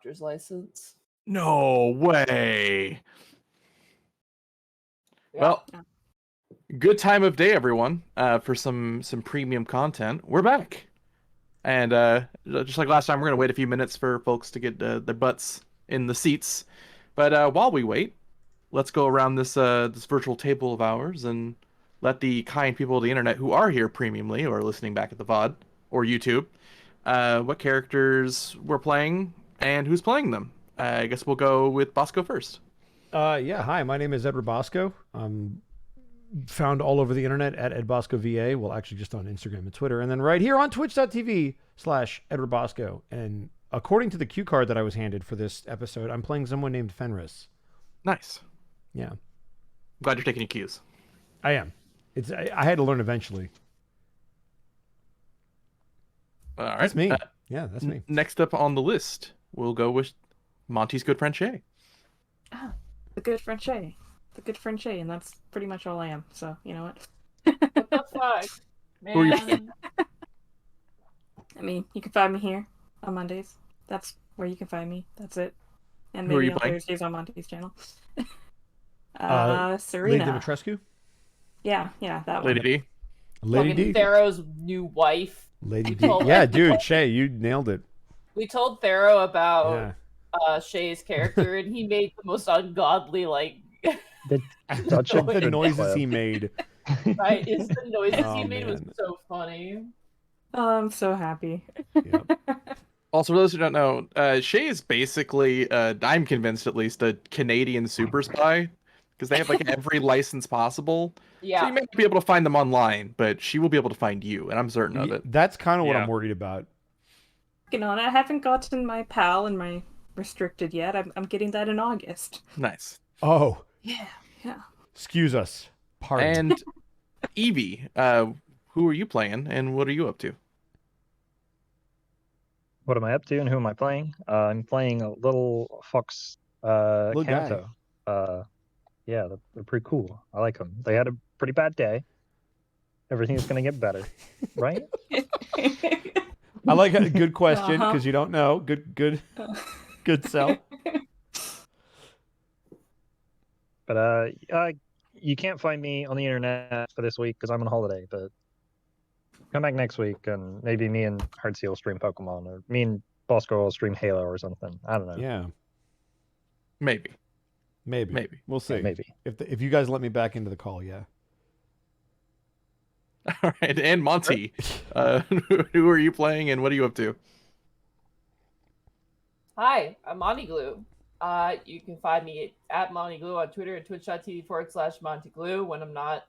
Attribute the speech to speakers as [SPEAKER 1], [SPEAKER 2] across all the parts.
[SPEAKER 1] Doctor's license.
[SPEAKER 2] No way.
[SPEAKER 1] Yeah.
[SPEAKER 2] Well, good time of day, everyone, for some premium content. We're back. And just like last time, we're going to wait a few minutes for folks to get their butts in the seats. But while we wait, let's go around this this virtual table of ours and let the kind people of the internet who are here premiumly or listening back at the VOD or YouTube, what characters we're playing and who's playing them. I guess we'll go with Bosco first.
[SPEAKER 3] Yeah, hi, my name is Edward Bosco. I'm found all over the internet at EdBoscoVA. Well, actually just on Instagram and Twitter. And then right here on twitch.tv/Edward Bosco. And according to the cue card that I was handed for this episode, I'm playing someone named Fenris.
[SPEAKER 2] Nice.
[SPEAKER 3] Yeah.
[SPEAKER 2] Glad you're taking your cues.
[SPEAKER 3] I am. I had to learn eventually.
[SPEAKER 2] All right.
[SPEAKER 3] That's me. Yeah, that's me.
[SPEAKER 2] Next up on the list, we'll go with Monty's good friend Shay.
[SPEAKER 4] Ah, the good friend Shay. The good friend Shay, and that's pretty much all I am. So, you know what?
[SPEAKER 1] What the fuck? Man.
[SPEAKER 2] Who are you?
[SPEAKER 4] I mean, you can find me here on Mondays. That's where you can find me. That's it. And
[SPEAKER 2] Who are
[SPEAKER 4] maybe
[SPEAKER 2] you
[SPEAKER 4] on
[SPEAKER 2] playing?
[SPEAKER 4] Thursdays on Monty's channel.
[SPEAKER 3] Lady
[SPEAKER 4] Serena.
[SPEAKER 3] Dimitrescu?
[SPEAKER 4] Yeah, that
[SPEAKER 2] Lady
[SPEAKER 4] one.
[SPEAKER 2] D.
[SPEAKER 3] Lady
[SPEAKER 1] Fucking
[SPEAKER 3] D?
[SPEAKER 1] Pharaoh's new wife.
[SPEAKER 3] Lady
[SPEAKER 1] We
[SPEAKER 3] D.
[SPEAKER 1] told-
[SPEAKER 3] Yeah, dude, Shay, you nailed it.
[SPEAKER 1] We told Pharaoh about
[SPEAKER 3] Yeah.
[SPEAKER 1] Shay's character, and he made the most ungodly, like,
[SPEAKER 5] Such a
[SPEAKER 3] The
[SPEAKER 5] good
[SPEAKER 3] noises
[SPEAKER 5] clip.
[SPEAKER 3] he made.
[SPEAKER 1] right? Is the noises
[SPEAKER 3] Oh,
[SPEAKER 1] he made was
[SPEAKER 3] man.
[SPEAKER 1] so funny.
[SPEAKER 4] Oh, I'm so happy.
[SPEAKER 3] Yep.
[SPEAKER 2] Also, for those who don't know, Shay is basically, I'm convinced at least, a Canadian super spy. Because they have like every license possible. So
[SPEAKER 1] Yeah.
[SPEAKER 2] you may not be able to find them online, but she will be able to find you, and I'm certain of it.
[SPEAKER 3] That's kind of what
[SPEAKER 6] Yeah.
[SPEAKER 3] I'm worried about.
[SPEAKER 4] Working on it. I haven't gotten my PAL and my restricted yet. I'm getting that in August.
[SPEAKER 2] Nice.
[SPEAKER 3] Oh,
[SPEAKER 4] Yeah.
[SPEAKER 3] excuse us. Pardon.
[SPEAKER 2] And Evie, who are you playing, and what are you up to?
[SPEAKER 5] What am I up to and who am I playing? I'm playing a little fox
[SPEAKER 3] Little guy.
[SPEAKER 5] Kanto. Yeah, they're pretty cool. I like them. They had a pretty bad day. Everything's gonna get better, right?
[SPEAKER 3] I like a good question because
[SPEAKER 4] Uh-huh.
[SPEAKER 3] you don't know. Good sell.
[SPEAKER 5] But you can't find me on the internet for this week because I'm on holiday. But come back next week and maybe me and Heartsea will stream Pokemon, or me and Bosco will stream Halo or something. I don't know.
[SPEAKER 3] Yeah,
[SPEAKER 2] Maybe.
[SPEAKER 3] maybe. We'll see.
[SPEAKER 5] Yeah, maybe.
[SPEAKER 3] If you guys let me back into the call, yeah.
[SPEAKER 2] All right, and Monty, who are you playing, and what are you up to?
[SPEAKER 1] Hi, I'm Monty Glue. You can find me at Monty Glue on Twitter and twitch.tv/Monty Glue when I'm not,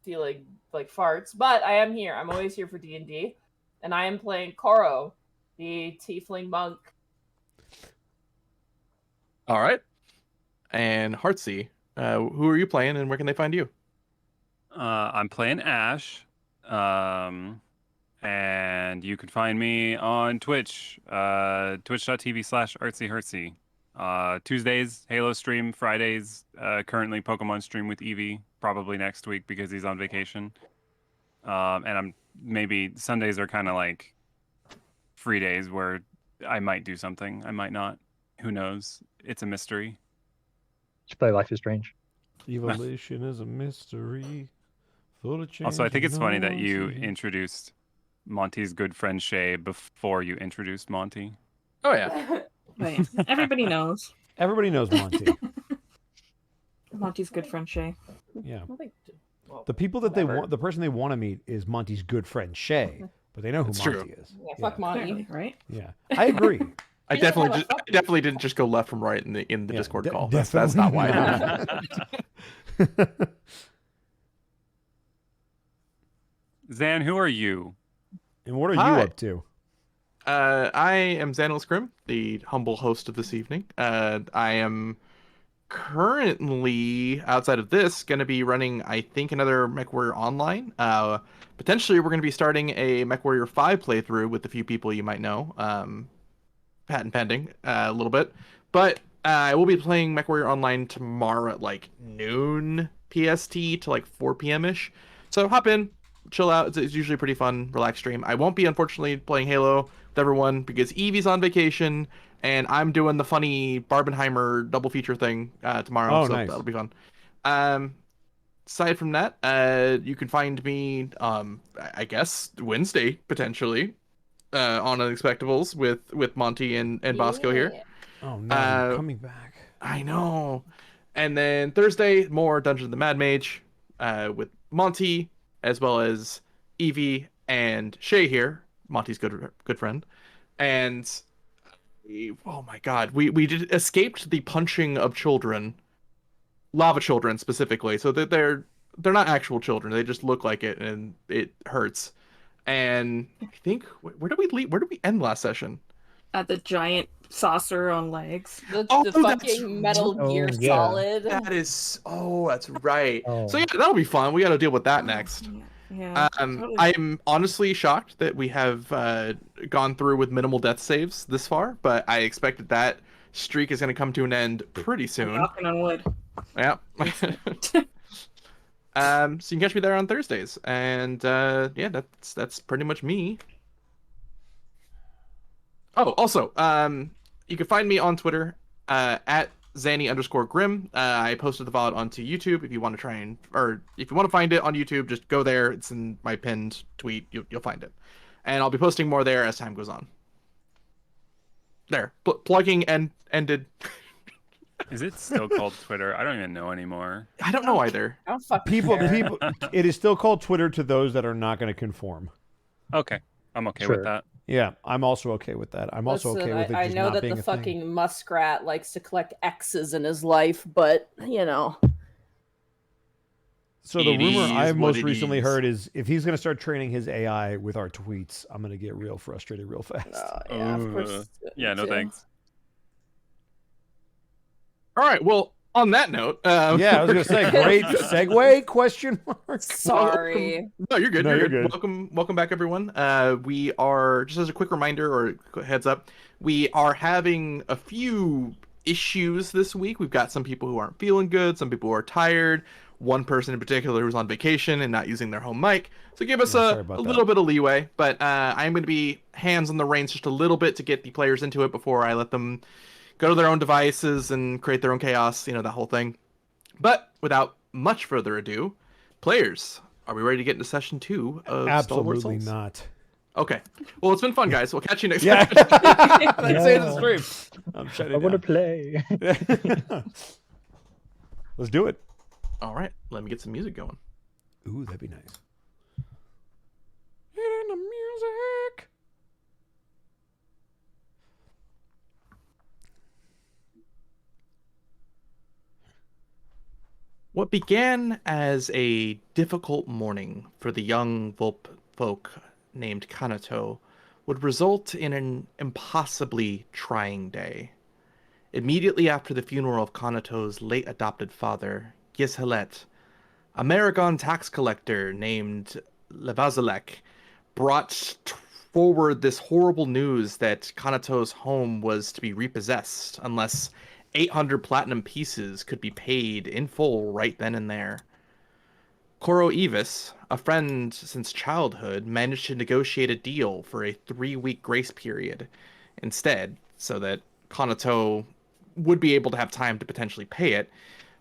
[SPEAKER 1] feeling like farts. But I am here. I'm always here for D&D. And I am playing Koro, the Tiefling Monk.
[SPEAKER 2] All right. And Heartsea, who are you playing, and where can they find you?
[SPEAKER 6] I'm playing Ash, and you can find me on Twitch, twitch.tv/artsyhertsy. Tuesdays, Halo stream. Fridays, currently Pokemon stream with Eevee, probably next week because he's on vacation. And maybe Sundays are kind of like free days where I might do something, I might not. Who knows? It's a mystery.
[SPEAKER 5] Should play Life is Strange.
[SPEAKER 3] Evolution is a mystery. Full of change.
[SPEAKER 6] Also, I think it's funny that
[SPEAKER 3] and
[SPEAKER 6] you
[SPEAKER 3] novelty.
[SPEAKER 6] introduced Monty's good friend Shay before you introduced Monty.
[SPEAKER 2] Oh, yeah.
[SPEAKER 4] Right. Everybody knows.
[SPEAKER 3] Everybody knows Monty.
[SPEAKER 4] Monty's good friend Shay.
[SPEAKER 3] Yeah.
[SPEAKER 1] Well,
[SPEAKER 3] The people that
[SPEAKER 1] whatever.
[SPEAKER 3] they want, the person they want to meet is Monty's good friend Shay, but they know who
[SPEAKER 2] It's
[SPEAKER 3] Monty
[SPEAKER 2] true.
[SPEAKER 3] is.
[SPEAKER 1] Yeah, fuck Monty.
[SPEAKER 4] Clearly, right?
[SPEAKER 3] Yeah, I agree.
[SPEAKER 2] I
[SPEAKER 1] She doesn't have a
[SPEAKER 2] definitely didn't just go left from right in the
[SPEAKER 3] Yeah,
[SPEAKER 2] Discord call. That's not why.
[SPEAKER 6] Zan, who are you?
[SPEAKER 3] And what are
[SPEAKER 2] Hi.
[SPEAKER 3] you up to?
[SPEAKER 2] I am Xanil Scrim, the humble host of this evening. I am currently, outside of this, going to be running, I think, another MechWarrior Online. Potentially, we're going to be starting a MechWarrior 5 playthrough with a few people you might know. Patent pending a little bit. But I will be playing MechWarrior Online tomorrow at like noon PST to like 4 p.m.-ish. So hop in, chill out. It's usually a pretty fun, relaxed stream. I won't be, unfortunately, playing Halo everyone because Evie's on vacation and I'm doing the funny Barbenheimer double feature thing tomorrow.
[SPEAKER 3] Oh,
[SPEAKER 2] So
[SPEAKER 3] nice.
[SPEAKER 2] that'll be fun. Aside from that, you can find me, I guess Wednesday potentially, on Unexpectables with Monty and Bosco here.
[SPEAKER 1] Yeah.
[SPEAKER 3] Oh no, you're coming back.
[SPEAKER 2] I know. And then Thursday, more Dungeons of the Mad Mage, with Monty as well as Evie and Shay here. Monty's good friend, and oh my God, we did escaped the punching of children, lava children specifically. So that they're not actual children. They just look like it, and it hurts. And I think where did we leave? Where did we end last session?
[SPEAKER 4] At the giant saucer on legs.
[SPEAKER 1] The
[SPEAKER 2] Oh, that's
[SPEAKER 1] fucking Metal Gear
[SPEAKER 5] Oh, yeah.
[SPEAKER 1] Solid.
[SPEAKER 2] That is, oh, that's right.
[SPEAKER 5] Oh.
[SPEAKER 2] So yeah, that'll be fun. We got to deal with that next.
[SPEAKER 4] Yeah. Totally.
[SPEAKER 2] I'm honestly shocked that we have gone through with minimal death saves this far, but I expected that streak is going to come to an end pretty soon.
[SPEAKER 4] Knocking on wood.
[SPEAKER 2] Yeah. So you can catch me there on Thursdays, and yeah, that's pretty much me. Oh, also, you can find me on Twitter at Zanny_Grim. I posted the VOD onto YouTube. If you want to try and, or if you want to find it on YouTube, just go there. It's in my pinned tweet. You'll find it, and I'll be posting more there as time goes on. There, plugging ended.
[SPEAKER 6] Is it still called Twitter? I don't even know anymore.
[SPEAKER 2] I don't know either.
[SPEAKER 1] I don't fucking
[SPEAKER 3] People,
[SPEAKER 1] care.
[SPEAKER 3] it is still called Twitter to those that are not going to conform.
[SPEAKER 6] Okay, I'm okay
[SPEAKER 5] Sure.
[SPEAKER 6] with that.
[SPEAKER 3] Yeah, I'm also okay with that. I'm also
[SPEAKER 1] Listen,
[SPEAKER 3] okay with it
[SPEAKER 1] I
[SPEAKER 3] just
[SPEAKER 1] know
[SPEAKER 3] not
[SPEAKER 1] that
[SPEAKER 3] being
[SPEAKER 1] the
[SPEAKER 3] a thing.
[SPEAKER 1] fucking muskrat likes to collect X's in his life, but you know.
[SPEAKER 3] So the
[SPEAKER 2] It
[SPEAKER 3] rumor
[SPEAKER 2] is
[SPEAKER 3] I've
[SPEAKER 2] what
[SPEAKER 3] most
[SPEAKER 2] it
[SPEAKER 3] recently
[SPEAKER 2] is.
[SPEAKER 3] heard is if he's going to start training his AI with our tweets, I'm going to get real frustrated real fast.
[SPEAKER 1] Yeah, of course.
[SPEAKER 6] Yeah, no
[SPEAKER 1] too.
[SPEAKER 6] thanks.
[SPEAKER 2] All right. Well, on that note,
[SPEAKER 3] Yeah, I was going to say, great segue? Question mark.
[SPEAKER 1] Sorry.
[SPEAKER 2] No, you're good.
[SPEAKER 3] No,
[SPEAKER 2] you're
[SPEAKER 3] you're
[SPEAKER 2] good.
[SPEAKER 3] good.
[SPEAKER 2] Welcome back, everyone. We are, just as a quick reminder or heads up, we are having a few issues this week. We've got some people who aren't feeling good, some people who are tired, one person in particular who's on vacation and not using their home mic. So give us
[SPEAKER 3] Yeah, sorry
[SPEAKER 2] a
[SPEAKER 3] about
[SPEAKER 2] little
[SPEAKER 3] that.
[SPEAKER 2] bit of leeway. But I'm going to be hands on the reins just a little bit to get the players into it before I let them go to their own devices and create their own chaos, that whole thing. But without much further ado, players, are we ready to get into session 2 of Stalwart
[SPEAKER 3] Absolutely
[SPEAKER 2] Souls?
[SPEAKER 3] not.
[SPEAKER 2] Okay. Well, it's been fun, guys. We'll catch you next
[SPEAKER 3] Yeah.
[SPEAKER 2] time.
[SPEAKER 3] Let's say the stream. I'm shutting
[SPEAKER 5] I
[SPEAKER 3] it
[SPEAKER 5] want to play.
[SPEAKER 3] down. Let's do it.
[SPEAKER 2] All right. Let me get some music going.
[SPEAKER 3] Ooh, that'd be nice. Hitting the music.
[SPEAKER 2] What began as a difficult morning for the young Volp folk named Kanato would result in an impossibly trying day. Immediately after the funeral of Kanato's late adopted father, Gishelet, a Maragon tax collector named Levazalek brought forward this horrible news that Kanato's home was to be repossessed unless 800 platinum pieces could be paid in full right then and there. Koro Evis, a friend since childhood, managed to negotiate a deal for a 3-week grace period instead, so that Kanato would be able to have time to potentially pay it,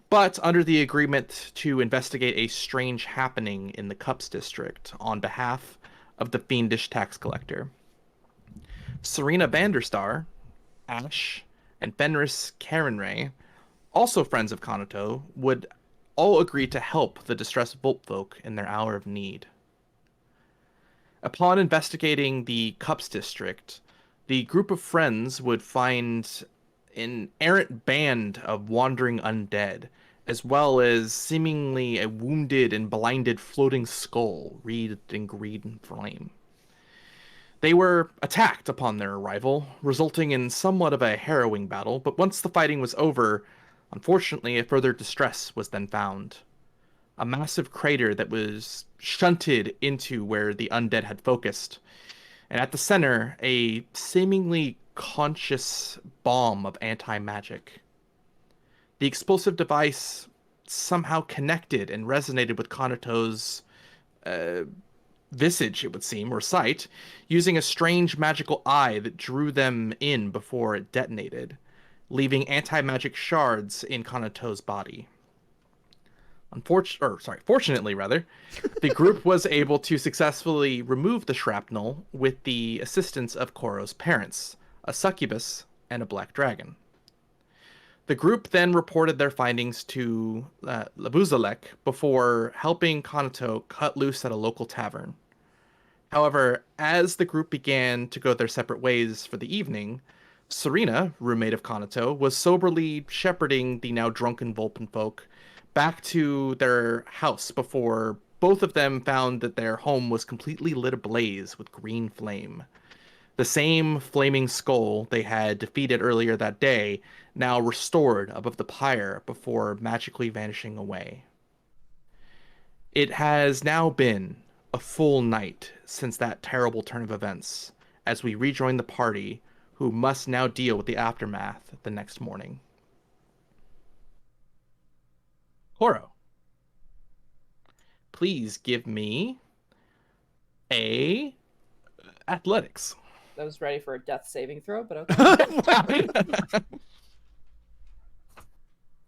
[SPEAKER 2] but under the agreement to investigate a strange happening in the Cups district on behalf of the fiendish tax collector. Serena Vanderstar, Ash, and Fenris Karenray, also friends of Kanato, would all agree to help the distressed Volpfolk in their hour of need. Upon investigating the Cups district, the group of friends would find an errant band of wandering undead, as well as seemingly a wounded and blinded floating skull wreathed in green flame. They were attacked upon their arrival, resulting in somewhat of a harrowing battle, but once the fighting was over, unfortunately a further distress was then found. A massive crater that was shunted into where the undead had focused, and at the center, a seemingly conscious bomb of anti-magic. The explosive device somehow connected and resonated with Kanato's visage, it would seem, or sight, using a strange magical eye that drew them in before it detonated, leaving anti-magic shards in Kanato's body. Fortunately, the group was able to successfully remove the shrapnel with the assistance of Koro's parents, a succubus and a black dragon. The group then reported their findings to Labuzalek before helping Kanato cut loose at a local tavern. However, as the group began to go their separate ways for the evening, Serena, roommate of Kanato, was soberly shepherding the now drunken Vulpin folk back to their house before both of them found that their home was completely lit ablaze with green flame. The same flaming skull they had defeated earlier that day, now restored above the pyre before magically vanishing away. It has now been a full night since that terrible turn of events, as we rejoin the party, who must now deal with the aftermath the next morning. Koro, please give me a athletics.
[SPEAKER 1] I was ready for a death saving throw, but okay.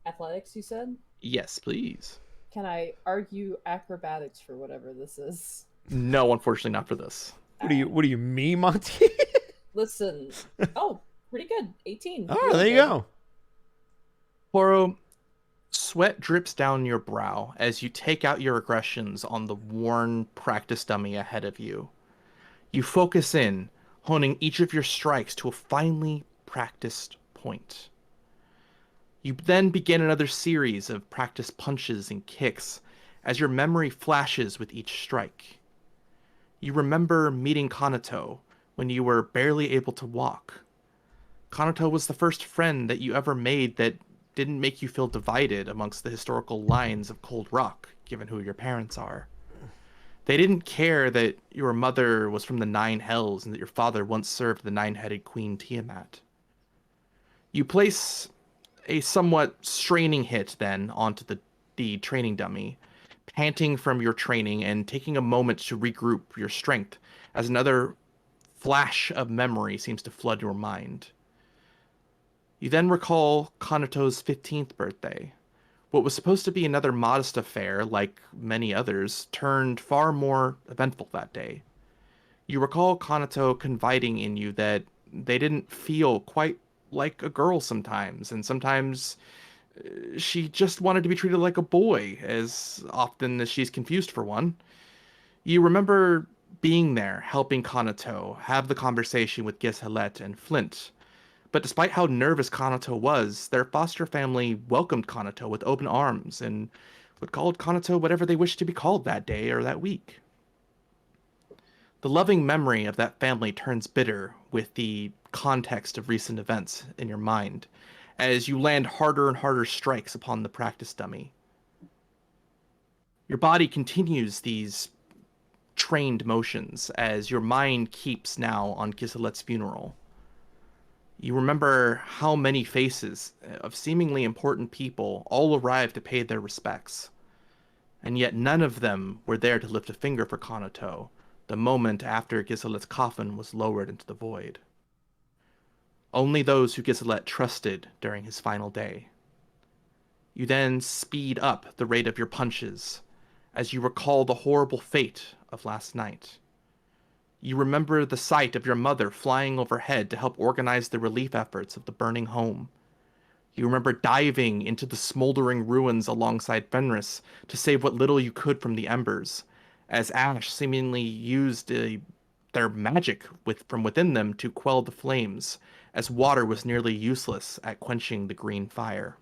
[SPEAKER 1] Athletics, you said?
[SPEAKER 2] Yes, please.
[SPEAKER 1] Can I argue acrobatics for whatever this is?
[SPEAKER 2] No, unfortunately not for this.
[SPEAKER 3] What do you mean, Monty?
[SPEAKER 1] Listen. Oh, pretty good. 18.
[SPEAKER 3] Oh,
[SPEAKER 1] Really
[SPEAKER 3] there you
[SPEAKER 1] good.
[SPEAKER 3] go.
[SPEAKER 2] Koro, sweat drips down your brow as you take out your aggressions on the worn practice dummy ahead of you. You focus in, honing each of your strikes to a finely practiced point. You then begin another series of practice punches and kicks as your memory flashes with each strike. You remember meeting Kanato when you were barely able to walk. Kanato was the first friend that you ever made that didn't make you feel divided amongst the historical lines of Cold Rock, given who your parents are. They didn't care that your mother was from the Nine Hells and that your father once served the nine-headed Queen Tiamat. You place a somewhat straining hit then onto the training dummy, panting from your training and taking a moment to regroup your strength as another flash of memory seems to flood your mind. You then recall Kanato's 15th birthday. What was supposed to be another modest affair, like many others, turned far more eventful that day. You recall Kanato confiding in you that they didn't feel quite like a girl sometimes, and sometimes she just wanted to be treated like a boy, as often as she's confused for one. You remember being there, helping Kanato have the conversation with Gishelet and Flint. But despite how nervous Kanato was, their foster family welcomed Kanato with open arms and would call Kanato whatever they wished to be called that day or that week. The loving memory of that family turns bitter with the context of recent events in your mind, as you land harder and harder strikes upon the practice dummy. Your body continues these trained motions as your mind keeps now on Gishelet's funeral. You remember how many faces of seemingly important people all arrived to pay their respects, and yet none of them were there to lift a finger for Kanato the moment after Gishelet's coffin was lowered into the void. Only those who Gishelet trusted during his final day. You then speed up the rate of your punches as you recall the horrible fate of last night. You remember the sight of your mother flying overhead to help organize the relief efforts of the burning home. You remember diving into the smoldering ruins alongside Fenris to save what little you could from the embers, as Ash seemingly used their magic from within them to quell the flames, as water was nearly useless at quenching the green fire.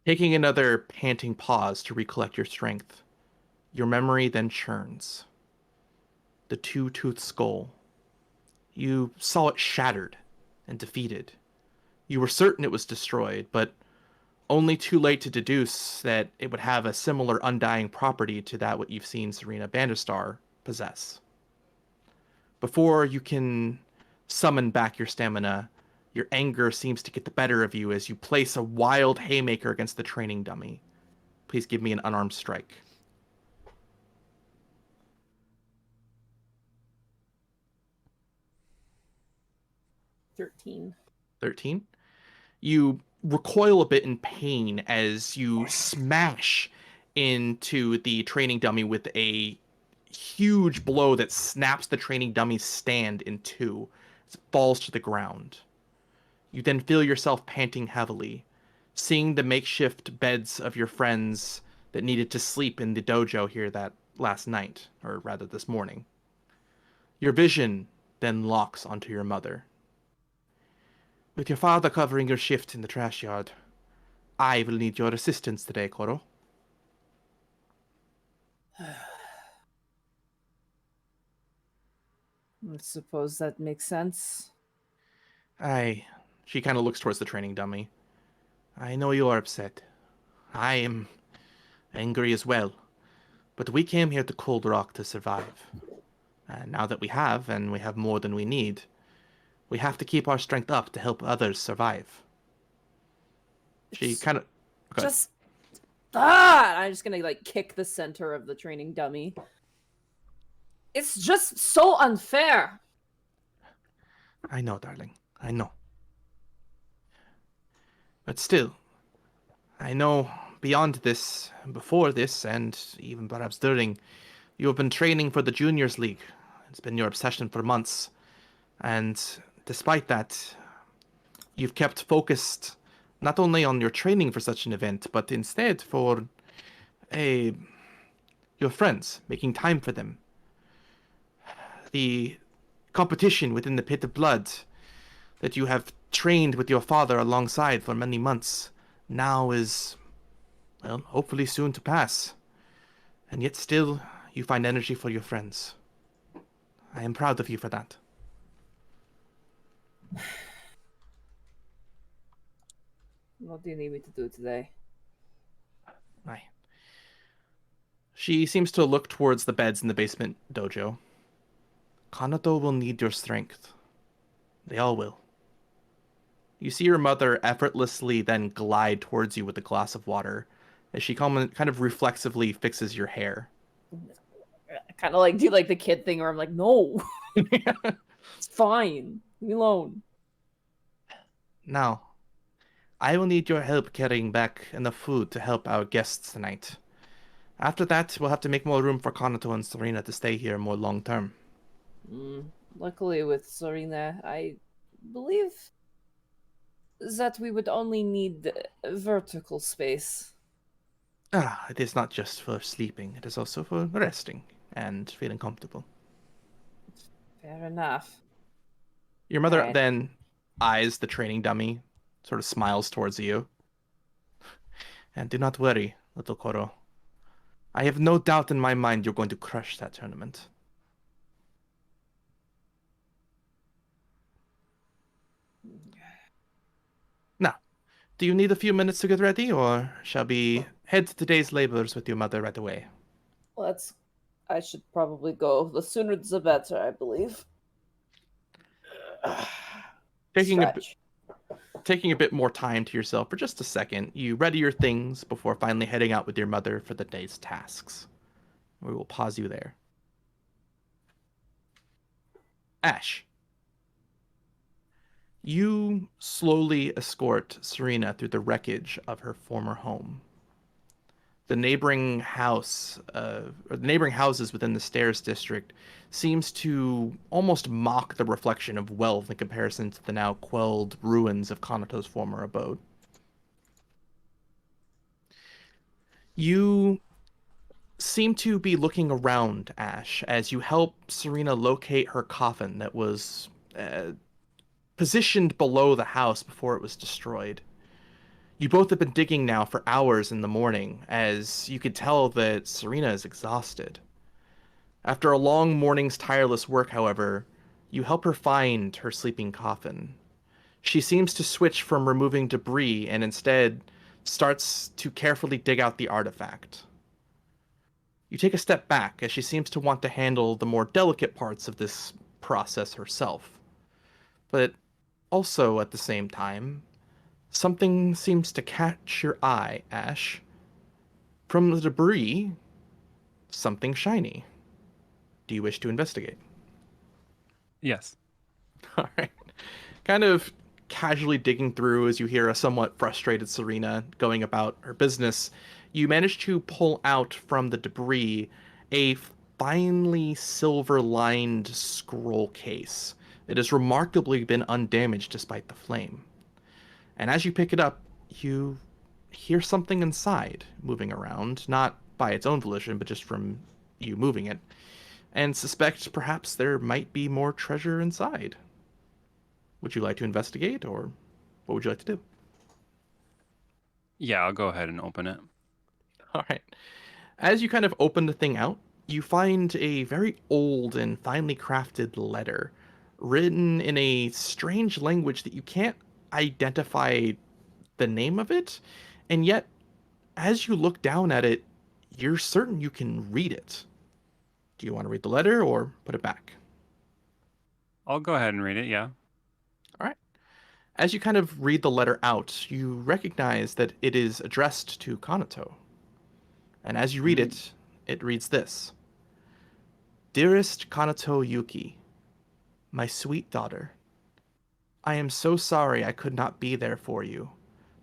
[SPEAKER 2] Taking another panting pause to recollect your strength, your memory then churns. The two-toothed skull. You saw it shattered and defeated. You were certain it was destroyed, but only too late to deduce that it would have a similar undying property to that what you've seen Serena Banderstar possess. Before you can summon back your stamina, your anger seems to get the better of you as you place a wild haymaker against the training dummy. Please give me an unarmed strike.
[SPEAKER 1] 13.
[SPEAKER 2] 13. You recoil a bit in pain as you smash into the training dummy with a huge blow that snaps the training dummy's stand in two as it falls to the ground. You then feel yourself panting heavily, seeing the makeshift beds of your friends that needed to sleep in the dojo here that last night, or rather this morning. Your vision then locks onto your mother. With your father covering your shift in the trash yard, I will need your assistance today, Koro.
[SPEAKER 1] I suppose that makes sense.
[SPEAKER 2] She kind of looks towards the training dummy. I know you are upset. I am angry as well. But we came here to Cold Rock to survive. And now that we have, and we have more than we need, we have to keep our strength up to help others survive. She kind of...
[SPEAKER 1] Just... I'm just gonna, like, kick the center of the training dummy. It's just so unfair.
[SPEAKER 2] I know, darling. I know. But still, I know beyond this, before this, and even perhaps during, you have been training for the Juniors League. It's been your obsession for months. And despite that, you've kept focused not only on your training for such an event, but instead for your friends, making time for them. The competition within the Pit of Blood that you have trained with your father alongside for many months now is, well, hopefully soon to pass. And yet still, you find energy for your friends. I am proud of you for that.
[SPEAKER 1] What do you need me to do today?
[SPEAKER 2] Aye. She seems to look towards the beds in the basement dojo. Kanato will need your strength. They all will. You see your mother effortlessly then glide towards you with a glass of water as she kind of reflexively fixes your hair.
[SPEAKER 1] I kind of like do like the kid thing where I'm like, no, it's fine. Leave me alone.
[SPEAKER 2] Now, I will need your help carrying back enough food to help our guests tonight. After that, we'll have to make more room for Kanato and Serena to stay here more long term.
[SPEAKER 1] Luckily with Serena, I believe that we would only need vertical space.
[SPEAKER 2] It is not just for sleeping, it is also for resting and feeling comfortable.
[SPEAKER 1] Fair enough.
[SPEAKER 2] Your mother
[SPEAKER 1] Alright.
[SPEAKER 2] then eyes the training dummy, sort of smiles towards you. And do not worry, little Koro. I have no doubt in my mind you're going to crush that tournament. Now, do you need a few minutes to get ready, or shall we head to today's labors with your mother right away?
[SPEAKER 1] I should probably go. The sooner the better, I believe.
[SPEAKER 2] Taking a bit
[SPEAKER 1] Stretch.
[SPEAKER 2] more time to yourself for just a second, you ready your things before finally heading out with your mother for the day's tasks. We will pause you there. Ash, you slowly escort Serena through the wreckage of her former home. The neighboring houses within the Stairs district seems to almost mock the reflection of wealth in comparison to the now quelled ruins of Kanato's former abode. You seem to be looking around, Ash, as you help Serena locate her coffin that was positioned below the house before it was destroyed. You both have been digging now for hours in the morning, as you could tell that Serena is exhausted. After a long morning's tireless work, however, you help her find her sleeping coffin. She seems to switch from removing debris and instead starts to carefully dig out the artifact. You take a step back as she seems to want to handle the more delicate parts of this process herself. But also at the same time, something seems to catch your eye, Ash. From the debris, something shiny. Do you wish to investigate?
[SPEAKER 6] Yes.
[SPEAKER 2] All right. kind of casually digging through as you hear a somewhat frustrated Serena going about her business, you manage to pull out from the debris a finely silver-lined scroll case. It has remarkably been undamaged despite the flame. And as you pick it up, you hear something inside moving around, not by its own volition, but just from you moving it, and suspect perhaps there might be more treasure inside. Would you like to investigate, or what would you like to do?
[SPEAKER 6] Yeah, I'll go ahead and open it.
[SPEAKER 2] All right. As you kind of open the thing out, you find a very old and finely crafted letter written in a strange language that you can't identify the name of it, and yet, as you look down at it, you're certain you can read it. Do you want to read the letter or put it back?
[SPEAKER 6] I'll go ahead and read it, yeah.
[SPEAKER 2] All right. As you kind of read the letter out, you recognize that it is addressed to Kanato. And as you read it, it reads this. Dearest Kanato Yuki, my sweet daughter, I am so sorry I could not be there for you,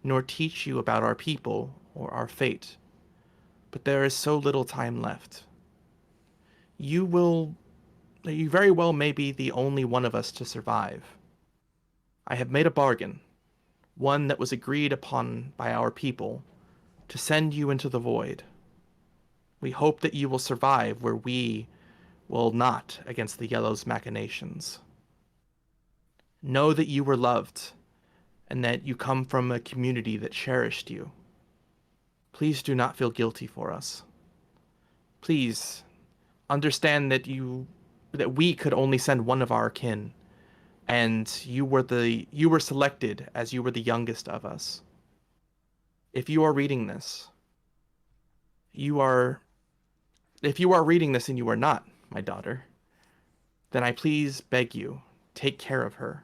[SPEAKER 2] nor teach you about our people or our fate. But there is so little time left. You very well may be the only one of us to survive. I have made a bargain, one that was agreed upon by our people, to send you into the void. We hope that you will survive where we will not against the Yellow's machinations. Know that you were loved, and that you come from a community that cherished you. Please do not feel guilty for us. Please understand that we could only send one of our kin, and you were selected as you were the youngest of us. If you are reading this, if you are reading this and you are not my daughter, then I please beg you, take care of her.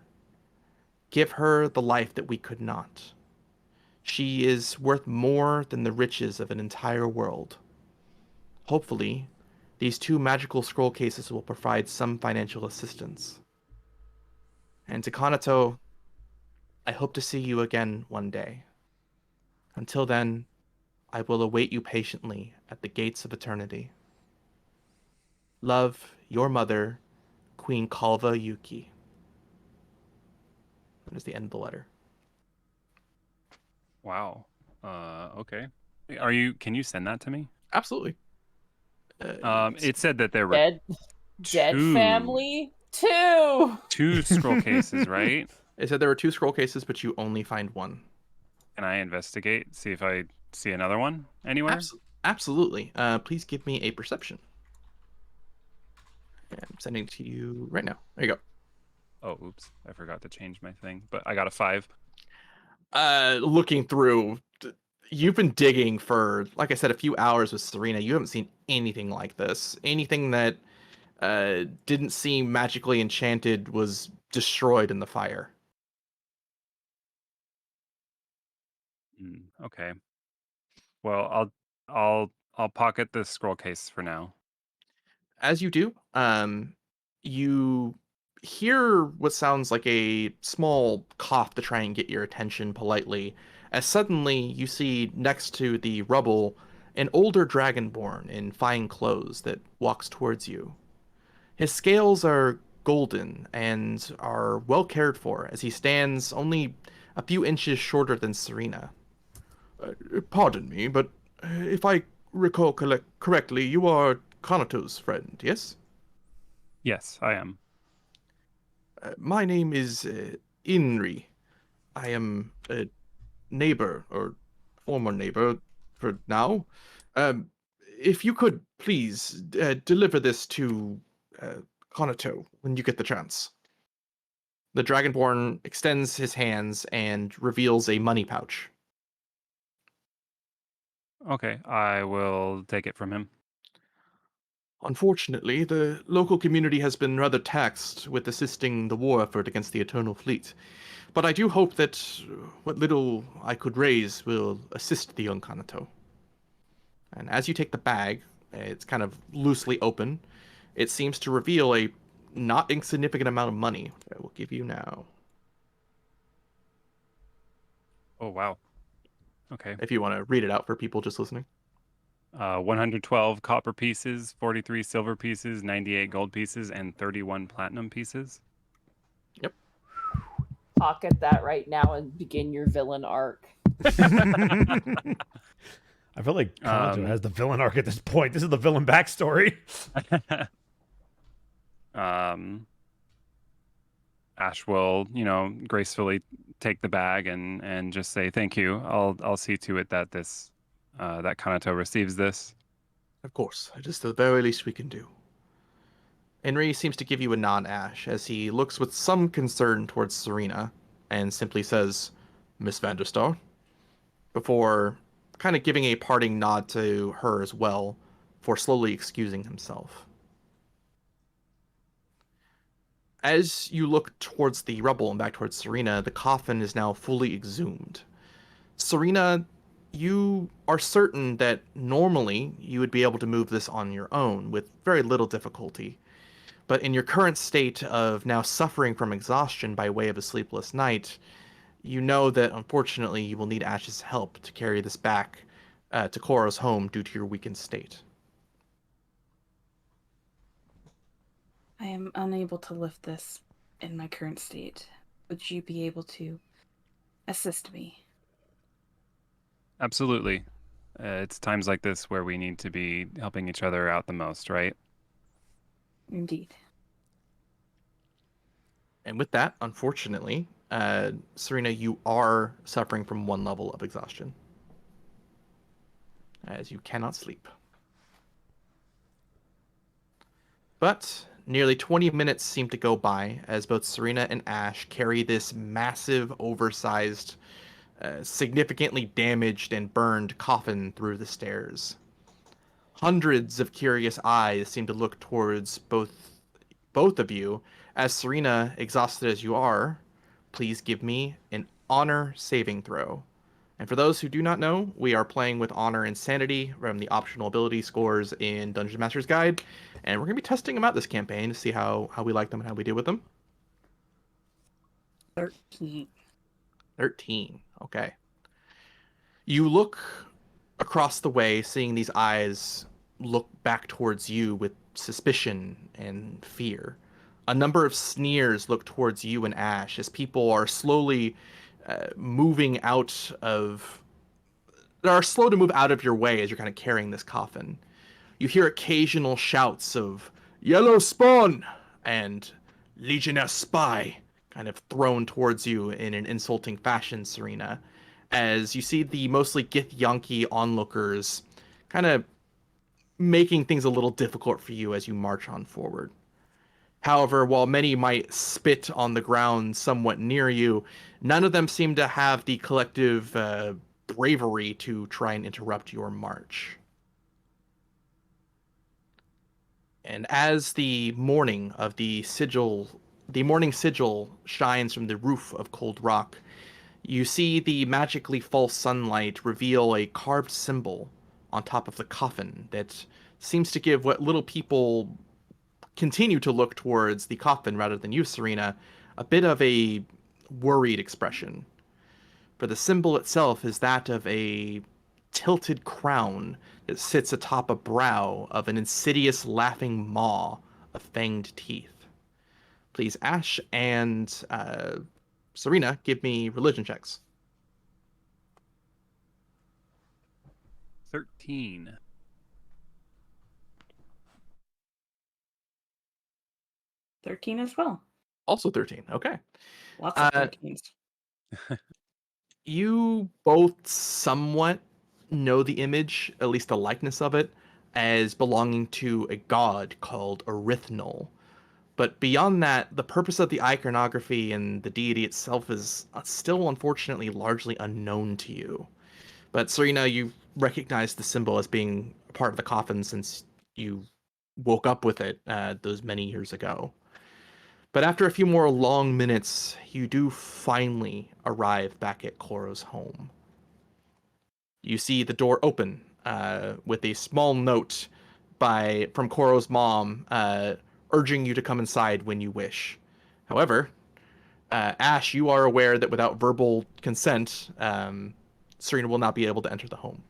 [SPEAKER 2] Give her the life that we could not. She is worth more than the riches of an entire world. Hopefully, these 2 magical scroll cases will provide some financial assistance. And to Kanato, I hope to see you again one day. Until then, I will await you patiently at the gates of eternity. Love, your mother, Queen Kalva Yuki. That is the end of the letter.
[SPEAKER 6] Wow. Okay. Can you send that to me?
[SPEAKER 2] Absolutely.
[SPEAKER 6] It said that there were
[SPEAKER 1] Dead
[SPEAKER 6] two
[SPEAKER 1] family 2.
[SPEAKER 6] scroll cases, right?
[SPEAKER 2] It said there were 2 scroll cases, but you only find one.
[SPEAKER 6] Can I investigate, see if I see another one anywhere?
[SPEAKER 2] Absolutely. Please give me a perception. I'm sending it to you right now. There you go.
[SPEAKER 6] Oh, oops. I forgot to change my thing, but I got a 5.
[SPEAKER 2] Looking through, you've been digging for, like I said, a few hours with Serena. You haven't seen anything like this. Anything that didn't seem magically enchanted was destroyed in the fire.
[SPEAKER 6] Okay. Well, I'll pocket the scroll case for now.
[SPEAKER 2] As you do, you hear what sounds like a small cough to try and get your attention politely, as suddenly you see next to the rubble an older dragonborn in fine clothes that walks towards you. His scales are golden and are well cared for as he stands only a few inches shorter than Serena. Pardon me, but if I recall correctly, you are Kanato's friend, yes?
[SPEAKER 6] Yes, I am.
[SPEAKER 2] My name is Inri. I am a neighbor, or former neighbor, for now. If you could please deliver this to Kanato when you get the chance. The Dragonborn extends his hands and reveals a money pouch.
[SPEAKER 6] Okay, I will take it from him.
[SPEAKER 2] Unfortunately, the local community has been rather taxed with assisting the war effort against the Eternal Fleet. But I do hope that what little I could raise will assist the young Kanato. And as you take the bag, it's kind of loosely open. It seems to reveal a not insignificant amount of money. I will give you now.
[SPEAKER 6] Oh wow. Okay.
[SPEAKER 2] if you want to read it out for people just listening.
[SPEAKER 6] 112 copper pieces, 43 silver pieces, 98 gold pieces, and 31 platinum pieces.
[SPEAKER 2] Yep.
[SPEAKER 1] Pocket that right now and begin your villain arc.
[SPEAKER 3] I feel like Kanto has the villain arc at this point. This is the villain backstory.
[SPEAKER 6] Ash will, gracefully take the bag and just say thank you. I'll see to it that this that Kanato receives this.
[SPEAKER 2] Of course, it is the very least we can do. Henry seems to give you a nod, Ash, as he looks with some concern towards Serena and simply says, Miss Vanderstar, before kind of giving a parting nod to her as well, for slowly excusing himself. As you look towards the rubble and back towards Serena, the coffin is now fully exhumed. Serena, you are certain that normally you would be able to move this on your own with very little difficulty. But in your current state of now suffering from exhaustion by way of a sleepless night, you know that unfortunately you will need Ash's help to carry this back to Koro's home due to your weakened state.
[SPEAKER 4] I am unable to lift this in my current state. Would you be able to assist me?
[SPEAKER 6] Absolutely. It's times like this where we need to be helping each other out the most, right?
[SPEAKER 4] Indeed.
[SPEAKER 2] And with that, unfortunately, Serena, you are suffering from one level of exhaustion, as you cannot sleep. But nearly 20 minutes seem to go by as both Serena and Ash carry this massive, oversized, significantly damaged and burned coffin through the stairs. Hundreds of curious eyes seem to look towards both of you, as Serena, exhausted as you are, please give me an honor saving throw. And for those who do not know, we are playing with honor and sanity from the optional ability scores in Dungeon Master's Guide, and we're going to be testing them out this campaign to see how we like them and how we deal with them.
[SPEAKER 4] 13.
[SPEAKER 2] 13. Okay. You look across the way, seeing these eyes look back towards you with suspicion and fear. A number of sneers look towards you and Ash as people are slowly moving out of... They are slow to move out of your way as you're kind of carrying this coffin. You hear occasional shouts of "Yellow Spawn" and "Legionnaire Spy" kind of thrown towards you in an insulting fashion, Serena, as you see the mostly Githyanki onlookers kind of making things a little difficult for you as you march on forward. However, while many might spit on the ground somewhat near you, none of them seem to have the collective bravery to try and interrupt your march. And as the morning sigil shines from the roof of Cold Rock, you see the magically false sunlight reveal a carved symbol on top of the coffin that seems to give what little people continue to look towards the coffin rather than you, Serena, a bit of a worried expression. For the symbol itself is that of a tilted crown that sits atop a brow of an insidious laughing maw of fanged teeth. Please, Ash and Serena, give me religion checks.
[SPEAKER 6] 13.
[SPEAKER 4] 13 as well.
[SPEAKER 2] Also 13. Okay.
[SPEAKER 4] Lots of 13s.
[SPEAKER 2] You both somewhat know the image, at least the likeness of it, as belonging to a god called Erythnol. But beyond that, the purpose of the iconography and the deity itself is still unfortunately largely unknown to you. But Serena, you recognize the symbol as being part of the coffin since you woke up with it those many years ago. But after a few more long minutes, you do finally arrive back at Koro's home. You see the door open with a small note from Koro's mom urging you to come inside when you wish. However, Ash, you are aware that without verbal consent, Serena will not be able to enter the home.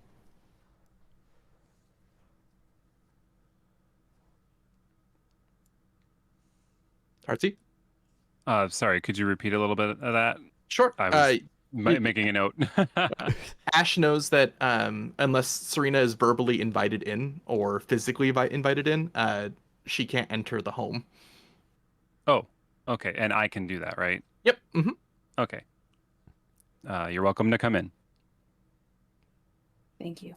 [SPEAKER 2] Artsy?
[SPEAKER 6] Sorry, could you repeat a little bit of that?
[SPEAKER 2] Sure.
[SPEAKER 6] I was making a note.
[SPEAKER 2] Ash knows that unless Serena is verbally invited in or physically invited in, she can't enter the home.
[SPEAKER 6] Oh, okay. And I can do that, right?
[SPEAKER 2] Yep. Mm-hmm.
[SPEAKER 6] Okay. You're welcome to come in.
[SPEAKER 4] Thank you.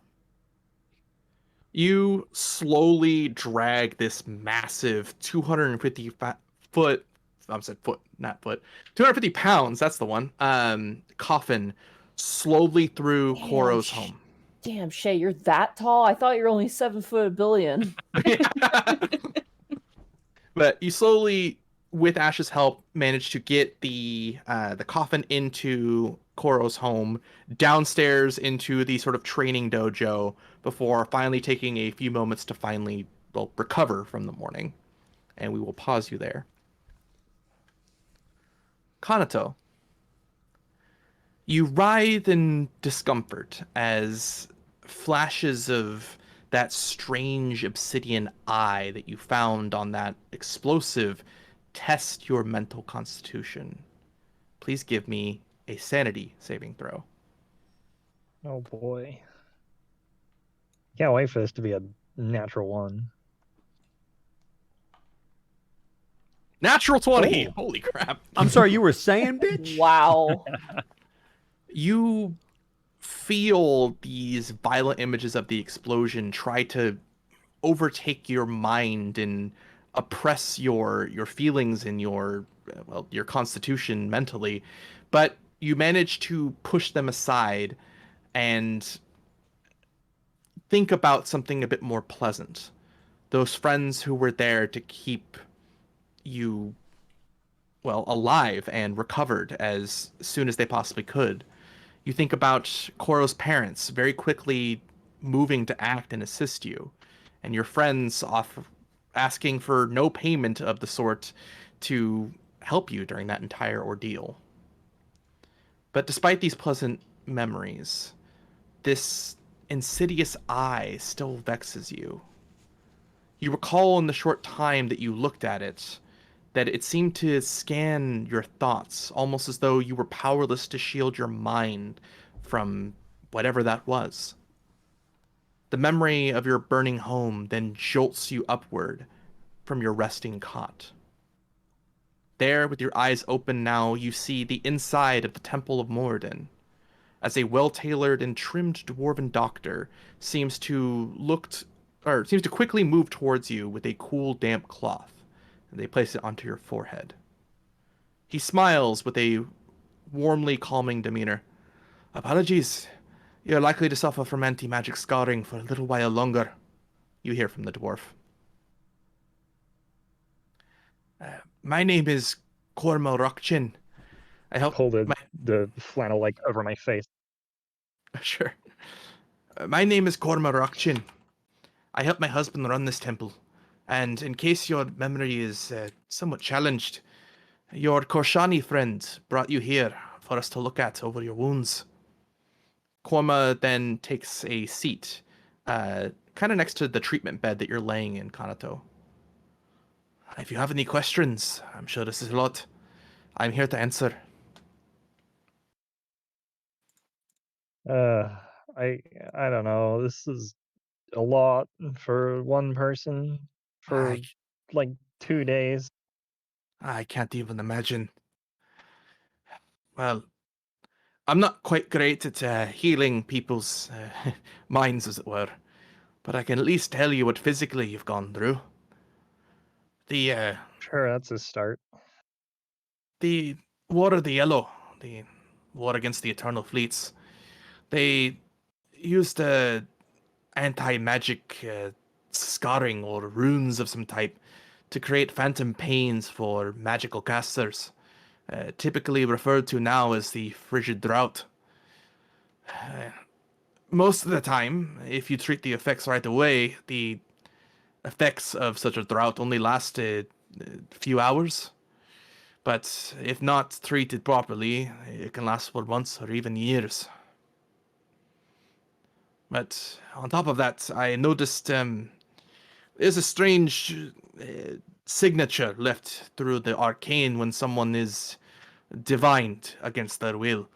[SPEAKER 2] You slowly drag this massive 250 foot, I said foot, not foot, 250 pounds, that's the one, coffin slowly through
[SPEAKER 1] Damn,
[SPEAKER 2] Koro's home.
[SPEAKER 1] Damn, Shay, you're that tall? I thought you were only 7 foot a billion.
[SPEAKER 2] But you slowly, with Ash's help, manage to get the coffin into Koro's home, downstairs into the sort of training dojo, before finally taking a few moments to finally, well, recover from the morning. And we will pause you there. Kanato, you writhe in discomfort as flashes of that strange obsidian eye that you found on that explosive test your mental constitution. Please give me a sanity saving throw.
[SPEAKER 5] Oh boy. Can't wait for this to be a natural one.
[SPEAKER 2] Natural 20!
[SPEAKER 3] Oh.
[SPEAKER 2] Holy crap.
[SPEAKER 3] I'm sorry, you were saying, bitch?
[SPEAKER 1] Wow.
[SPEAKER 2] You feel these violent images of the explosion try to overtake your mind and oppress your feelings and your constitution mentally, but you manage to push them aside and think about something a bit more pleasant. Those friends who were there to keep you, well, alive and recovered as soon as they possibly could. You think about Koro's parents very quickly moving to act and assist you, and your friends asking for no payment of the sort to help you during that entire ordeal. But despite these pleasant memories, this insidious eye still vexes you. You recall in the short time that you looked at it that it seemed to scan your thoughts, almost as though you were powerless to shield your mind from whatever that was. The memory of your burning home then jolts you upward from your resting cot. There, with your eyes open now, you see the inside of the Temple of Moradin, as a well-tailored and trimmed dwarven doctor seems to quickly move towards you with a cool, damp cloth, and they place it onto your forehead. He smiles with a warmly calming demeanor. Apologies. You're likely to suffer from anti-magic scarring for a little while longer, you hear from the dwarf. My name is Cormal Rockchin. I help
[SPEAKER 5] Hold the flannel like over my face.
[SPEAKER 2] Sure. My name is Cormal Rockchin. I help my husband run this temple. And in case your memory is somewhat challenged, your Korshani friend brought you here for us to look at over your wounds. Korma then takes a seat, kind of next to the treatment bed that you're laying in, Kanato. If you have any questions, I'm sure this is a lot. I'm here to answer.
[SPEAKER 5] I don't know. This is a lot for one person for like 2 days.
[SPEAKER 2] I can't even imagine. Well, I'm not quite great at healing people's minds, as it were, but I can at least tell you what physically you've gone through.
[SPEAKER 5] Sure, that's a start.
[SPEAKER 2] The War of the Yellow, the war against the Eternal Fleets, they used anti-magic scarring or runes of some type to create phantom pains for magical casters, typically referred to now as the frigid drought. Most of the time, if you treat the effects right away, the effects of such a drought only last a few hours. But if not treated properly, it can last for months or even years. But on top of that, I noticed there's a strange signature left through the arcane when someone is divined against their will.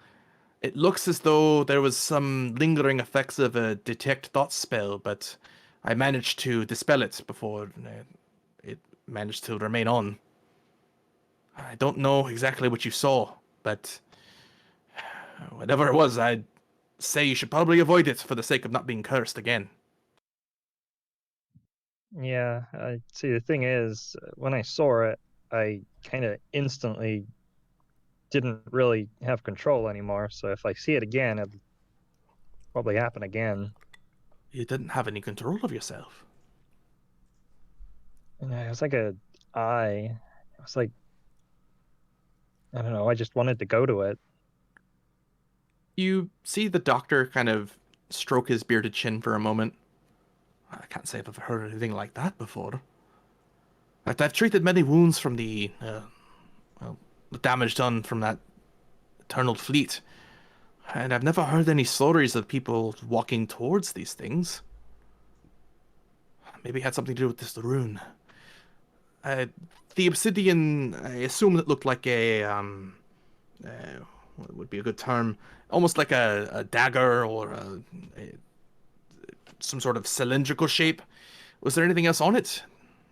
[SPEAKER 2] It looks as though there was some lingering effects of a detect thought spell, but I managed to dispel it before it managed to remain on. I don't know exactly what you saw, but whatever it was, I'd say you should probably avoid it for the sake of not being cursed again.
[SPEAKER 5] Yeah, I see. The thing is, when I saw it, I kind of instantly didn't really have control anymore. So if I see it again, it'll probably happen again.
[SPEAKER 2] You didn't have any control of yourself.
[SPEAKER 5] And it was like a eye. It was like, I don't know. I just wanted to go to it.
[SPEAKER 2] You see the doctor kind of stroke his bearded chin for a moment. I can't say I've heard anything like that before. I've treated many wounds from the damage done from that eternal fleet, and I've never heard any stories of people walking towards these things. Maybe it had something to do with this rune. The obsidian, I assume it looked like what would be a good term? Almost like a dagger or some sort of cylindrical shape. Was there anything else on it?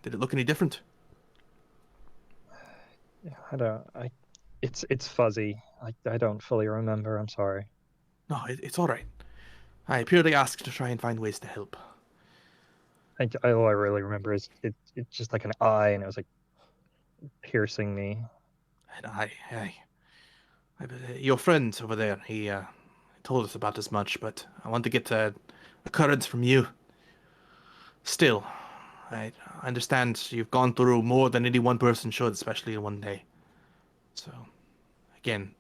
[SPEAKER 2] Did it look any different?
[SPEAKER 5] Yeah, I don't. It's fuzzy. I don't fully remember. I'm sorry.
[SPEAKER 2] No, it's all right. I purely asked to try and find ways to help.
[SPEAKER 5] All I really remember is it's just like an eye, and it was like piercing me.
[SPEAKER 2] And your friend over there, he told us about as much, but I want to get a current from you. Still, I understand you've gone through more than any one person should, especially in one day. So, again,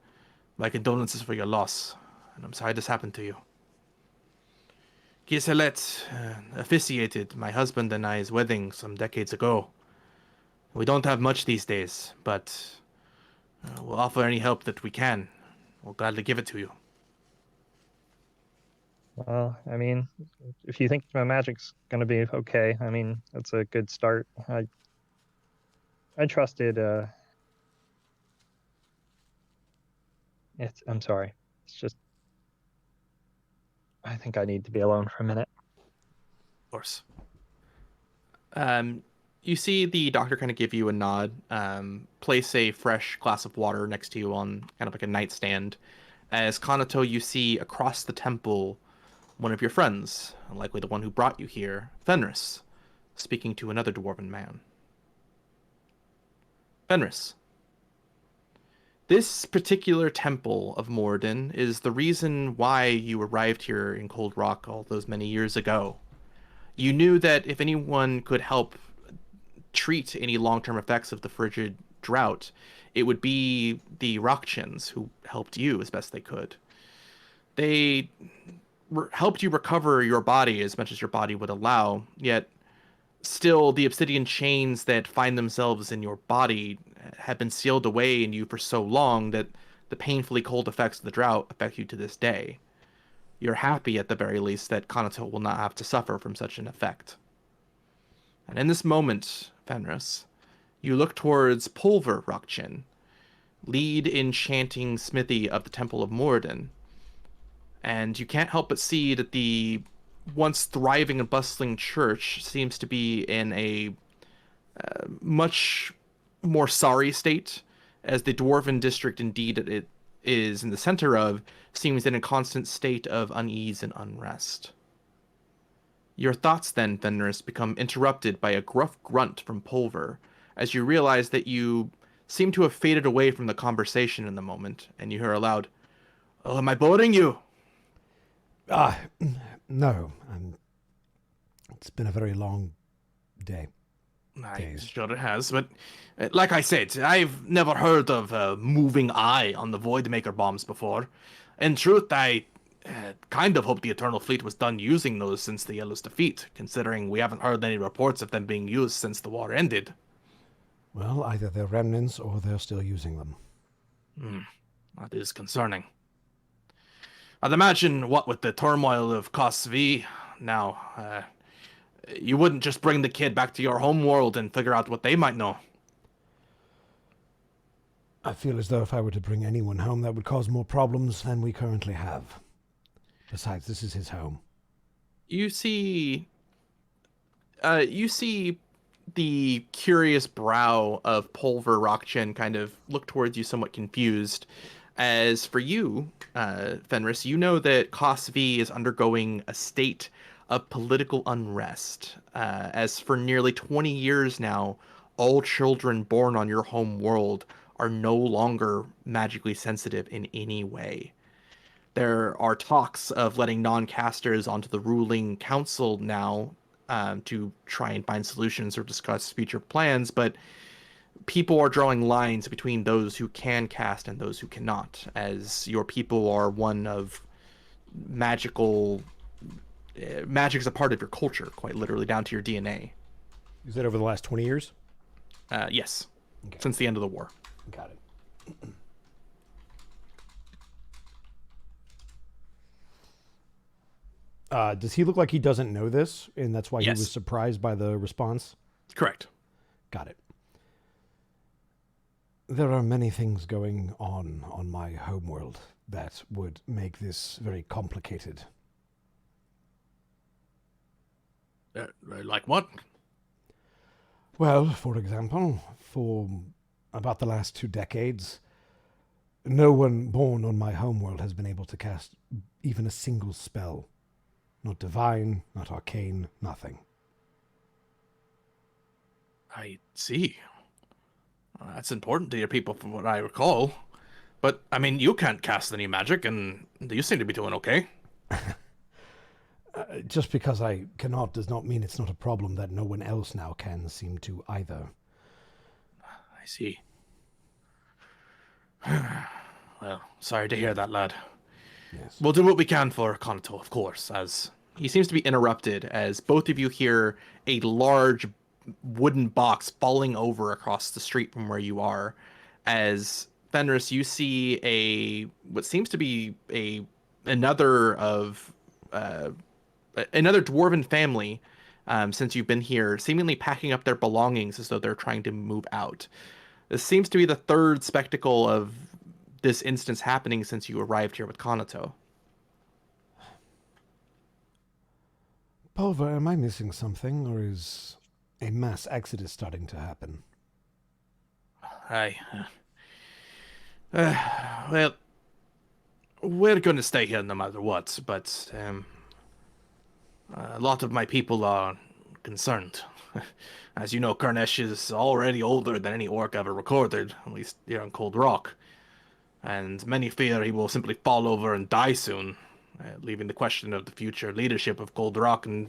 [SPEAKER 2] my condolences for your loss, and I'm sorry this happened to you. Giselet officiated my husband and I's wedding some decades ago. We don't have much these days, but we'll offer any help that we can. We'll gladly give it to you.
[SPEAKER 5] Well, I mean, if you think my magic's gonna be okay, I mean, that's a good start. I trusted. I'm sorry. It's just. I think I need to be alone for a minute.
[SPEAKER 2] Of course. You see the doctor kind of give you a nod, place a fresh glass of water next to you on kind of like a nightstand. As Kanato, you see across the temple one of your friends, likely the one who brought you here, Fenris, speaking to another dwarven man. Fenris, this particular temple of Morden is the reason why you arrived here in Cold Rock all those many years ago. You knew that if anyone could help treat any long-term effects of the frigid drought, it would be the Rockchins who helped you as best they could. They helped you recover your body as much as your body would allow, yet still the obsidian chains that find themselves in your body have been sealed away in you for so long that the painfully cold effects of the drought affect you to this day. You're happy, at the very least, that Kanato will not have to suffer from such an effect. And in this moment, Fenris, you look towards Pulver Rockchin, lead enchanting smithy of the Temple of Moradin, and you can't help but see that the once thriving and bustling church seems to be in a much more sorry state, as the dwarven district indeed it is in the center of seems in a constant state of unease and unrest. Your thoughts then, Fenris, become interrupted by a gruff grunt from Pulver, as you realize that you seem to have faded away from the conversation in the moment, and you hear aloud, "Oh, am I boring you?"
[SPEAKER 3] No. It's been a very long day.
[SPEAKER 2] I'm sure it has, but like I said, I've never heard of a moving eye on the Voidmaker bombs before. In truth, I kind of hope the Eternal Fleet was done using those since the Yellow's defeat, considering we haven't heard any reports of them being used since the war ended.
[SPEAKER 3] Well, either they're remnants or they're still using them.
[SPEAKER 2] That is concerning. I'd imagine, what with the turmoil of Cos V now, you wouldn't just bring the kid back to your home world and figure out what they might know.
[SPEAKER 3] I feel as though if I were to bring anyone home, that would cause more problems than we currently have. Besides, this is his home.
[SPEAKER 2] You see the curious brow of Pulver Rockchin kind of look towards you somewhat confused. As for you, Fenris, you know that Cos V is undergoing a state of political unrest. As for nearly 20 years now, all children born on your home world are no longer magically sensitive in any way. There are talks of letting non-casters onto the ruling council now, to try and find solutions or discuss future plans, but people are drawing lines between those who can cast and those who cannot, as your people are one of magical... magic is a part of your culture, quite literally, down to your DNA.
[SPEAKER 3] Is that over the last 20 years?
[SPEAKER 2] Yes.
[SPEAKER 3] Okay.
[SPEAKER 2] Since the end of the war.
[SPEAKER 3] Got it. Does he look like he doesn't know this, and that's why
[SPEAKER 2] Yes.
[SPEAKER 3] he was surprised by the response?
[SPEAKER 2] Correct.
[SPEAKER 3] Got it. There are many things going on my homeworld that would make this very complicated.
[SPEAKER 2] Like what?
[SPEAKER 3] Well, for example, for about the last 2 decades, no one born on my homeworld has been able to cast even a single spell. Not divine, not arcane, nothing.
[SPEAKER 2] I see. That's important to your people from what I recall. But, I mean, you can't cast any magic, and you seem to be doing okay.
[SPEAKER 3] Just because I cannot does not mean it's not a problem that no one else now can seem to either.
[SPEAKER 2] I see. Well, sorry to hear that, lad.
[SPEAKER 3] Yes.
[SPEAKER 2] We'll do what we can for Konato, of course, as he seems to be interrupted as both of you hear a large wooden box falling over across the street from where you are. As Fenris, you see what seems to be another dwarven family, since you've been here, seemingly packing up their belongings as though they're trying to move out. This seems to be the third spectacle of this instance happening since you arrived here with Konato.
[SPEAKER 3] Pulver, am I missing something, or is a mass exodus starting to happen?
[SPEAKER 2] Well, we're going to stay here no matter what, but a lot of my people are concerned. As you know, Karnesh is already older than any orc ever recorded, at least here on Cold Rock. And many fear he will simply fall over and die soon, leaving the question of the future leadership of Cold Rock in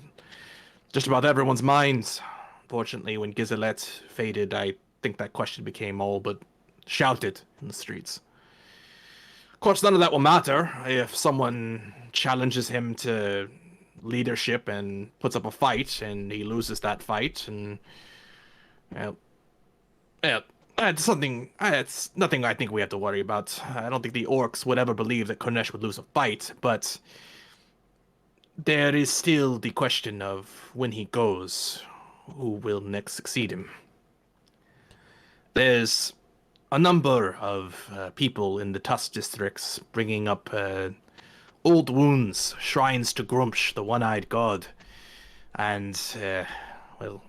[SPEAKER 2] just about everyone's minds. Fortunately, when Gizelet faded, I think that question became all but shouted in the streets. Of course, none of that will matter if someone challenges him to leadership and puts up a fight and he loses that fight, and it's nothing I think we have to worry about. I don't think the orcs would ever believe that Kornesh would lose a fight, but there is still the question of when he goes, who will next succeed him. There's a number of people in the Tusk districts bringing up old wounds, shrines to Grumsh, the one-eyed god. And, well,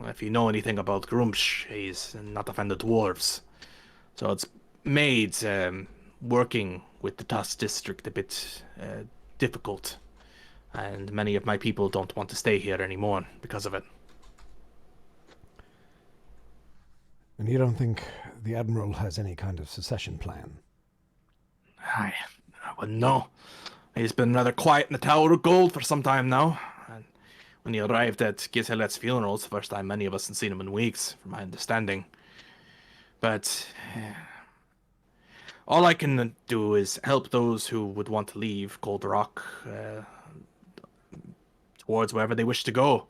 [SPEAKER 2] if you know anything about Grumsh, he's not a fan of dwarves. So it's made working with the Tusk district a bit difficult. And many of my people don't want to stay here anymore because of it.
[SPEAKER 3] And you don't think the Admiral has any kind of secession plan?
[SPEAKER 2] I wouldn't know. He's been rather quiet in the Tower of Gold for some time now. And when he arrived at Gizelet's funeral, it's the first time many of us had seen him in weeks, from my understanding. But all I can do is help those who would want to leave Cold Rock towards wherever they wish to go.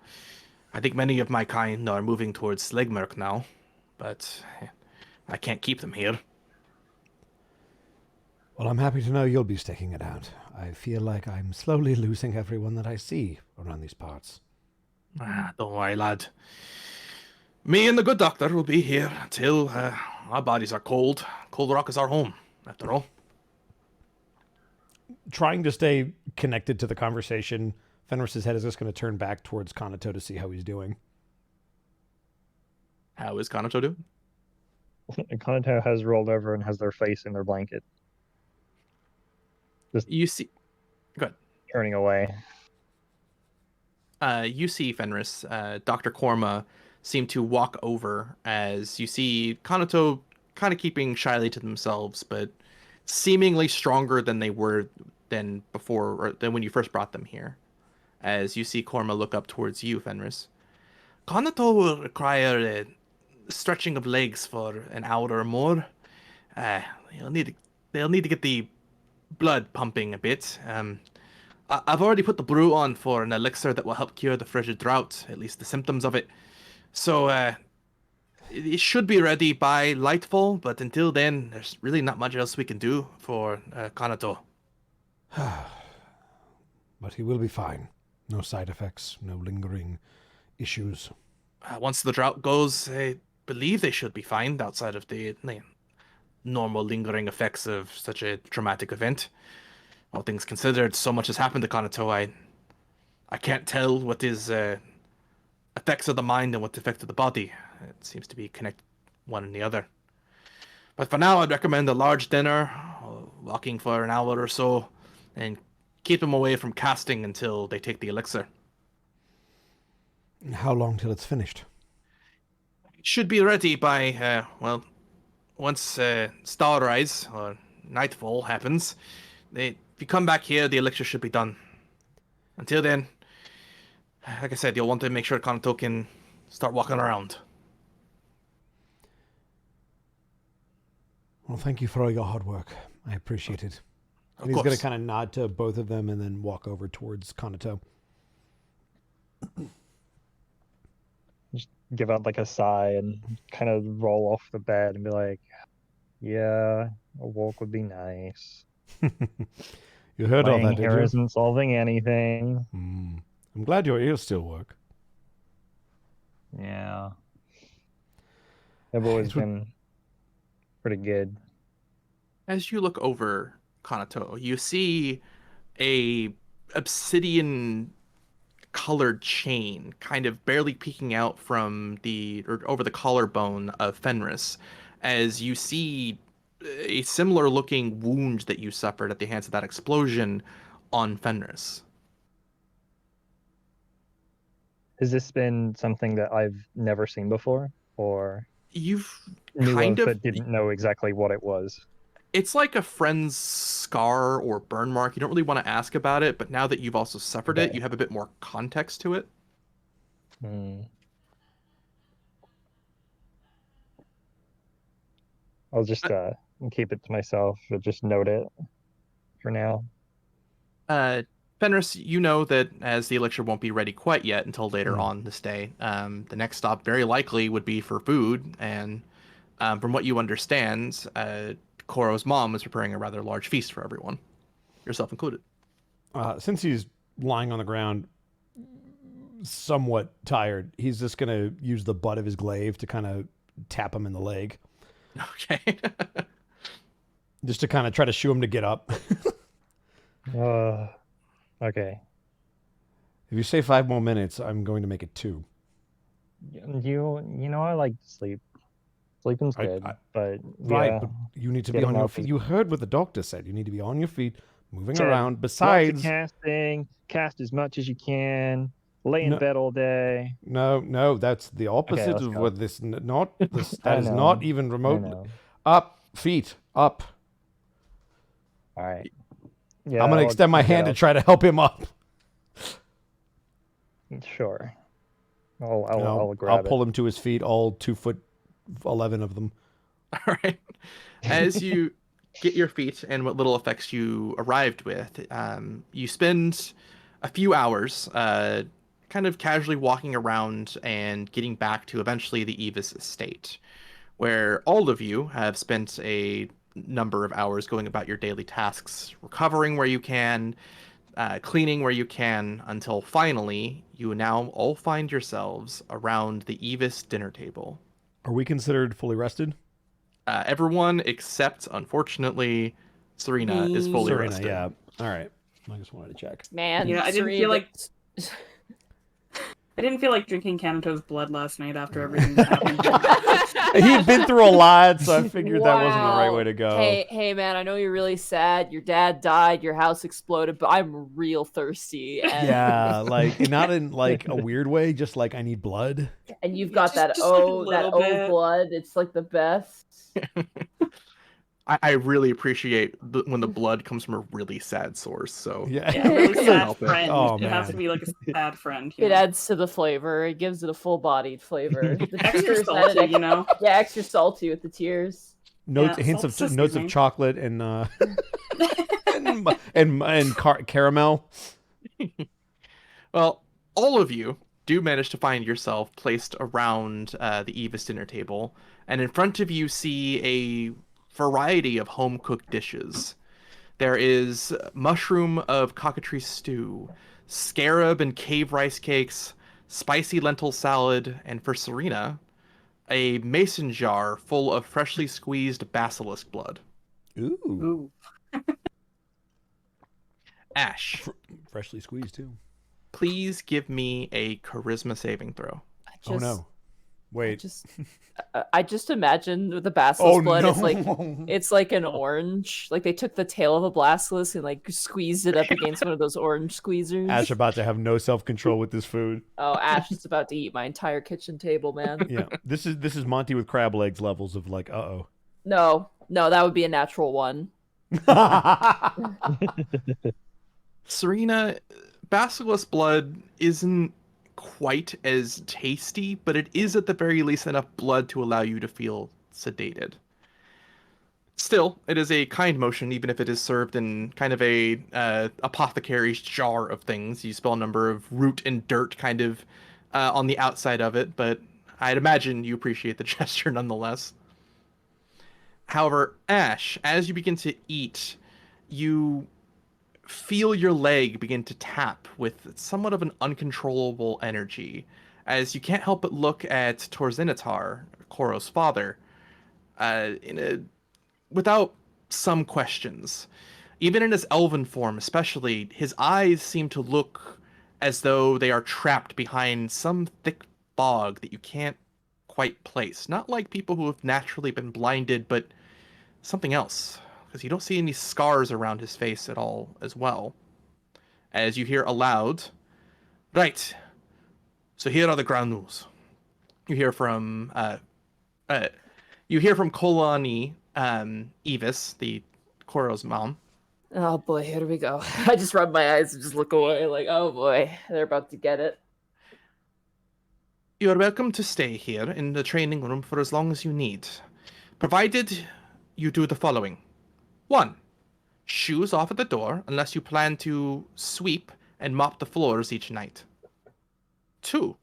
[SPEAKER 2] I think many of my kind are moving towards Slegmerk now. but I can't keep them here.
[SPEAKER 3] Well, I'm happy to know you'll be sticking it out. I feel like I'm slowly losing everyone that I see around these parts.
[SPEAKER 2] Don't worry, lad. Me and the good doctor will be here till our bodies are cold. Cold Rock is our home, after all.
[SPEAKER 3] Trying to stay connected to the conversation, Fenris's head is just going to turn back towards Kanato to see how he's doing.
[SPEAKER 2] How is Kanato doing?
[SPEAKER 5] Kanato has rolled over and has their face in their blanket,
[SPEAKER 2] You see... Go ahead.
[SPEAKER 5] turning away.
[SPEAKER 2] You see Fenris, Dr. Korma seem to walk over as you see Kanato kind of keeping shyly to themselves, but seemingly stronger than they were than before, or than when you first brought them here. As you see Korma look up towards you, Fenris. Kanato will require a stretching of legs for an hour or more. They'll need to get the blood pumping a bit. I've already put the brew on for an elixir that will help cure the frigid drought, at least the symptoms of it. So, it should be ready by lightfall, but until then, there's really not much else we can do for Kanato.
[SPEAKER 3] But he will be fine. No side effects, no lingering issues.
[SPEAKER 2] Once the drought goes, I believe they should be fine outside of the normal lingering effects of such a traumatic event. All things considered, so much has happened to Kanato, I can't tell what is effects of the mind and what effects of the body. It seems to be connected one and the other. But for now, I'd recommend a large dinner, walking for an hour or so, and keep them away from casting until they take the elixir.
[SPEAKER 3] How long till it's finished?
[SPEAKER 2] It should be ready by, once starrise or nightfall happens. If you come back here, the elixir should be done. Until then, like I said, you'll want to make sure Kanato can start walking around.
[SPEAKER 3] Well, thank you for all your hard work. I appreciate it.
[SPEAKER 2] Of
[SPEAKER 3] And he's
[SPEAKER 2] course.
[SPEAKER 3] going to kind of nod to both of them and then walk over towards Kanato.
[SPEAKER 5] Just give out like a sigh and kind of roll off the bed and be like, yeah, a walk would be nice.
[SPEAKER 3] You heard all
[SPEAKER 5] Laying
[SPEAKER 3] that, did
[SPEAKER 5] here
[SPEAKER 3] you?
[SPEAKER 5] isn't solving anything.
[SPEAKER 3] I'm glad your ears still work.
[SPEAKER 5] Yeah. They've always
[SPEAKER 3] It would-
[SPEAKER 5] been pretty good.
[SPEAKER 2] As you look over Kanato, you see a obsidian colored chain kind of barely peeking out from over the collarbone of Fenris, as you see a similar looking wound that you suffered at the hands of that explosion on Fenris.
[SPEAKER 5] Has this been something that I've never seen before, or
[SPEAKER 2] You've
[SPEAKER 5] knew
[SPEAKER 2] kind
[SPEAKER 5] of
[SPEAKER 2] of
[SPEAKER 5] but didn't know exactly what it was?
[SPEAKER 2] It's like a friend's scar or burn mark. You don't really want to ask about it, but now that you've also suffered it,
[SPEAKER 5] Okay.
[SPEAKER 2] you have a bit more context to it.
[SPEAKER 5] I'll just keep it to myself, but just note it for now.
[SPEAKER 2] Fenris, you know that as the elixir won't be ready quite yet until later on this day, the next stop very likely would be for food, and from what you understand, Koro's mom is preparing a rather large feast for everyone, yourself included.
[SPEAKER 3] Since he's lying on the ground, somewhat tired, he's just going to use the butt of his glaive to kind of tap him in the leg.
[SPEAKER 2] Okay.
[SPEAKER 3] Just to kind of try to shoo him to get up.
[SPEAKER 5] Okay.
[SPEAKER 3] If you say 5 more minutes, I'm going to make it 2.
[SPEAKER 5] You know I like to sleep. Sleeping's good, but
[SPEAKER 3] Right,
[SPEAKER 5] yeah,
[SPEAKER 3] but you need to
[SPEAKER 5] get
[SPEAKER 3] be on
[SPEAKER 5] him
[SPEAKER 3] your
[SPEAKER 5] out
[SPEAKER 3] feet.
[SPEAKER 5] the-
[SPEAKER 3] You heard what the doctor said. You need to be on your feet, moving
[SPEAKER 5] Said,
[SPEAKER 3] around.
[SPEAKER 5] lots of
[SPEAKER 3] Besides,
[SPEAKER 5] casting, cast as much as you can, lay in
[SPEAKER 3] No.
[SPEAKER 5] bed all day.
[SPEAKER 3] no, that's the opposite
[SPEAKER 5] let's
[SPEAKER 3] of
[SPEAKER 5] go.
[SPEAKER 3] what this. Not this.
[SPEAKER 5] I
[SPEAKER 3] That is
[SPEAKER 5] know,
[SPEAKER 3] not even
[SPEAKER 5] I
[SPEAKER 3] remotely.
[SPEAKER 5] know.
[SPEAKER 3] Up, feet, up.
[SPEAKER 5] All right. Yeah,
[SPEAKER 3] I'm gonna
[SPEAKER 5] I'll
[SPEAKER 3] extend my
[SPEAKER 5] get
[SPEAKER 3] hand to
[SPEAKER 5] up.
[SPEAKER 3] try to help him up.
[SPEAKER 5] Sure.
[SPEAKER 3] And
[SPEAKER 5] I'll
[SPEAKER 3] I'll
[SPEAKER 5] grab
[SPEAKER 3] pull him to his feet, all 2'11" of them.
[SPEAKER 2] All right. As you get your feet and what little effects you arrived with, you spend a few hours kind of casually walking around and getting back to eventually the Evis estate. where all of you have spent a number of hours going about your daily tasks, recovering where you can, cleaning where you can, until finally you now all find yourselves around the Evis dinner table.
[SPEAKER 3] Are we considered fully rested?
[SPEAKER 2] Everyone except, unfortunately, Serena is fully
[SPEAKER 3] Serena,
[SPEAKER 2] rested.
[SPEAKER 3] yeah. All right. I just wanted to check.
[SPEAKER 1] Man,
[SPEAKER 4] Yeah, I didn't
[SPEAKER 1] Serena
[SPEAKER 4] feel like
[SPEAKER 1] gets-
[SPEAKER 4] I didn't feel like drinking Kanato's blood last night after everything that happened.
[SPEAKER 3] He'd been through a lot, so I figured that wasn't the right
[SPEAKER 1] Wow.
[SPEAKER 3] way to go.
[SPEAKER 1] Hey, man, I know you're really sad. Your dad died, your house exploded, but I'm real thirsty. And,
[SPEAKER 3] Yeah, like and not in like a weird way, just like I need blood.
[SPEAKER 1] and you've got that
[SPEAKER 4] just like a
[SPEAKER 1] that
[SPEAKER 4] little
[SPEAKER 1] O
[SPEAKER 4] bit.
[SPEAKER 1] blood. It's like the best.
[SPEAKER 2] I really appreciate when the blood comes from a really sad source. So
[SPEAKER 3] Yeah.
[SPEAKER 4] Yeah, really
[SPEAKER 2] Couldn't
[SPEAKER 4] sad
[SPEAKER 2] help it.
[SPEAKER 4] friend.
[SPEAKER 3] Oh,
[SPEAKER 4] It has to
[SPEAKER 3] man.
[SPEAKER 4] be like a sad friend. You
[SPEAKER 1] It
[SPEAKER 4] know?
[SPEAKER 1] adds to the flavor. It gives it a full-bodied flavor. The
[SPEAKER 4] Extra
[SPEAKER 1] tears add
[SPEAKER 4] salty,
[SPEAKER 1] it-
[SPEAKER 4] you know.
[SPEAKER 1] Yeah, extra salty with the tears.
[SPEAKER 3] Notes,
[SPEAKER 4] Yeah,
[SPEAKER 3] hints
[SPEAKER 4] salt's
[SPEAKER 3] of
[SPEAKER 4] just
[SPEAKER 3] notes of
[SPEAKER 4] amazing.
[SPEAKER 3] chocolate and caramel.
[SPEAKER 2] Well, all of you do manage to find yourself placed around the Evis dinner table, and in front of you see a variety of home-cooked dishes. There is mushroom of cockatoo stew, scarab and cave rice cakes, spicy lentil salad, and for Serena, a mason jar full of freshly squeezed basilisk blood.
[SPEAKER 3] Ooh,
[SPEAKER 4] Ooh.
[SPEAKER 2] Ash,
[SPEAKER 3] freshly squeezed too.
[SPEAKER 2] please give me a charisma saving throw.
[SPEAKER 3] Oh no! Wait.
[SPEAKER 1] I just imagine with the basilisk
[SPEAKER 3] Oh
[SPEAKER 1] blood,
[SPEAKER 3] no!
[SPEAKER 1] it's like an orange. Like they took the tail of a basilisk and like squeezed it up against one of those orange squeezers.
[SPEAKER 3] Ash about to have no self-control with this food.
[SPEAKER 1] Oh, Ash is about to eat my entire kitchen table, man.
[SPEAKER 3] Yeah, this is Monty with crab legs levels of like, uh-oh.
[SPEAKER 1] No, that would be a natural one.
[SPEAKER 2] Serena, basilisk blood isn't quite as tasty, but it is at the very least enough blood to allow you to feel sedated. Still, it is a kind motion, even if it is served in kind of a apothecary's jar of things. You spell a number of root and dirt kind of on the outside of it, but I'd imagine you appreciate the gesture nonetheless. However, Ash, as you begin to eat, you feel your leg begin to tap with somewhat of an uncontrollable energy, as you can't help but look at Torzinitar, Koro's father, without some questions. Even in his elven form especially, his eyes seem to look as though they are trapped behind some thick fog that you can't quite place. Not like people who have naturally been blinded, but something else. Because you don't see any scars around his face at all as well. As you hear aloud, right, so here are the ground rules. You hear from Kolani Evis, the Koro's mom.
[SPEAKER 1] Oh boy, here we go. I just rub my eyes and just look away, like, oh boy, they're about to get it.
[SPEAKER 2] You are welcome to stay here in the training room for as long as you need, provided you do the following. 1. Shoes off at the door unless you plan to sweep and mop the floors each night. 2.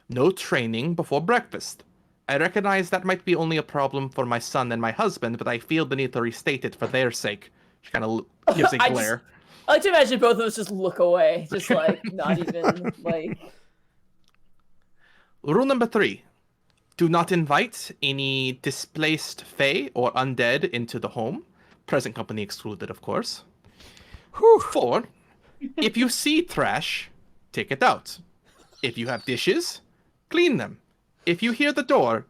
[SPEAKER 2] No training before breakfast. I recognize that might be only a problem for my son and my husband, but I feel the need to restate it for their sake. She kind of gives a glare.
[SPEAKER 1] I like to imagine both of us just look away, just like, not even, like...
[SPEAKER 2] Rule number 3. Do not invite any displaced fae or undead into the home. Present company excluded, of course. 4. If you see trash, take it out. If you have dishes, clean them. If you hear the door,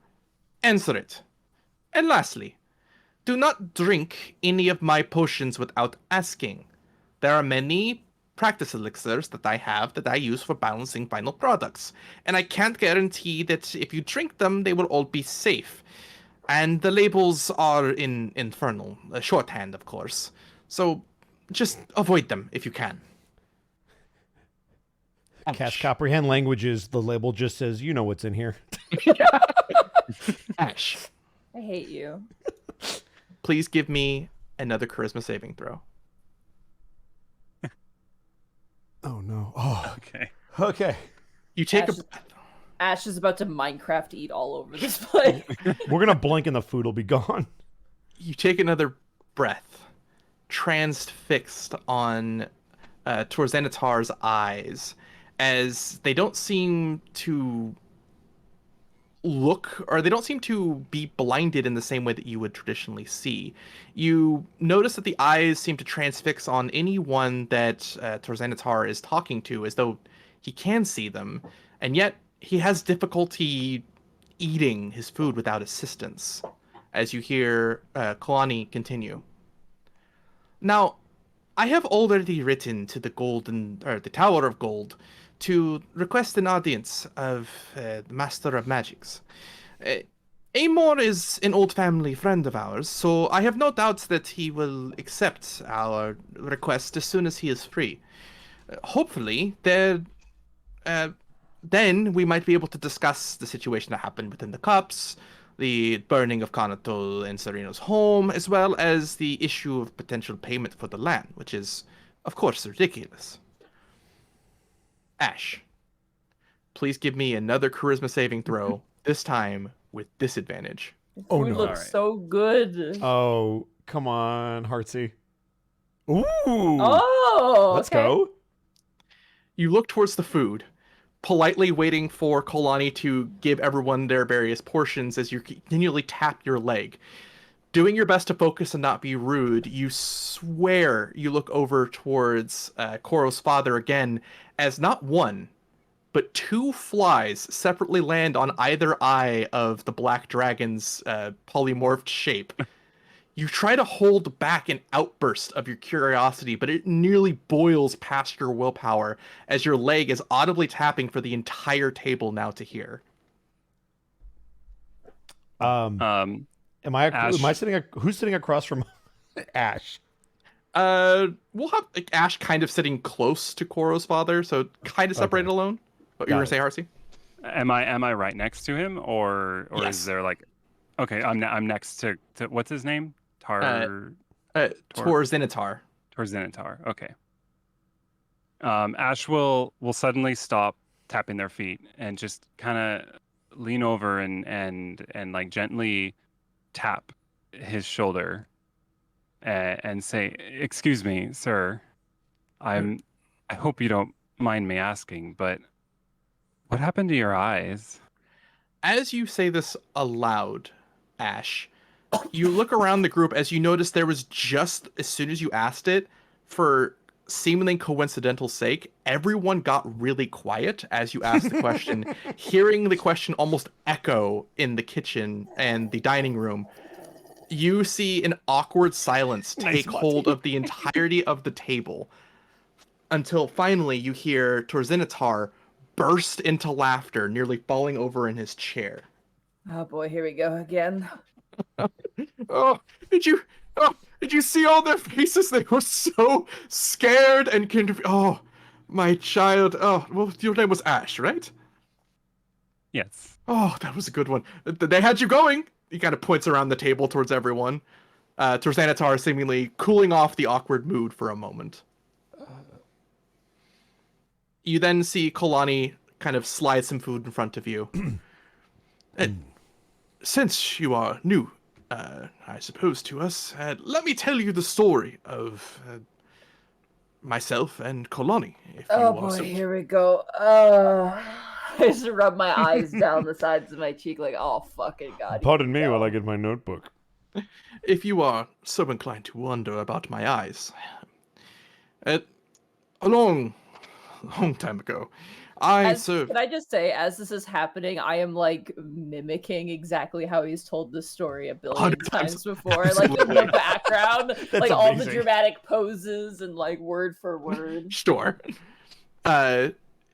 [SPEAKER 2] answer it. And lastly, do not drink any of my potions without asking. There are many practice elixirs that I use for balancing final products, and I can't guarantee that if you drink them, they will all be safe. And the labels are in Infernal, shorthand, of course. So just avoid them if you can.
[SPEAKER 3] Cast comprehend languages. The label just says, you know what's in here.
[SPEAKER 2] Ash,
[SPEAKER 1] I hate you.
[SPEAKER 2] please give me another charisma saving throw.
[SPEAKER 3] Oh no. Oh,
[SPEAKER 6] Okay.
[SPEAKER 3] okay.
[SPEAKER 2] You take
[SPEAKER 1] Ash
[SPEAKER 2] a
[SPEAKER 1] is-
[SPEAKER 2] breath.
[SPEAKER 1] Ash is about to Minecraft eat all over this place.
[SPEAKER 3] We're gonna blink and the food will be gone.
[SPEAKER 2] You take another breath, transfixed on Torzenitar's eyes, as they don't seem to look, or they don't seem to be blinded in the same way that you would traditionally see. You notice that the eyes seem to transfix on anyone that Torzenitar is talking to, as though he can see them, and yet he has difficulty eating his food without assistance, as you hear Kalani continue. Now, I have already written to the the Tower of Gold to request an audience of the Master of Magics. Amor is an old family friend of ours, so I have no doubts that he will accept our request as soon as he is free. Hopefully, then we might be able to discuss the situation that happened within the cups, the burning of Conatul and Sereno's home, as well as the issue of potential payment for the land, which is, of course, ridiculous. Ash, please give me another charisma saving throw, this time with disadvantage.
[SPEAKER 3] Oh,
[SPEAKER 1] Food
[SPEAKER 3] no.
[SPEAKER 1] looks
[SPEAKER 6] Alright.
[SPEAKER 1] so good.
[SPEAKER 3] Oh, come on, Heartsy. Ooh.
[SPEAKER 1] Oh,
[SPEAKER 3] Let's
[SPEAKER 1] okay.
[SPEAKER 3] go.
[SPEAKER 2] You look towards the food, politely waiting for Kalani to give everyone their various portions as you continually tap your leg. Doing your best to focus and not be rude, you swear you look over towards Koro's father again, as not one, but two flies separately land on either eye of the black dragon's polymorphed shape. You try to hold back an outburst of your curiosity, but it nearly boils past your willpower as your leg is audibly tapping for the entire table now to hear.
[SPEAKER 3] Am I
[SPEAKER 6] Ash.
[SPEAKER 3] sitting? Who's sitting across from Ash?
[SPEAKER 2] We'll have like, Ash kind of sitting close to Koro's father, so kind of separated
[SPEAKER 3] Okay.
[SPEAKER 2] alone. What you
[SPEAKER 3] Got
[SPEAKER 2] were gonna say, Harsey?
[SPEAKER 6] Am I right next to him, or
[SPEAKER 2] Yes.
[SPEAKER 6] is there like? Okay, I'm next to what's his name? Tor
[SPEAKER 2] Torzenitar.
[SPEAKER 6] Zenitar. Okay. Ash will suddenly stop tapping their feet and just kind of lean over and like gently tap his shoulder and say, "Excuse me, sir. I hope you don't mind me asking, but what happened to your eyes?"
[SPEAKER 2] As you say this aloud, Ash, you look around the group as you notice there was just, as soon as you asked it, for seemingly coincidental sake, everyone got really quiet as you asked the question, hearing the question almost echo in the kitchen and the dining room. You see an awkward silence take hold of the entirety of the table, until finally you hear Torzenitar burst into laughter, nearly falling over in his chair.
[SPEAKER 1] Oh boy, here we go again.
[SPEAKER 2] Oh, did you see all their faces? They were so scared and confused. Oh, my child. Oh, well, your name was Ash, right?
[SPEAKER 6] Yes.
[SPEAKER 2] Oh, that was a good one. They had you going. He kind of points around the table towards everyone. Torzenitar seemingly cooling off the awkward mood for a moment. You then see Kalani kind of slide some food in front of you. Since you are new, I suppose, to us, let me tell you the story of myself and Kalani. If
[SPEAKER 1] Oh
[SPEAKER 2] you are
[SPEAKER 1] boy,
[SPEAKER 2] so...
[SPEAKER 1] here we go. I just rub my eyes down the sides of my cheek like, oh fucking god.
[SPEAKER 3] Pardon me while I get my notebook.
[SPEAKER 2] If you are so inclined to wonder about my eyes, a long time ago, I served...
[SPEAKER 1] Can I just say, as this is happening, I am like mimicking exactly how he's told this story a billion
[SPEAKER 2] 100
[SPEAKER 1] times
[SPEAKER 2] times.
[SPEAKER 1] before, like in the background, like all the
[SPEAKER 3] amazing.
[SPEAKER 1] dramatic poses and like word for word.
[SPEAKER 2] Sure.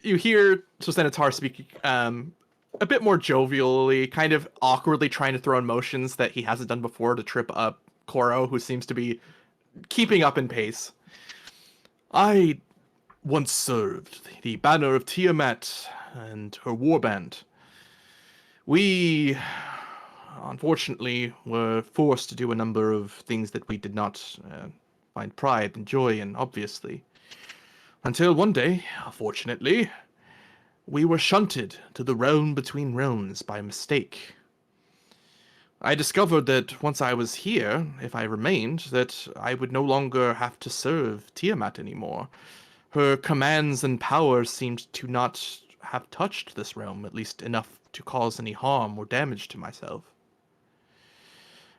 [SPEAKER 2] You hear Sosenitar speak a bit more jovially, kind of awkwardly trying to throw in motions that he hasn't done before to trip up Koro, who seems to be keeping up in pace. I once served the banner of Tiamat and her warband. We, unfortunately, were forced to do a number of things that we did not find pride and joy in, obviously. Until one day, fortunately, we were shunted to the realm between realms by mistake. I discovered that once I was here, if I remained, that I would no longer have to serve Tiamat anymore. Her commands and powers seemed to not have touched this realm, at least enough to cause any harm or damage to myself.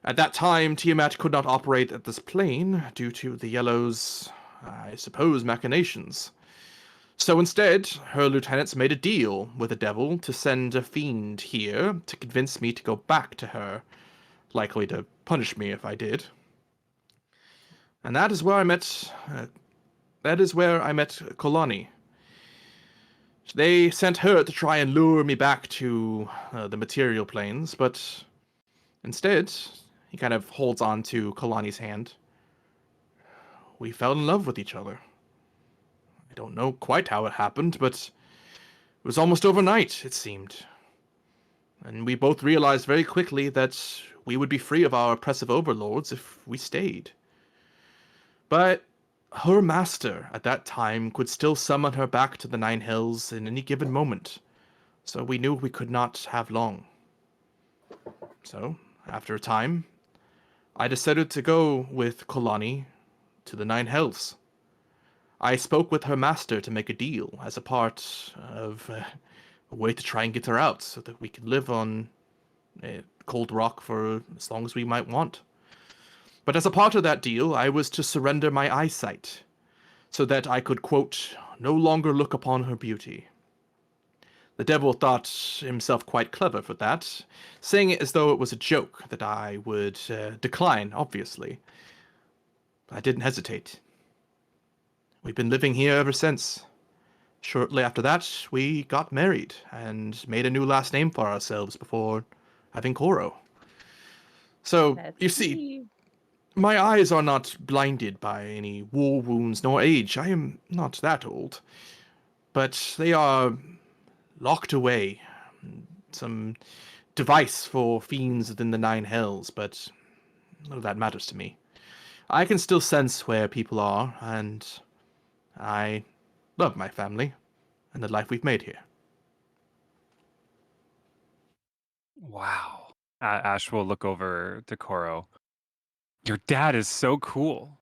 [SPEAKER 2] At that time, Tiamat could not operate at this plane due to the Yellow's, I suppose, machinations. So instead, her lieutenants made a deal with the devil to send a fiend here to convince me to go back to her, likely to punish me if I did. And that is where I met Kolani. They sent her to try and lure me back to the material planes, but instead, he kind of holds on to Kalani's hand. We fell in love with each other. I don't know quite how it happened, but it was almost overnight, it seemed. And we both realized very quickly that we would be free of our oppressive overlords if we stayed. But her master at that time could still summon her back to the Nine Hills in any given moment, so we knew we could not have long. So, after a time, I decided to go with Kolani to the Nine Hells. I spoke with her master to make a deal as a part of a way to try and get her out so that we could live on Cold Rock for as long as we might want. But as a part of that deal, I was to surrender my eyesight so that I could, quote, no longer look upon her beauty. The devil thought himself quite clever for that, saying it as though it was a joke that I would decline, obviously. I didn't hesitate. We've been living here ever since. Shortly after that, we got married and made a new last name for ourselves before having Koro. So, you see, my eyes are not blinded by any war wounds nor age. I am not that old. But they are locked away. Some device for fiends within the Nine Hells, but none of that matters to me. I can still sense where people are, and I love my family and the life we've made here.
[SPEAKER 6] Wow. Ash will look over to Koro. Your dad is so cool.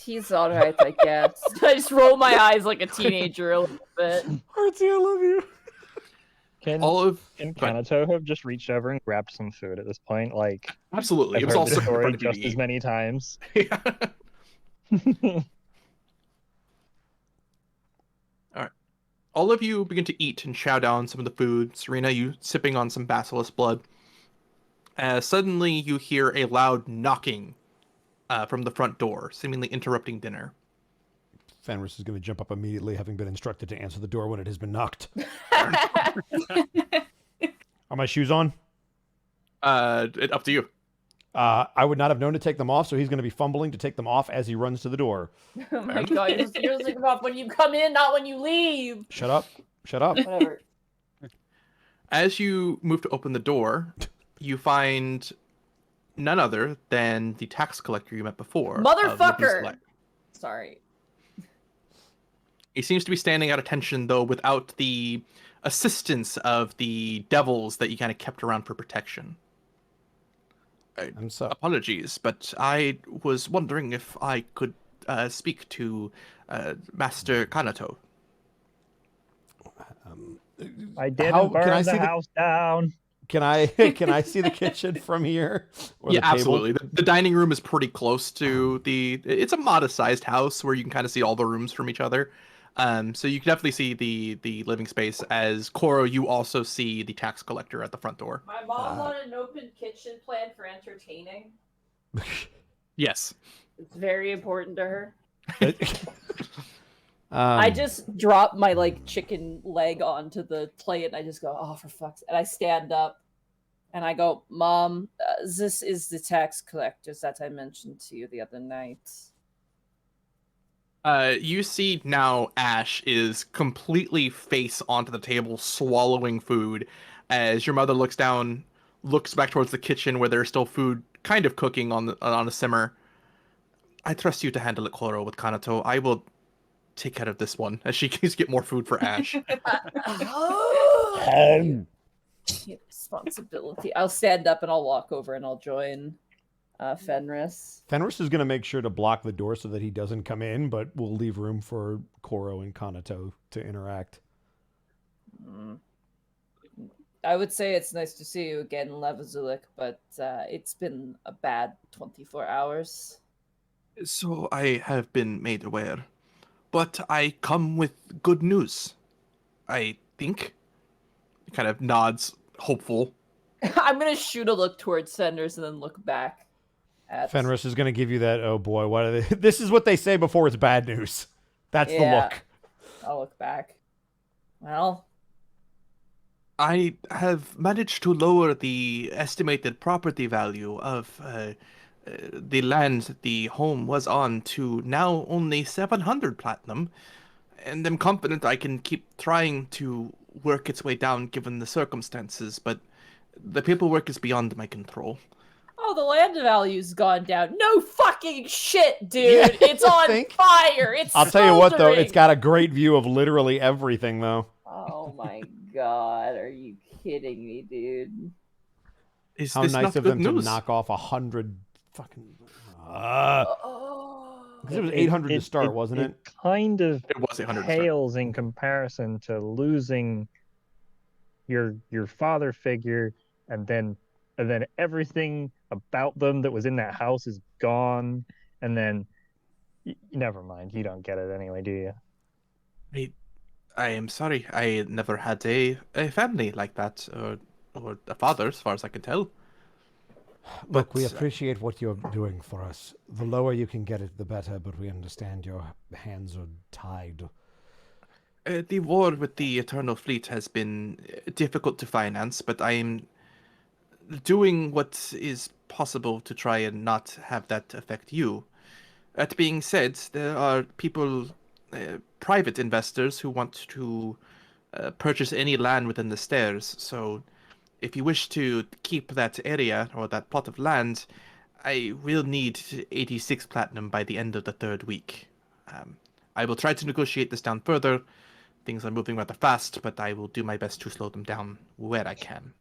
[SPEAKER 1] He's alright, I guess. I just roll my eyes like a teenager a little bit.
[SPEAKER 3] Artsy, I love you.
[SPEAKER 5] Can Kanato have just reached over and grabbed some food at this point? Like,
[SPEAKER 2] Absolutely,
[SPEAKER 5] I've
[SPEAKER 2] it was
[SPEAKER 5] heard
[SPEAKER 2] also
[SPEAKER 5] this
[SPEAKER 2] in
[SPEAKER 5] story
[SPEAKER 2] front of you
[SPEAKER 5] just
[SPEAKER 2] to
[SPEAKER 5] as
[SPEAKER 2] eat.
[SPEAKER 5] many times.
[SPEAKER 2] Yeah. Alright. All of you begin to eat and chow down some of the food. Serena, you sipping on some basilisk blood. Suddenly you hear a loud knocking from the front door, seemingly interrupting dinner.
[SPEAKER 3] Fenris is going to jump up immediately, having been instructed to answer the door when it has been knocked. Are my shoes on?
[SPEAKER 2] Up to you.
[SPEAKER 3] I would not have known to take them off, so he's going to be fumbling to take them off as he runs to the door.
[SPEAKER 1] Oh my god, you're supposed to take them off when you come in, not when you leave.
[SPEAKER 3] Shut up. Shut up.
[SPEAKER 1] Whatever.
[SPEAKER 2] As you move to open the door, you find none other than the tax collector you met before.
[SPEAKER 1] Motherfucker! Sorry.
[SPEAKER 2] He seems to be standing at attention, though, without the assistance of the devils that you kind of kept around for protection.
[SPEAKER 3] I'm sorry.
[SPEAKER 2] Apologies, but I was wondering if I could speak to Master Kanato.
[SPEAKER 5] I didn't burn the house down.
[SPEAKER 3] Can I see the kitchen from here? Or
[SPEAKER 2] Yeah,
[SPEAKER 3] the table?
[SPEAKER 2] absolutely. The dining room is pretty close to the... It's a modest-sized house where you can kind of see all the rooms from each other. So you can definitely see the living space. As Koro, you also see the tax collector at the front door.
[SPEAKER 1] My mom wanted an open kitchen plan for entertaining.
[SPEAKER 2] Yes.
[SPEAKER 1] It's very important to her.
[SPEAKER 3] I
[SPEAKER 1] I just drop my like chicken leg onto the plate and I just go, oh, for fuck's sake. And I stand up and I go, Mom, this is the tax collectors that I mentioned to you the other night.
[SPEAKER 2] You see now Ash is completely face onto the table, swallowing food, as your mother looks down, looks back towards the kitchen where there's still food kind of cooking on a simmer. I trust you to handle it, Koro, with Kanato. I will take care of this one as she keeps get more food for Ash.
[SPEAKER 1] Responsibility. I'll stand up and I'll walk over and I'll join Fenris.
[SPEAKER 3] Fenris is going to make sure to block the door so that he doesn't come in, but we'll leave room for Koro and Kanato to interact.
[SPEAKER 1] I would say it's nice to see you again, Levazulik, but it's been a bad 24 hours.
[SPEAKER 2] So I have been made aware, but I come with good news. I think. He kind of nods, hopeful.
[SPEAKER 1] I'm gonna shoot a look towards Fenris and then look back at
[SPEAKER 3] Fenris is going to give you that, oh boy, what are they? This is what they say before it's bad news. That's the look.
[SPEAKER 1] I'll look back. Well,
[SPEAKER 2] I have managed to lower the estimated property value of the land the home was on to now only 700 platinum, and I'm confident I can keep trying to work its way down given the circumstances, but the paperwork is beyond my control.
[SPEAKER 1] oh, the land value's gone down. No fucking shit, dude.
[SPEAKER 3] Yeah,
[SPEAKER 1] It's on
[SPEAKER 3] think?
[SPEAKER 1] fire. It's
[SPEAKER 3] I'll tell you what, though,
[SPEAKER 1] smoldering.
[SPEAKER 3] it's got a great view of literally everything, though.
[SPEAKER 1] Oh my god, are you kidding me, dude?
[SPEAKER 2] Is
[SPEAKER 3] How
[SPEAKER 2] this
[SPEAKER 3] nice
[SPEAKER 2] not
[SPEAKER 3] of
[SPEAKER 2] good
[SPEAKER 3] them
[SPEAKER 2] news?
[SPEAKER 3] to knock off 100 fucking...
[SPEAKER 1] Oh.
[SPEAKER 3] 'cause it was 800 to start, wasn't it?
[SPEAKER 5] It kind of
[SPEAKER 2] It was 800 to start.
[SPEAKER 5] pales in comparison to losing your father figure, and then everything about them that was in that house is gone, and then never mind, you don't get it anyway, do you?
[SPEAKER 2] I am sorry. I never had a family like that, or a father, as far as I can tell.
[SPEAKER 3] Look, we
[SPEAKER 2] But,
[SPEAKER 3] appreciate what you're doing for us. The lower you can get it, the better, but we understand your hands are tied.
[SPEAKER 2] The war with the Eternal Fleet has been difficult to finance, but I'm doing what is possible to try and not have that affect you. That being said, there are people, private investors, who want to purchase any land within the stairs, so if you wish to keep that area or that plot of land, I will need 86 platinum by the end of the 3rd week. I will try to negotiate this down further. Things are moving rather fast, but I will do my best to slow them down where I can.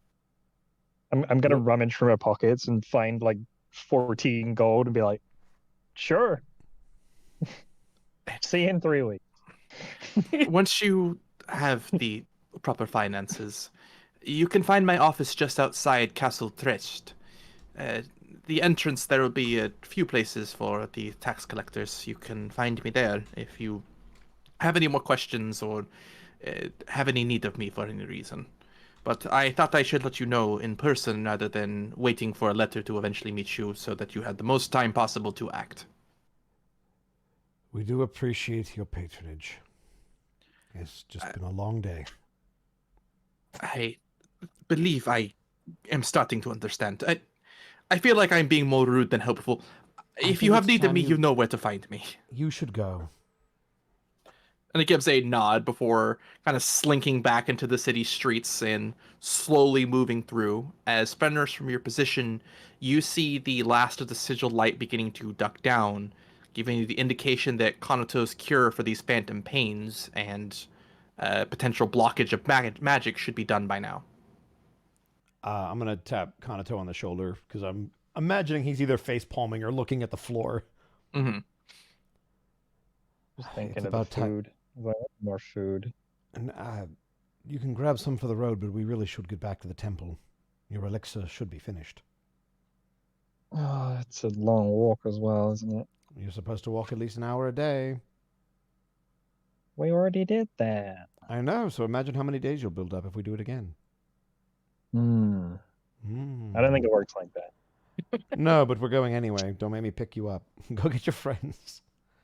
[SPEAKER 5] I'm gonna rummage through my pockets and find like 14 gold and be like, sure. See you in 3 weeks.
[SPEAKER 2] Once you have the proper finances, you can find my office just outside Castle Threcht. The entrance, there will be a few places for the tax collectors. You can find me there if you have any more questions or have any need of me for any reason. But I thought I should let you know in person rather than waiting for a letter to eventually meet you, so that you had the most time possible to act.
[SPEAKER 3] We do appreciate your patronage. It's just been a long day.
[SPEAKER 2] I believe I am starting to understand. I feel like I'm being more rude than helpful. If you
[SPEAKER 3] think
[SPEAKER 2] have
[SPEAKER 3] it's
[SPEAKER 2] need of
[SPEAKER 3] time
[SPEAKER 2] me,
[SPEAKER 3] you-
[SPEAKER 2] you know where to find me.
[SPEAKER 3] You should go.
[SPEAKER 2] And it gives a nod before kind of slinking back into the city streets and slowly moving through. As Fenris, from your position, you see the last of the sigil light beginning to duck down, giving you the indication that Kanato's cure for these phantom pains and potential blockage of magic should be done by now.
[SPEAKER 3] I'm going to tap Kanato on the shoulder because I'm imagining he's either face palming or looking at the floor.
[SPEAKER 2] Mm-hmm.
[SPEAKER 5] Just thinking
[SPEAKER 3] It's
[SPEAKER 5] of the
[SPEAKER 3] about time.
[SPEAKER 5] food. I want more food.
[SPEAKER 3] And you can grab some for the road, but we really should get back to the temple. Your elixir should be finished.
[SPEAKER 5] Oh, it's a long walk as well, isn't it?
[SPEAKER 3] You're supposed to walk at least an hour a day.
[SPEAKER 5] We already did that.
[SPEAKER 3] I know, so imagine how many days you'll build up if we do it again.
[SPEAKER 5] I don't think it works like that.
[SPEAKER 3] No, but we're going anyway. Don't make me pick you up. Go get your friends.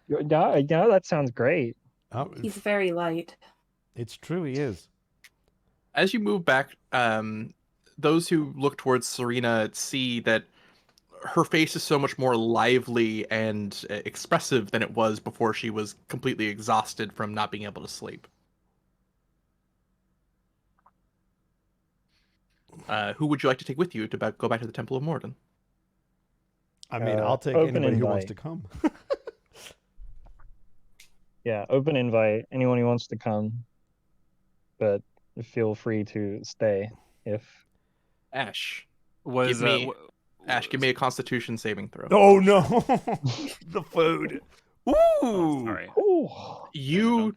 [SPEAKER 5] Yeah, that sounds great.
[SPEAKER 3] Oh,
[SPEAKER 4] He's very light.
[SPEAKER 3] it's true, he is.
[SPEAKER 2] As you move back, those who look towards Serena see that her face is so much more lively and expressive than it was before she was completely exhausted from not being able to sleep. Who would you like to take with you to go back to the Temple of Morden?
[SPEAKER 3] I mean, I'll take
[SPEAKER 5] open
[SPEAKER 3] anybody who wants
[SPEAKER 5] invite.
[SPEAKER 3] to come.
[SPEAKER 5] Yeah, open invite. Anyone who wants to come, but feel free to stay if.
[SPEAKER 2] Ash,
[SPEAKER 6] Was
[SPEAKER 2] give me
[SPEAKER 6] w-
[SPEAKER 2] Ash, give me a Constitution saving throw.
[SPEAKER 3] Oh no, the food. Ooh.
[SPEAKER 6] Oh, sorry.
[SPEAKER 5] Ooh.
[SPEAKER 2] You,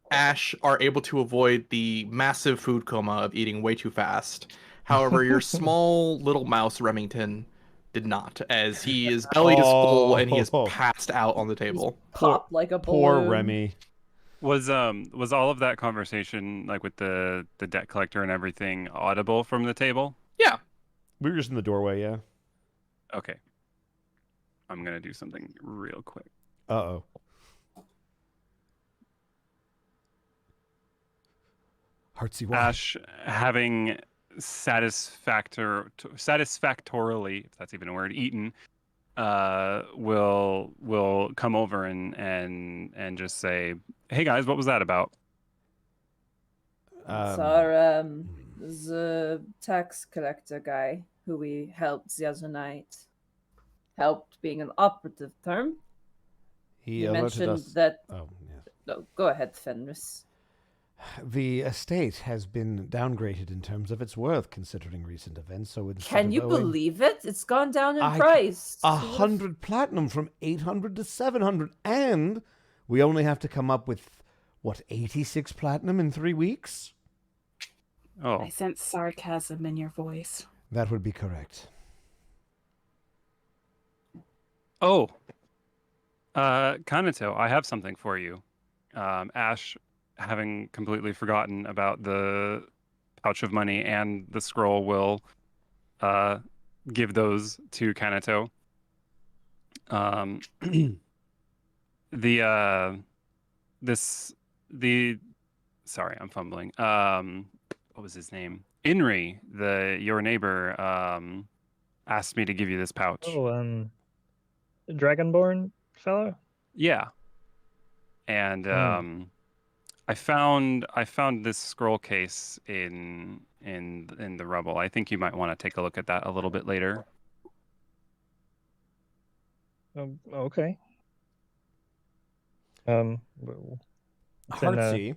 [SPEAKER 2] Ash, are able to avoid the massive food coma of eating way too fast. However, your small little mouse Remington did not, as his belly is full and he is
[SPEAKER 3] Oh.
[SPEAKER 2] passed out on the
[SPEAKER 1] He's
[SPEAKER 2] table.
[SPEAKER 1] popped like a
[SPEAKER 3] Poor
[SPEAKER 1] balloon.
[SPEAKER 3] Remy.
[SPEAKER 6] Was all of that conversation, like with the debt collector and everything, audible from the table?
[SPEAKER 2] Yeah.
[SPEAKER 3] We were just in the doorway, yeah.
[SPEAKER 6] Okay. I'm gonna do something real quick.
[SPEAKER 3] Uh-oh. Heartsy, why?
[SPEAKER 6] Ash, having satisfactorily, if that's even a word, eaten, will come over and just say, "Hey guys, what was that about?"
[SPEAKER 1] So, the tax collector guy who we helped the other night. Helped being an operative term.
[SPEAKER 3] he
[SPEAKER 1] You
[SPEAKER 3] alerted
[SPEAKER 1] mentioned
[SPEAKER 3] us.
[SPEAKER 1] that.
[SPEAKER 3] Oh, yes.
[SPEAKER 1] No, go ahead, Fenris.
[SPEAKER 3] The estate has been downgraded in terms of its worth, considering recent events. So instead
[SPEAKER 1] Can
[SPEAKER 3] of
[SPEAKER 1] you
[SPEAKER 3] owing
[SPEAKER 1] believe it? It's gone down in
[SPEAKER 3] I-
[SPEAKER 1] price.
[SPEAKER 3] 100 platinum from 800 to 700, and we only have to come up with what 86 platinum in 3 weeks?
[SPEAKER 6] Oh,
[SPEAKER 4] I sense sarcasm in your voice.
[SPEAKER 3] That would be correct.
[SPEAKER 6] oh, Kanato, I have something for you. Ash, having completely forgotten about the pouch of money and the scroll, will give those to Kanato. Sorry, I'm fumbling. What was his name? Inri, your neighbor, asked me to give you this pouch.
[SPEAKER 5] Oh, Dragonborn fellow.
[SPEAKER 6] Yeah. And I found this scroll case in the rubble. I think you might want to take a look at that a little bit later.
[SPEAKER 5] Okay. It's in,
[SPEAKER 3] Heartsy,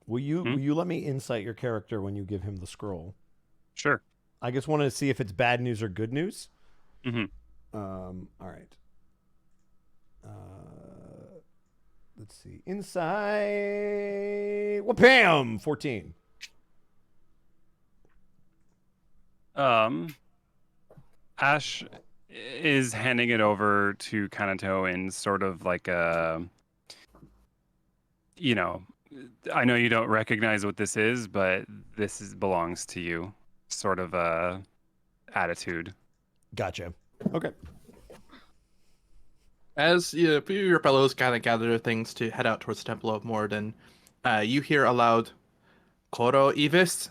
[SPEAKER 3] will you
[SPEAKER 6] Hmm?
[SPEAKER 3] will you let me insight your character when you give him the scroll?
[SPEAKER 6] Sure.
[SPEAKER 3] I just wanted to see if it's bad news or good news.
[SPEAKER 6] Mhm.
[SPEAKER 3] All right. Let's see. Insight. Wha-pam! 14.
[SPEAKER 6] Ash is handing it over to Kanato in sort of like a, I know you don't recognize what this is, but belongs to you, sort of a attitude.
[SPEAKER 3] Gotcha. Okay.
[SPEAKER 2] As your fellows kind of gather their things to head out towards the Temple of Moradin, you hear aloud, Koro Evis?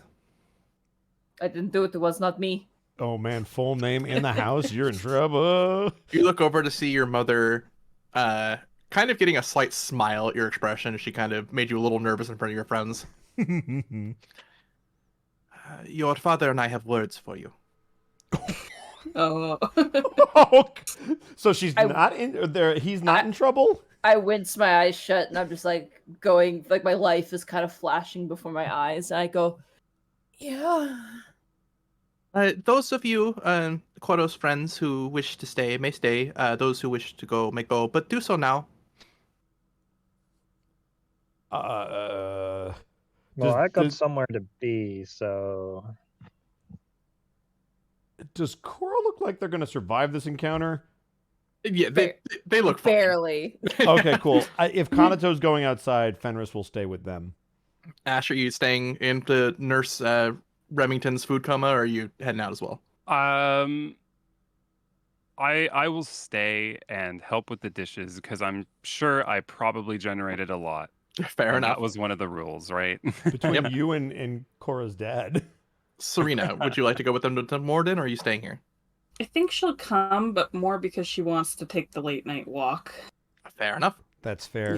[SPEAKER 1] I didn't do it. It was not me.
[SPEAKER 3] Oh man, full name in the house. You're in trouble.
[SPEAKER 2] You look over to see your mother kind of getting a slight smile at your expression. She kind of made you a little nervous in front of your friends. Your father and I have words for you.
[SPEAKER 4] Oh.
[SPEAKER 3] So she's not in there. He's not in trouble.
[SPEAKER 1] I wince my eyes shut and I'm just like going, like my life is kind of flashing before my eyes. And I go, yeah.
[SPEAKER 2] Those of you, Koro's friends who wish to stay may stay. Those who wish to go may go, but do so now.
[SPEAKER 5] Well,
[SPEAKER 3] Does-
[SPEAKER 5] I got
[SPEAKER 3] does-
[SPEAKER 5] somewhere to be, so
[SPEAKER 3] Does Cora look like they're going to survive this encounter?
[SPEAKER 2] Yeah, they look fine.
[SPEAKER 1] Barely.
[SPEAKER 3] Okay, cool. If Kanato's going outside, Fenris will stay with them.
[SPEAKER 2] Ash, are you staying in to nurse Remington's food coma, or are you heading out as well?
[SPEAKER 6] I will stay and help with the dishes because I'm sure I probably generated a lot.
[SPEAKER 2] Fair
[SPEAKER 6] And
[SPEAKER 2] enough.
[SPEAKER 6] That was one of the rules, right?
[SPEAKER 3] Between you and Cora's dad.
[SPEAKER 2] Serena, would you like to go with them to Morden, or are you staying here?
[SPEAKER 4] I think she'll come, but more because she wants to take the late night walk.
[SPEAKER 2] Fair enough.
[SPEAKER 3] That's fair.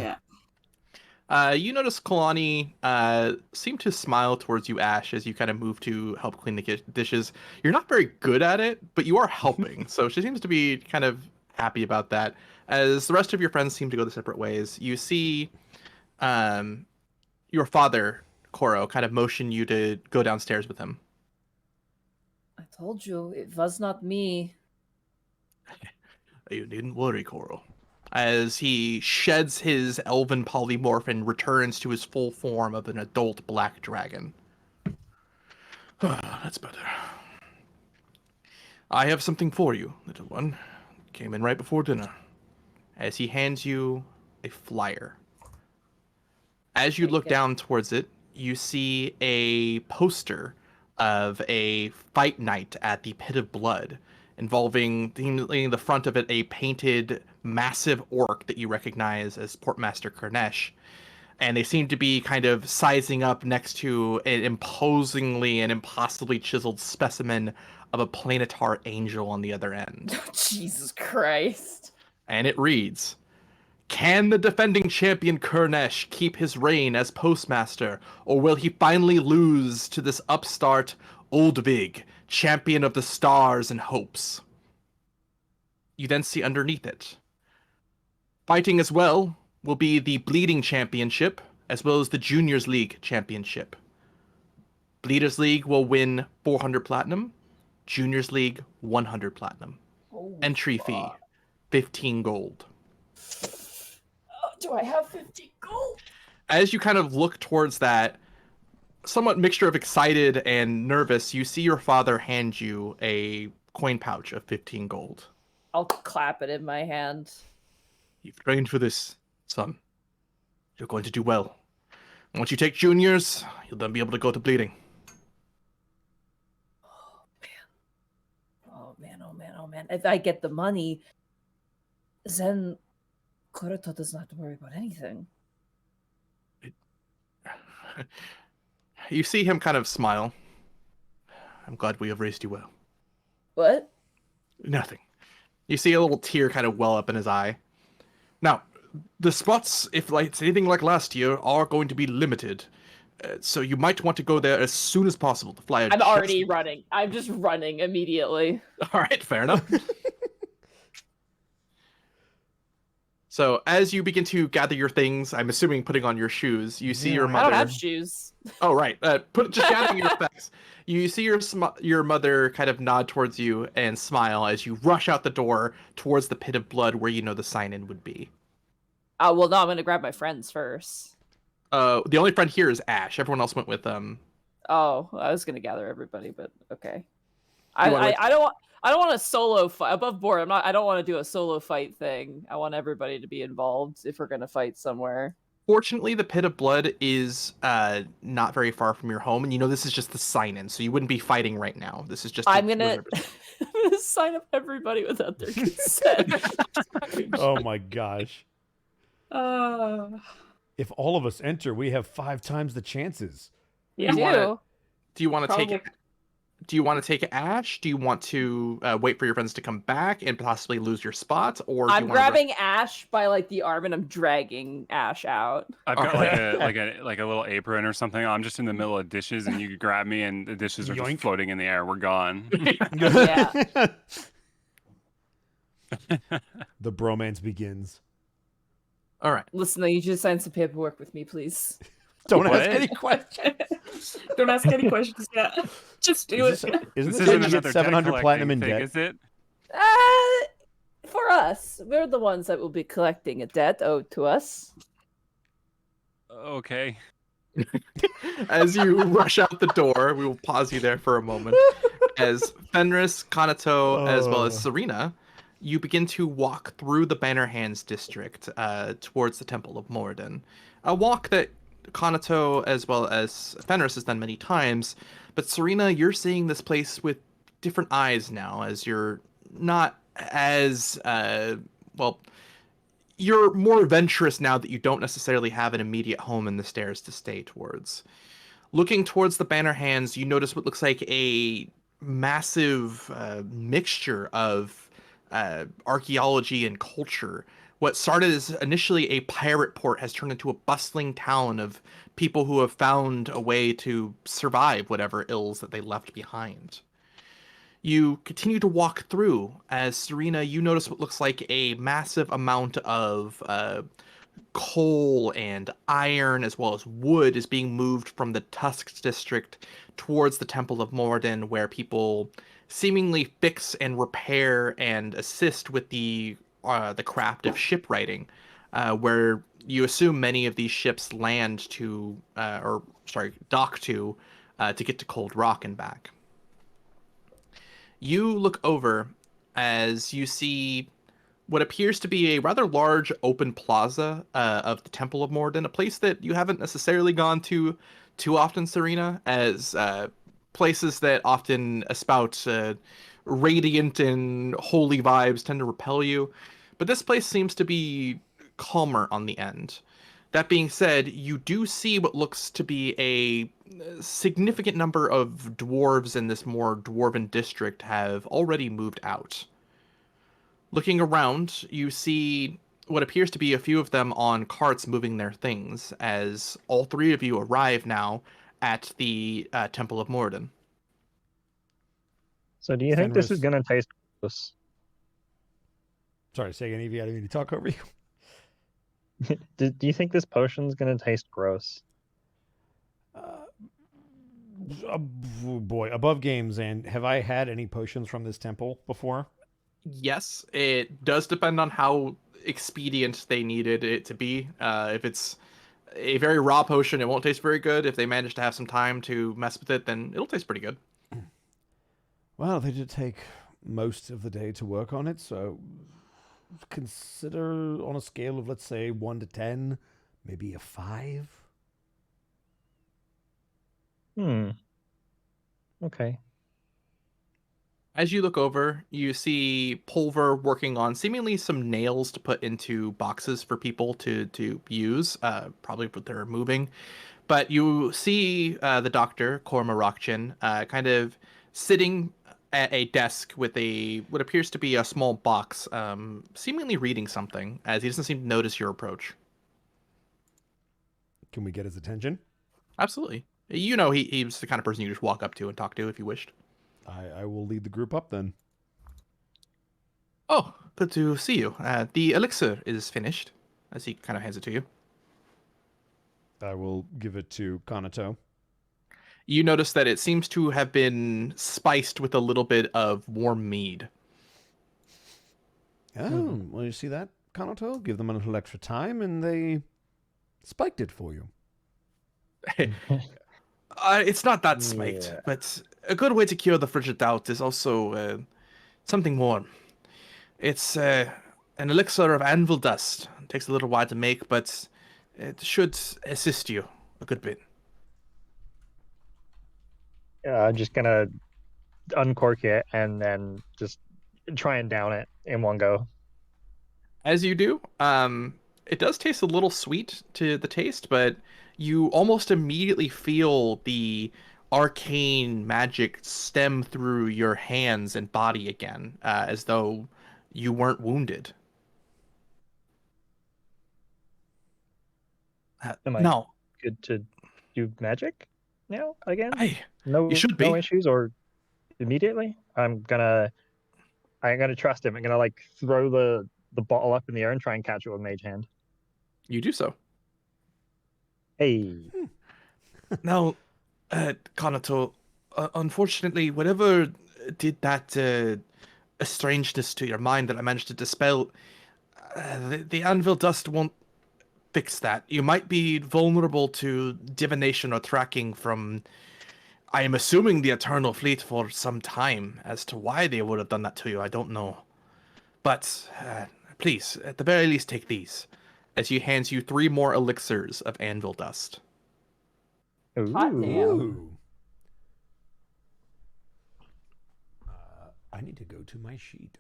[SPEAKER 4] Yeah.
[SPEAKER 2] You notice Kalani seem to smile towards you, Ash, as you kind of move to help clean the dishes. You're not very good at it, but you are helping. So she seems to be kind of happy about that. As the rest of your friends seem to go their separate ways, you see your father, Koro, kind of motion you to go downstairs with him.
[SPEAKER 1] I told you, it was not me.
[SPEAKER 2] You needn't worry, Koro. As he sheds his elven polymorph and returns to his full form of an adult black dragon. That's better. I have something for you, little one. Came in right before dinner. As he hands you a flyer. As you look down towards it, you see a poster of a fight night at the Pit of Blood, involving in the front of it a painted massive orc that you recognize as Portmaster Kurnesh. And they seem to be kind of sizing up next to an imposingly and impossibly chiseled specimen of a planetar angel on the other end.
[SPEAKER 1] Jesus Christ.
[SPEAKER 2] And it reads, can the defending champion Kurnesh keep his reign as postmaster, or will he finally lose to this upstart Oldvig, champion of the stars and hopes? You then see underneath it, fighting as well will be the Bleeding Championship, as well as the Juniors League Championship. Bleeders League will win 400 platinum, Juniors League 100 platinum. Entry fee, 15 gold.
[SPEAKER 1] Do I have 50 gold?
[SPEAKER 2] As you kind of look towards that, somewhat mixture of excited and nervous, you see your father hand you a coin pouch of 15 gold.
[SPEAKER 1] I'll clap it in my hand.
[SPEAKER 2] You've trained for this, son. You're going to do well. Once you take juniors, you'll then be able to go to bleeding.
[SPEAKER 1] Oh man. If I get the money, then Kuroto does not have to worry about anything.
[SPEAKER 2] You see him kind of smile. I'm glad we have raised you well.
[SPEAKER 1] What?
[SPEAKER 2] Nothing. You see a little tear kind of well up in his eye. Now, the spots, if it's anything like last year, are going to be limited. So you might want to go there as soon as possible to fly a
[SPEAKER 1] I'm already running. I'm just running immediately.
[SPEAKER 2] All right, fair enough. So as you begin to gather your things, I'm assuming putting on your shoes, you see your mother.
[SPEAKER 1] I don't have shoes.
[SPEAKER 2] Oh, right. Just gathering your effects. You see your mother kind of nod towards you and smile as you rush out the door towards the Pit of Blood where you know the sign-in would be.
[SPEAKER 1] Oh, well, no, I'm going to grab my friends first.
[SPEAKER 2] The only friend here is Ash. Everyone else went with
[SPEAKER 1] Oh, I was going to gather everybody, but okay. I don't want a solo fight. Above board, I don't want to do a solo fight thing. I want everybody to be involved if we're going to fight somewhere.
[SPEAKER 2] Fortunately, the Pit of Blood is not very far from your home, and you know this is just the sign-in, so you wouldn't be fighting right now. This is just...
[SPEAKER 1] I'm gonna sign up everybody without their consent.
[SPEAKER 3] Oh my gosh. If all of us enter, we have 5 times the chances.
[SPEAKER 1] Yeah.
[SPEAKER 2] Do you want to take... Do you want to take Ash? Do you want to wait for your friends to come back and possibly lose your spot? Or
[SPEAKER 1] I'm grabbing Ash by like the arm and I'm dragging Ash out.
[SPEAKER 6] I've got like a little apron or something. I'm just in the middle of dishes, and you grab me, and the dishes are just floating in the air. We're gone.
[SPEAKER 1] Yeah.
[SPEAKER 3] The bromance begins.
[SPEAKER 2] All right.
[SPEAKER 1] Listen, I need you to sign some paperwork with me, please.
[SPEAKER 3] Don't ask any questions.
[SPEAKER 4] Don't ask any questions yet. Just do it.
[SPEAKER 3] Isn't
[SPEAKER 6] This
[SPEAKER 3] this
[SPEAKER 6] isn't
[SPEAKER 3] how you
[SPEAKER 6] another
[SPEAKER 3] get 700
[SPEAKER 6] debt
[SPEAKER 3] platinum in
[SPEAKER 6] collecting
[SPEAKER 3] debt?
[SPEAKER 6] thing, is it?
[SPEAKER 1] For us, we're the ones that will be collecting a debt owed to us.
[SPEAKER 6] Okay.
[SPEAKER 2] As you rush out the door, we will pause you there for a moment. As Fenris, Kanato, as well as Serena, you begin to walk through the Banner Hands district towards the Temple of Moradin. A walk that Kanato as well as Fenris has done many times, but Serena, you're seeing this place with different eyes now, as you're not as you're more adventurous now that you don't necessarily have an immediate home in the stairs to stay towards. Looking towards the Banner Hands, you notice what looks like a massive mixture of archaeology and culture. What started as initially a pirate port has turned into a bustling town of people who have found a way to survive whatever ills that they left behind. You continue to walk through as Serena, you notice what looks like a massive amount of coal and iron as well as wood is being moved from the Tusk district towards the Temple of Moradin, where people seemingly fix and repair and assist with the craft of shipwrighting, where you assume many of these ships land to dock to get to Cold Rock and back. You look over as you see what appears to be a rather large open plaza of the Temple of Moradin, a place that you haven't necessarily gone to too often, Serena, as places that often espout radiant and holy vibes tend to repel you. But this place seems to be calmer on the end. That being said, you do see what looks to be a significant number of dwarves in this more dwarven district have already moved out. Looking around, you see what appears to be a few of them on carts moving their things, as all three of you arrive now at the Temple of Moradin.
[SPEAKER 5] So do you think this is
[SPEAKER 3] Fenris.
[SPEAKER 5] going to taste gross?
[SPEAKER 3] Sorry, say again, Evie. I didn't mean to talk over you.
[SPEAKER 5] Do you think this potion's going to taste gross?
[SPEAKER 3] Oh boy, above games, and have I had any potions from this temple before?
[SPEAKER 2] Yes, it does depend on how expedient they needed it to be. If it's a very raw potion, it won't taste very good. If they manage to have some time to mess with it, then it'll taste pretty good.
[SPEAKER 3] Well, they did take most of the day to work on it, so consider on a scale of, let's say, 1 to 10, maybe a 5.
[SPEAKER 5] Okay.
[SPEAKER 2] As you look over, you see Pulver working on seemingly some nails to put into boxes for people to use, probably what they're moving. But you see the doctor, Korma Rockchin, kind of sitting at a desk with what appears to be a small box, seemingly reading something, as he doesn't seem to notice your approach.
[SPEAKER 3] Can we get his attention?
[SPEAKER 2] Absolutely. You know, he's the kind of person you just walk up to and talk to if you wished.
[SPEAKER 3] I will lead the group up then.
[SPEAKER 2] Oh, good to see you. The elixir is finished, as he kind of hands it to you.
[SPEAKER 3] I will give it to Kanato.
[SPEAKER 2] You notice that it seems to have been spiced with a little bit of warm mead.
[SPEAKER 3] Oh, well, you see that, Kanato? Give them a little extra time, and they spiked it for you.
[SPEAKER 2] It's not that spiked, but a good way to cure the frigid doubt is also something warm. It's an elixir of anvil dust. It takes a little while to make, but it should assist you a good bit.
[SPEAKER 5] I'm just going to uncork it and then just try and down it in one go.
[SPEAKER 2] As you do, it does taste a little sweet to the taste, but you almost immediately feel the arcane magic stem through your hands and body again, as though you weren't wounded.
[SPEAKER 5] Am I
[SPEAKER 2] No,
[SPEAKER 5] good to do magic now again?
[SPEAKER 2] you should be.
[SPEAKER 5] No issues or immediately? I'm gonna trust him. I'm gonna like throw the bottle up in the air and try and catch it with mage hand.
[SPEAKER 2] You do so.
[SPEAKER 5] Hey.
[SPEAKER 2] Now, Kanato, unfortunately, whatever did that strangeness to your mind that I managed to dispel, the anvil dust won't fix that. You might be vulnerable to divination or tracking from, I am assuming, the Eternal Fleet for some time. As to why they would have done that to you, I don't know. But please, at the very least, take these, as he hands you 3 more elixirs of anvil dust.
[SPEAKER 1] Hot damn.
[SPEAKER 3] Ooh. I need to go to my sheet.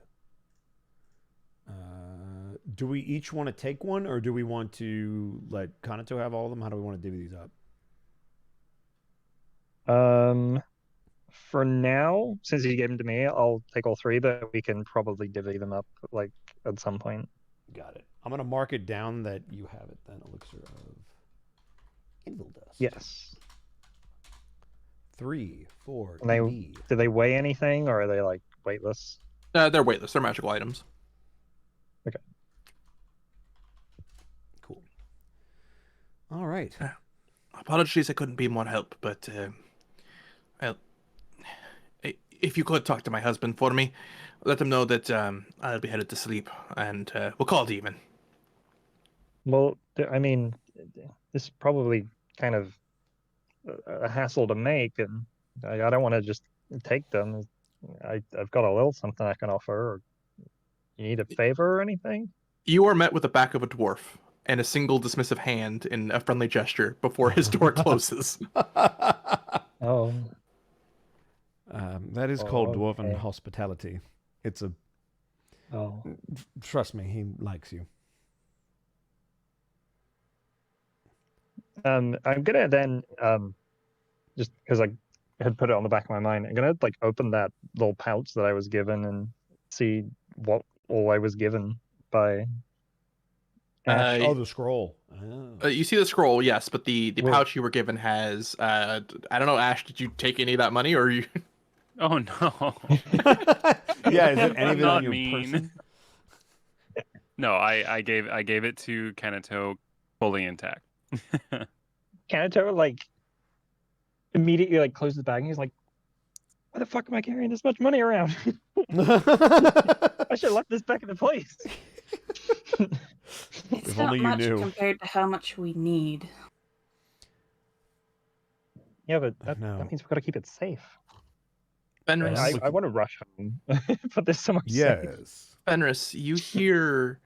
[SPEAKER 3] Do we each want to take one, or do we want to let Kanato have all of them? How do we want to divvy these up?
[SPEAKER 5] For now, since you gave them to me, I'll take all 3, but we can probably divvy them up like at some point.
[SPEAKER 3] Got it. I'm going to mark it down that you have it then. Elixir of anvil dust.
[SPEAKER 5] Yes.
[SPEAKER 3] 3, 4,
[SPEAKER 5] And they
[SPEAKER 3] D.
[SPEAKER 5] do they weigh anything, or are they like weightless?
[SPEAKER 2] They're weightless. They're magical items.
[SPEAKER 3] Cool. All right.
[SPEAKER 2] Apologies, I couldn't be more help, but well, if you could talk to my husband for me, let him know that I'll be headed to sleep, and we'll call it even.
[SPEAKER 5] Well, I mean, this is probably kind of a hassle to make, and I don't want to just take them. I've got a little something I can offer. Or you need a favor or anything?
[SPEAKER 2] You are met with the back of a dwarf and a single dismissive hand in a friendly gesture before his door closes.
[SPEAKER 5] Oh,
[SPEAKER 3] That is called
[SPEAKER 5] Oh,
[SPEAKER 3] dwarven
[SPEAKER 5] okay.
[SPEAKER 3] hospitality. It's a.
[SPEAKER 5] oh.
[SPEAKER 3] Trust me, he likes you.
[SPEAKER 5] I'm gonna then just because I had put it on the back of my mind, I'm gonna like open that little pouch that I was given and see what all I was given by Ash.
[SPEAKER 3] Oh, the scroll. Oh.
[SPEAKER 2] You see the scroll, yes, but the
[SPEAKER 5] Whoa.
[SPEAKER 2] pouch you were given has I don't know, Ash, did you take any of that money, or you?
[SPEAKER 6] Oh no.
[SPEAKER 3] Yeah, is it any of it
[SPEAKER 6] Not
[SPEAKER 3] on your
[SPEAKER 6] mean.
[SPEAKER 3] person?
[SPEAKER 6] No, I gave it to Kanito fully intact.
[SPEAKER 5] Kanito like immediately like closes the bag and he's like, "Why the fuck am I carrying this much money around? I should have left this back in the place."
[SPEAKER 4] It's
[SPEAKER 3] If
[SPEAKER 4] not
[SPEAKER 3] only you
[SPEAKER 4] much
[SPEAKER 3] knew.
[SPEAKER 4] compared to how much we need.
[SPEAKER 5] Yeah, but that
[SPEAKER 3] No.
[SPEAKER 5] means we've got to keep it safe.
[SPEAKER 2] Fenris,
[SPEAKER 5] I want to rush home, but there's so much safe.
[SPEAKER 3] Yes.
[SPEAKER 2] Fenris, you hear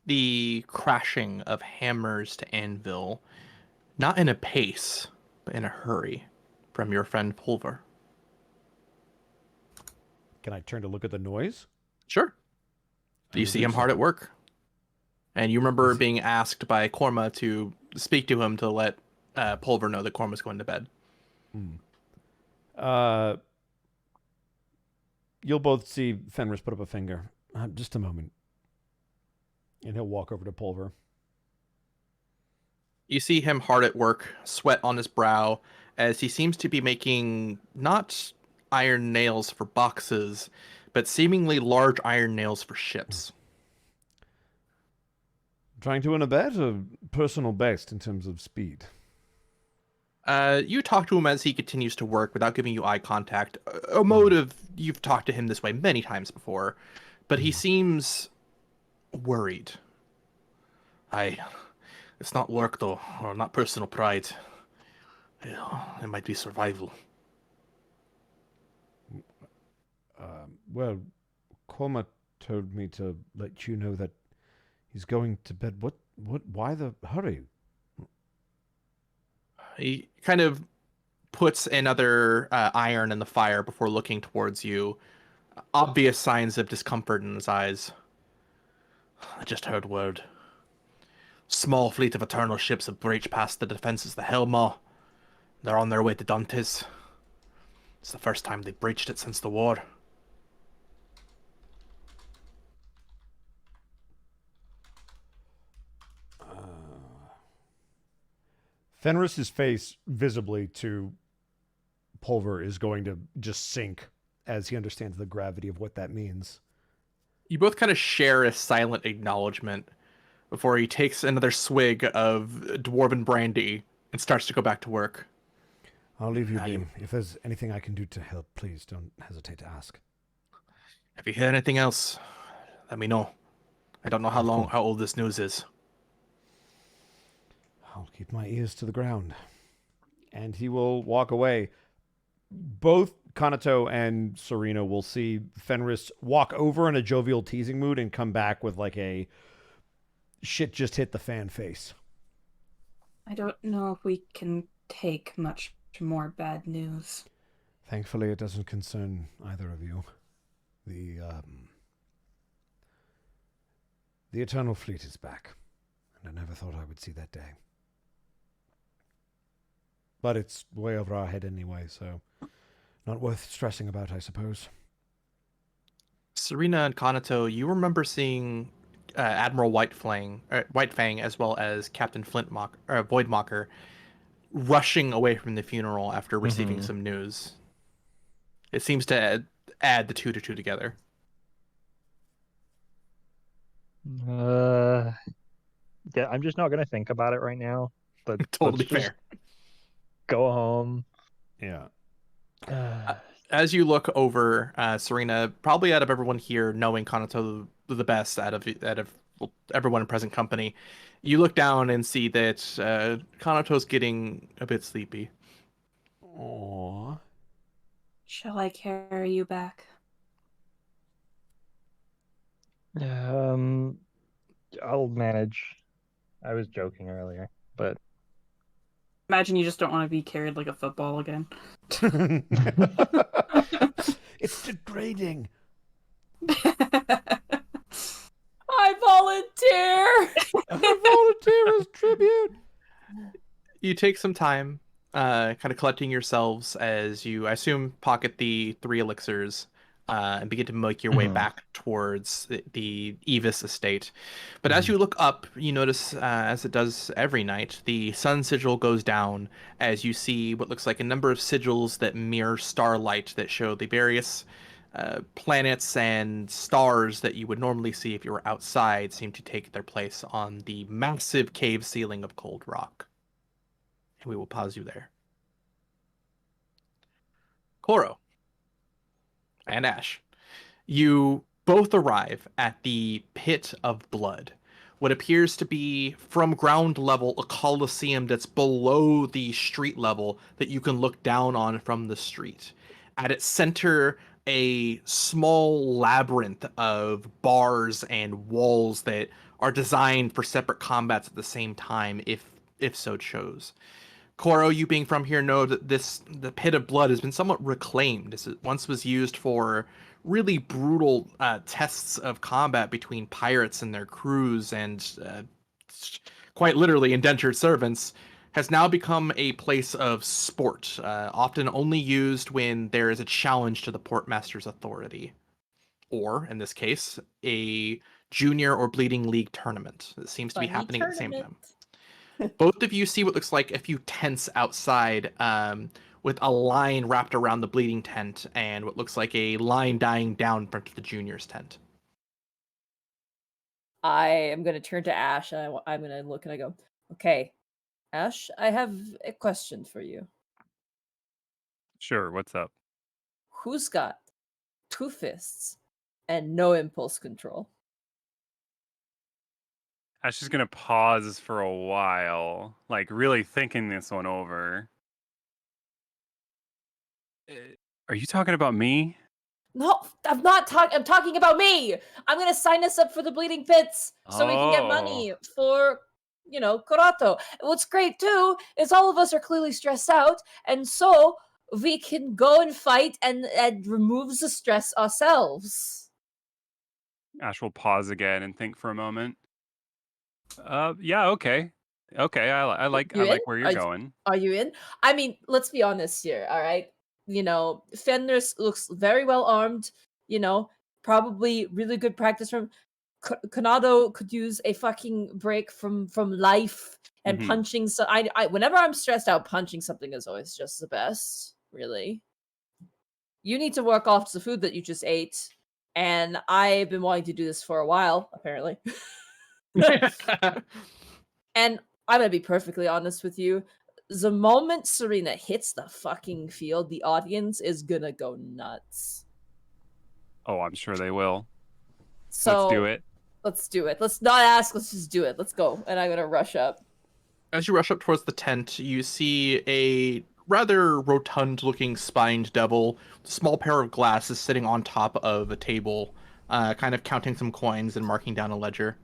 [SPEAKER 2] the crashing of hammers to anvil, not in a pace, but in a hurry, from your friend Pulver.
[SPEAKER 3] Can I turn to look at the noise?
[SPEAKER 2] Sure.
[SPEAKER 3] I
[SPEAKER 2] You
[SPEAKER 3] will
[SPEAKER 2] see
[SPEAKER 3] do
[SPEAKER 2] him hard
[SPEAKER 3] so.
[SPEAKER 2] at work. And you remember
[SPEAKER 3] Is he-
[SPEAKER 2] being asked by Korma to speak to him to let Pulver know that Korma's going to bed.
[SPEAKER 3] You'll both see Fenris put up a finger. Just a moment. And he'll walk over to Pulver.
[SPEAKER 2] You see him hard at work, sweat on his brow, as he seems to be making not iron nails for boxes, but seemingly large iron nails for ships.
[SPEAKER 3] Trying to win a bet or personal best in terms of speed?
[SPEAKER 2] You talk to him as he continues to work without giving you eye contact. A motive, you've talked to him this way many times before, but he seems worried. It's not work though, or not personal pride. It might be survival.
[SPEAKER 3] Well, Korma told me to let you know that he's going to bed. Why the hurry?
[SPEAKER 2] He kind of puts another iron in the fire before looking towards you. Obvious signs of discomfort in his eyes. I just heard word. Small fleet of eternal ships have breached past the defenses of the Heiromir. They're on their way to Dantes. It's the first time they've breached it since the war.
[SPEAKER 3] Fenris's face visibly to Pulver is going to just sink as he understands the gravity of what that means.
[SPEAKER 2] You both kind of share a silent acknowledgement before he takes another swig of dwarven brandy and starts to go back to work.
[SPEAKER 3] I'll leave you
[SPEAKER 2] Now
[SPEAKER 3] be.
[SPEAKER 2] you-
[SPEAKER 3] If there's anything I can do to help, please don't hesitate to ask.
[SPEAKER 2] If you hear anything else, let me know. I don't know how old this news is.
[SPEAKER 3] I'll keep my ears to the ground. And he will walk away. Both Kanato and Serena will see Fenris walk over in a jovial teasing mood and come back with like a shit just hit the fan face.
[SPEAKER 4] I don't know if we can take much more bad news.
[SPEAKER 3] Thankfully, it doesn't concern either of you. The Eternal Fleet is back, and I never thought I would see that day. But it's way over our head anyway, so not worth stressing about, I suppose.
[SPEAKER 2] Serena and Kanato, you remember seeing Admiral Whitefang as well as Captain Voidmocker rushing away from the funeral after receiving
[SPEAKER 5] Mhm.
[SPEAKER 2] some news. It seems to add the two to two together.
[SPEAKER 5] Yeah, I'm just not gonna think about it right now. But
[SPEAKER 2] Totally
[SPEAKER 5] let's just
[SPEAKER 2] fair.
[SPEAKER 5] go home.
[SPEAKER 3] Yeah.
[SPEAKER 2] As you look over, Serena, probably out of everyone here, knowing Kanato the best out of well, everyone in present company, you look down and see that Kanato's getting a bit sleepy.
[SPEAKER 3] Aww.
[SPEAKER 4] Shall I carry you back?
[SPEAKER 5] I'll manage. I was joking earlier, but
[SPEAKER 4] Imagine you just don't want to be carried like a football again.
[SPEAKER 3] It's degrading.
[SPEAKER 1] I volunteer.
[SPEAKER 3] I volunteer as tribute.
[SPEAKER 2] You take some time, kind of collecting yourselves as you, I assume, pocket the 3 elixirs and begin to make your way
[SPEAKER 5] Mhm.
[SPEAKER 2] back towards the Evis estate. But as you look up, you notice, as it does every night, the sun sigil goes down as you see what looks like a number of sigils that mirror starlight that show the various planets and stars that you would normally see if you were outside seem to take their place on the massive cave ceiling of cold rock. And we will pause you there. Koro and Ash, you both arrive at the Pit of Blood, what appears to be, from ground level, a coliseum that's below the street level that you can look down on from the street. At its center, a small labyrinth of bars and walls that are designed for separate combats at the same time, if so chose. Koro, you being from here, know that the Pit of Blood has been somewhat reclaimed, as it once was used for really brutal tests of combat between pirates and their crews and quite literally indentured servants, has now become a place of sport, often only used when there is a challenge to the portmaster's authority. Or, in this case, a junior or bleeding league tournament that seems to be
[SPEAKER 1] Funny
[SPEAKER 2] happening at the same time.
[SPEAKER 1] tournament.
[SPEAKER 2] Both of you see what looks like a few tents outside, with a line wrapped around the bleeding tent and what looks like a line dying down in front of the junior's tent.
[SPEAKER 1] I am going to turn to Ash and I'm going to look and I go, okay, Ash, I have a question for you.
[SPEAKER 6] Sure, what's up?
[SPEAKER 1] Who's got 2 fists and no impulse control?
[SPEAKER 6] Ash is gonna pause for a while, like really thinking this one over. Are you talking about me?
[SPEAKER 1] No, I'm not talking. I'm talking about me. I'm gonna sign us up for the Bleeding Pits so we can get money for, Kurato. What's great too is all of us are clearly stressed out, and so we can go and fight and removes the stress ourselves.
[SPEAKER 6] Ash will pause again and think for a moment. Yeah, okay. Okay, I like
[SPEAKER 1] You in?
[SPEAKER 6] where you're going.
[SPEAKER 1] Are you in? I mean, let's be honest here, all right? Fenris looks very well armed, probably really good practice from Kanado could use a fucking break from life and
[SPEAKER 6] Mhm.
[SPEAKER 1] punching. So I whenever I'm stressed out, punching something is always just the best, really. You need to work off the food that you just ate, and I've been wanting to do this for a while, apparently. And I'm gonna be perfectly honest with you. The moment Serena hits the fucking field, the audience is gonna go nuts.
[SPEAKER 6] Oh, I'm sure they will.
[SPEAKER 1] So
[SPEAKER 6] Let's do it.
[SPEAKER 1] Let's do it. Let's not ask, let's just do it. Let's go. And I'm gonna rush up.
[SPEAKER 2] As you rush up towards the tent, you see a rather rotund-looking spined devil, with a small pair of glasses sitting on top of a table, kind of counting some coins and marking down a ledger.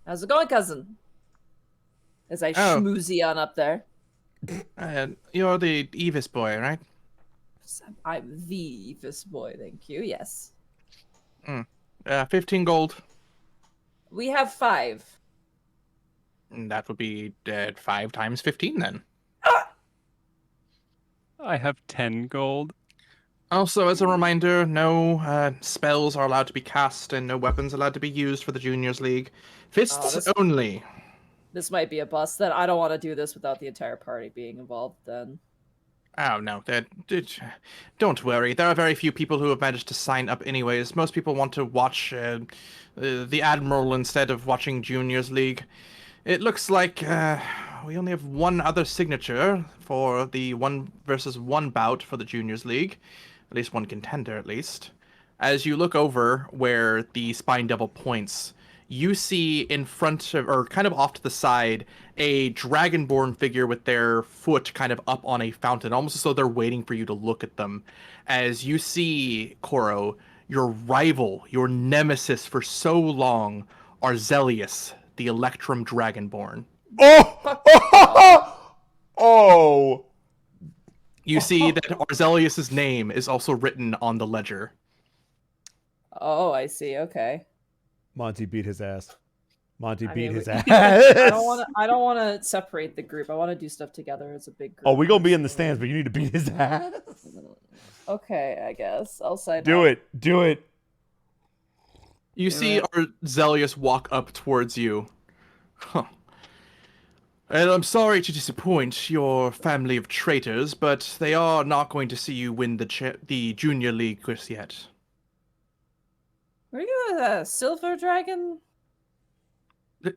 [SPEAKER 1] How's it going, cousin? As I schmoozy on up there.
[SPEAKER 2] You're the Evis boy, right?
[SPEAKER 1] I'm the Evis boy, thank you, yes.
[SPEAKER 2] 15 gold.
[SPEAKER 1] We have 5.
[SPEAKER 2] That would be 5 times 15 then.
[SPEAKER 6] I have 10 gold.
[SPEAKER 2] Also, as a reminder, no spells are allowed to be cast and no weapons allowed to be used for the Juniors League. Fists only.
[SPEAKER 1] This might be a bust. Then I don't want to do this without the entire party being involved. Then.
[SPEAKER 2] Oh no, don't worry. There are very few people who have managed to sign up anyways. Most people want to watch the Admiral instead of watching Juniors League. It looks like we only have one other signature for the 1-versus-1 bout for the Juniors League. At least one contender, at least. As you look over where the Spine Devil points, you see in front of, or kind of off to the side, a Dragonborn figure with their foot kind of up on a fountain, almost as though they're waiting for you to look at them. As you see, Koro, your rival, your nemesis for so long, Arzelius, the Electrum Dragonborn.
[SPEAKER 3] Oh!
[SPEAKER 2] You see that Arzelius's name is also written on the ledger.
[SPEAKER 1] Oh, I see. Okay.
[SPEAKER 3] Monty beat his ass. Monty
[SPEAKER 1] I
[SPEAKER 3] beat
[SPEAKER 1] mean,
[SPEAKER 3] his
[SPEAKER 1] we-
[SPEAKER 3] ass.
[SPEAKER 1] I don't want to separate the group. I want to do stuff together as a big group.
[SPEAKER 3] Oh, we gonna be in the stands, but you need to beat his ass.
[SPEAKER 1] Okay, I guess I'll sign
[SPEAKER 3] Do
[SPEAKER 1] up.
[SPEAKER 3] it. Do it.
[SPEAKER 2] You see Arzelius walk up towards you. Huh. And I'm sorry to disappoint your family of traitors, but they are not going to see you win the Junior League just yet.
[SPEAKER 1] Were you a silver dragon?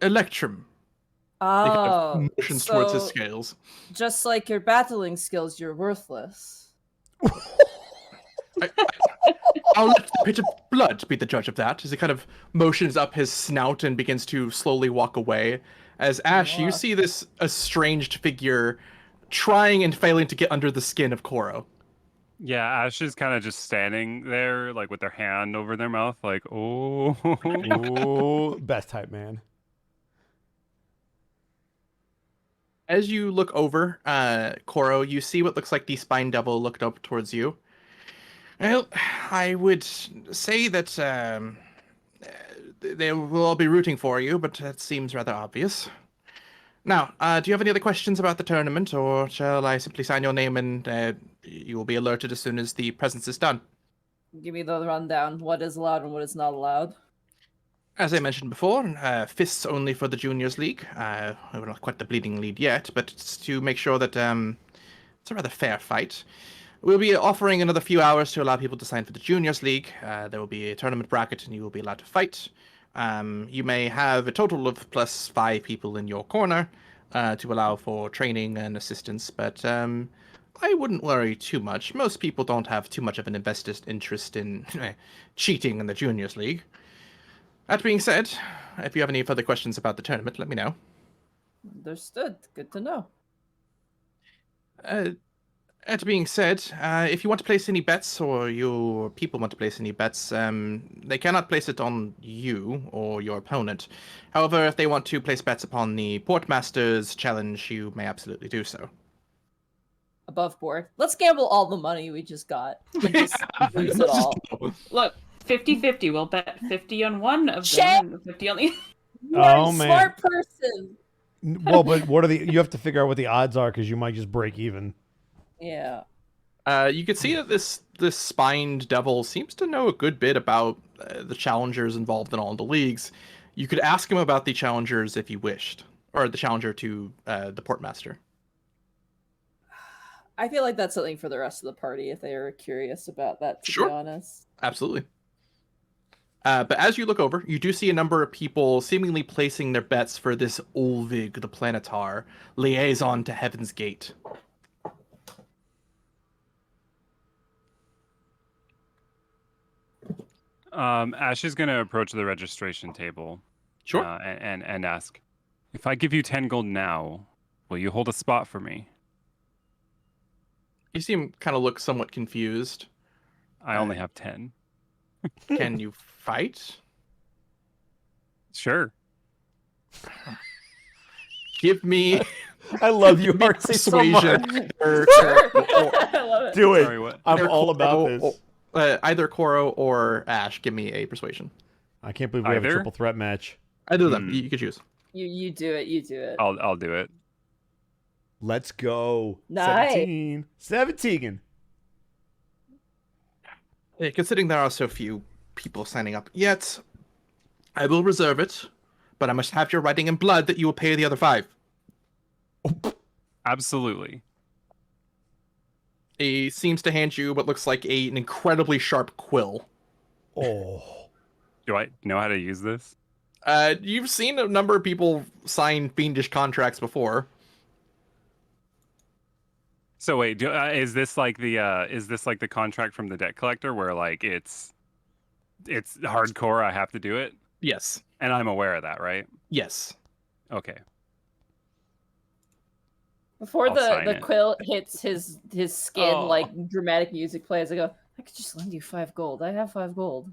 [SPEAKER 2] Electrum. He
[SPEAKER 1] Oh,
[SPEAKER 2] kind of motions towards his
[SPEAKER 1] so
[SPEAKER 2] scales.
[SPEAKER 1] just like your battling skills, you're worthless.
[SPEAKER 2] I'll let the pit of blood be the judge of that, as he kind of motions up his snout and begins to slowly walk away. As Ash, you see this estranged figure trying and failing to get under the skin of Koro.
[SPEAKER 6] Yeah, Ash is kind of just standing there, like with their hand over their mouth, like, oh.
[SPEAKER 3] Ooh, best type, man.
[SPEAKER 2] As you look over, Koro, you see what looks like the Spine Devil looked up towards you. Well, I would say that they will all be rooting for you, but that seems rather obvious. Now, do you have any other questions about the tournament, or shall I simply sign your name and you will be alerted as soon as the presence is done?
[SPEAKER 1] Give me the rundown. What is allowed and what is not allowed.
[SPEAKER 2] As I mentioned before, fists only for the Juniors League. We're not quite the bleeding lead yet, but it's to make sure that it's a rather fair fight. We'll be offering another few hours to allow people to sign for the Juniors League. There will be a tournament bracket, and you will be allowed to fight. You may have a total of +5 people in your corner to allow for training and assistance, but I wouldn't worry too much. Most people don't have too much of an invested interest in cheating in the Juniors League. That being said, if you have any further questions about the tournament, let me know.
[SPEAKER 1] Understood. Good to know.
[SPEAKER 2] That being said, if you want to place any bets, or your people want to place any bets, they cannot place it on you or your opponent. However, if they want to place bets upon the Portmaster's challenge, you may absolutely do so.
[SPEAKER 1] Above board. Let's gamble all the money we just got. We just lose it all.
[SPEAKER 4] Look, 50-50. We'll bet 50 on one of
[SPEAKER 1] Shit!
[SPEAKER 4] them and 50 on the other.
[SPEAKER 1] You're a
[SPEAKER 3] Oh, man.
[SPEAKER 1] smart person.
[SPEAKER 3] Well, but what are you have to figure out what the odds are because you might just break even.
[SPEAKER 1] Yeah.
[SPEAKER 2] You can see that this spined devil seems to know a good bit about the challengers involved in all the leagues. You could ask him about the challengers if you wished, or the challenger to the Portmaster.
[SPEAKER 1] I feel like that's something for the rest of the party if they are curious about that, to
[SPEAKER 2] Sure.
[SPEAKER 1] be honest.
[SPEAKER 2] Absolutely. But as you look over, you do see a number of people seemingly placing their bets for this Ulvig the Planetar, liaison to Heaven's Gate.
[SPEAKER 6] Ash is going to approach the registration table.
[SPEAKER 2] Sure.
[SPEAKER 6] And ask, if I give you 10 gold now, will you hold a spot for me?
[SPEAKER 2] You see him kind of look somewhat confused.
[SPEAKER 6] I only have 10.
[SPEAKER 2] Can you fight?
[SPEAKER 6] Sure.
[SPEAKER 2] Give me
[SPEAKER 3] I love you, Artsy, so much.
[SPEAKER 2] persuasion.
[SPEAKER 1] I love it.
[SPEAKER 3] Do it.
[SPEAKER 6] Sorry, what?
[SPEAKER 3] I'm all about this.
[SPEAKER 2] Either Koro or Ash, give me a persuasion.
[SPEAKER 3] I can't believe we have a
[SPEAKER 6] Either?
[SPEAKER 3] triple threat match.
[SPEAKER 2] Either of them, you could choose.
[SPEAKER 1] You do it. You do it.
[SPEAKER 6] I'll do it.
[SPEAKER 3] Let's go.
[SPEAKER 1] Nice.
[SPEAKER 3] 17. 17.
[SPEAKER 2] Yeah, considering there are so few people signing up yet, I will reserve it. but I must have your writing in blood that you will pay the other 5.
[SPEAKER 6] Absolutely.
[SPEAKER 2] He seems to hand you what looks like an incredibly sharp quill.
[SPEAKER 3] Oh.
[SPEAKER 6] Do I know how to use this?
[SPEAKER 2] You've seen a number of people sign fiendish contracts before.
[SPEAKER 6] So wait, is this like the contract from the debt collector where like it's hardcore? I have to do it,
[SPEAKER 2] Yes.
[SPEAKER 6] and I'm aware of that, right?
[SPEAKER 2] Yes.
[SPEAKER 6] Okay.
[SPEAKER 1] Before
[SPEAKER 6] I'll
[SPEAKER 1] the
[SPEAKER 6] sign it.
[SPEAKER 1] quill hits his skin,
[SPEAKER 6] Oh.
[SPEAKER 1] like dramatic music plays, I go, I could just lend you 5 gold. I have 5 gold.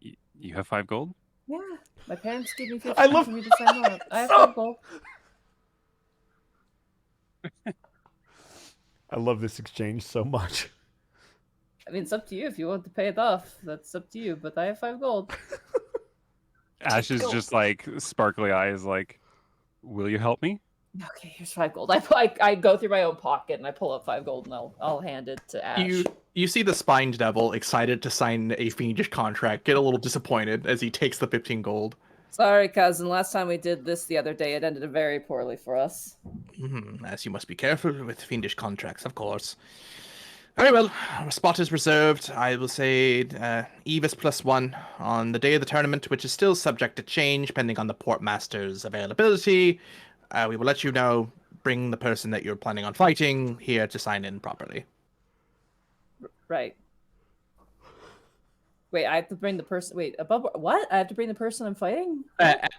[SPEAKER 6] You have 5 gold?
[SPEAKER 1] Yeah. My parents gave me 15
[SPEAKER 3] I love-
[SPEAKER 1] for me to sign up. I have 5 gold.
[SPEAKER 3] I love this exchange so much.
[SPEAKER 1] I mean, it's up to you if you want to pay it off. That's up to you, but I have 5 gold.
[SPEAKER 6] Ash is just like sparkly eyes, like, will you help me?
[SPEAKER 1] Okay, here's 5 gold. I go through my own pocket and I pull up 5 gold and I'll hand it to Ash.
[SPEAKER 2] You see the spined devil, excited to sign a fiendish contract, get a little disappointed as he takes the 15 gold.
[SPEAKER 1] Sorry, cousin. Last time we did this the other day, it ended very poorly for us.
[SPEAKER 2] As you must be careful with fiendish contracts, of course. Very well, our spot is reserved. I will say Evis +1 on the day of the tournament, which is still subject to change pending on the portmaster's availability. We will let you know. Bring the person that you're planning on fighting here to sign in properly.
[SPEAKER 1] Right. Wait, I have to bring the person. Wait, above what? I have to bring the person I'm fighting?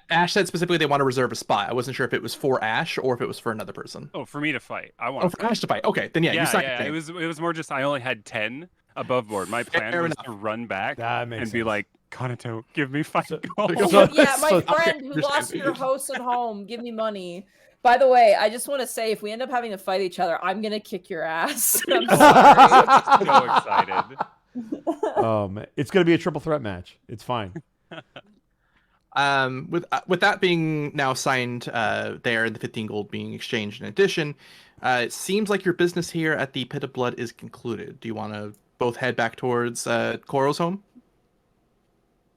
[SPEAKER 2] Ash said specifically they want to reserve a spot. I wasn't sure if it was for Ash or if it was for another person.
[SPEAKER 6] Oh, for me to fight. I want
[SPEAKER 2] Oh, for Ash to fight. Okay, then yeah, you signed
[SPEAKER 6] yeah. It was more just I only had 10 above board. My plan
[SPEAKER 2] Fair
[SPEAKER 6] was
[SPEAKER 2] enough.
[SPEAKER 6] to run back
[SPEAKER 3] That makes
[SPEAKER 6] and be
[SPEAKER 3] sense.
[SPEAKER 6] like, Kanato, give me 5 gold.
[SPEAKER 1] Oh, yeah, my
[SPEAKER 3] so-
[SPEAKER 1] friend who lost your house at home. Give me money. By the way, I just want to say, if we end up having to fight each other, I'm gonna kick your ass. I'm sorry.
[SPEAKER 6] So excited.
[SPEAKER 3] It's going to be a triple threat match. It's fine.
[SPEAKER 2] With that being now signed there and the 15 gold being exchanged in addition, it seems like your business here at the Pit of Blood is concluded. Do you want to both head back towards Koro's home?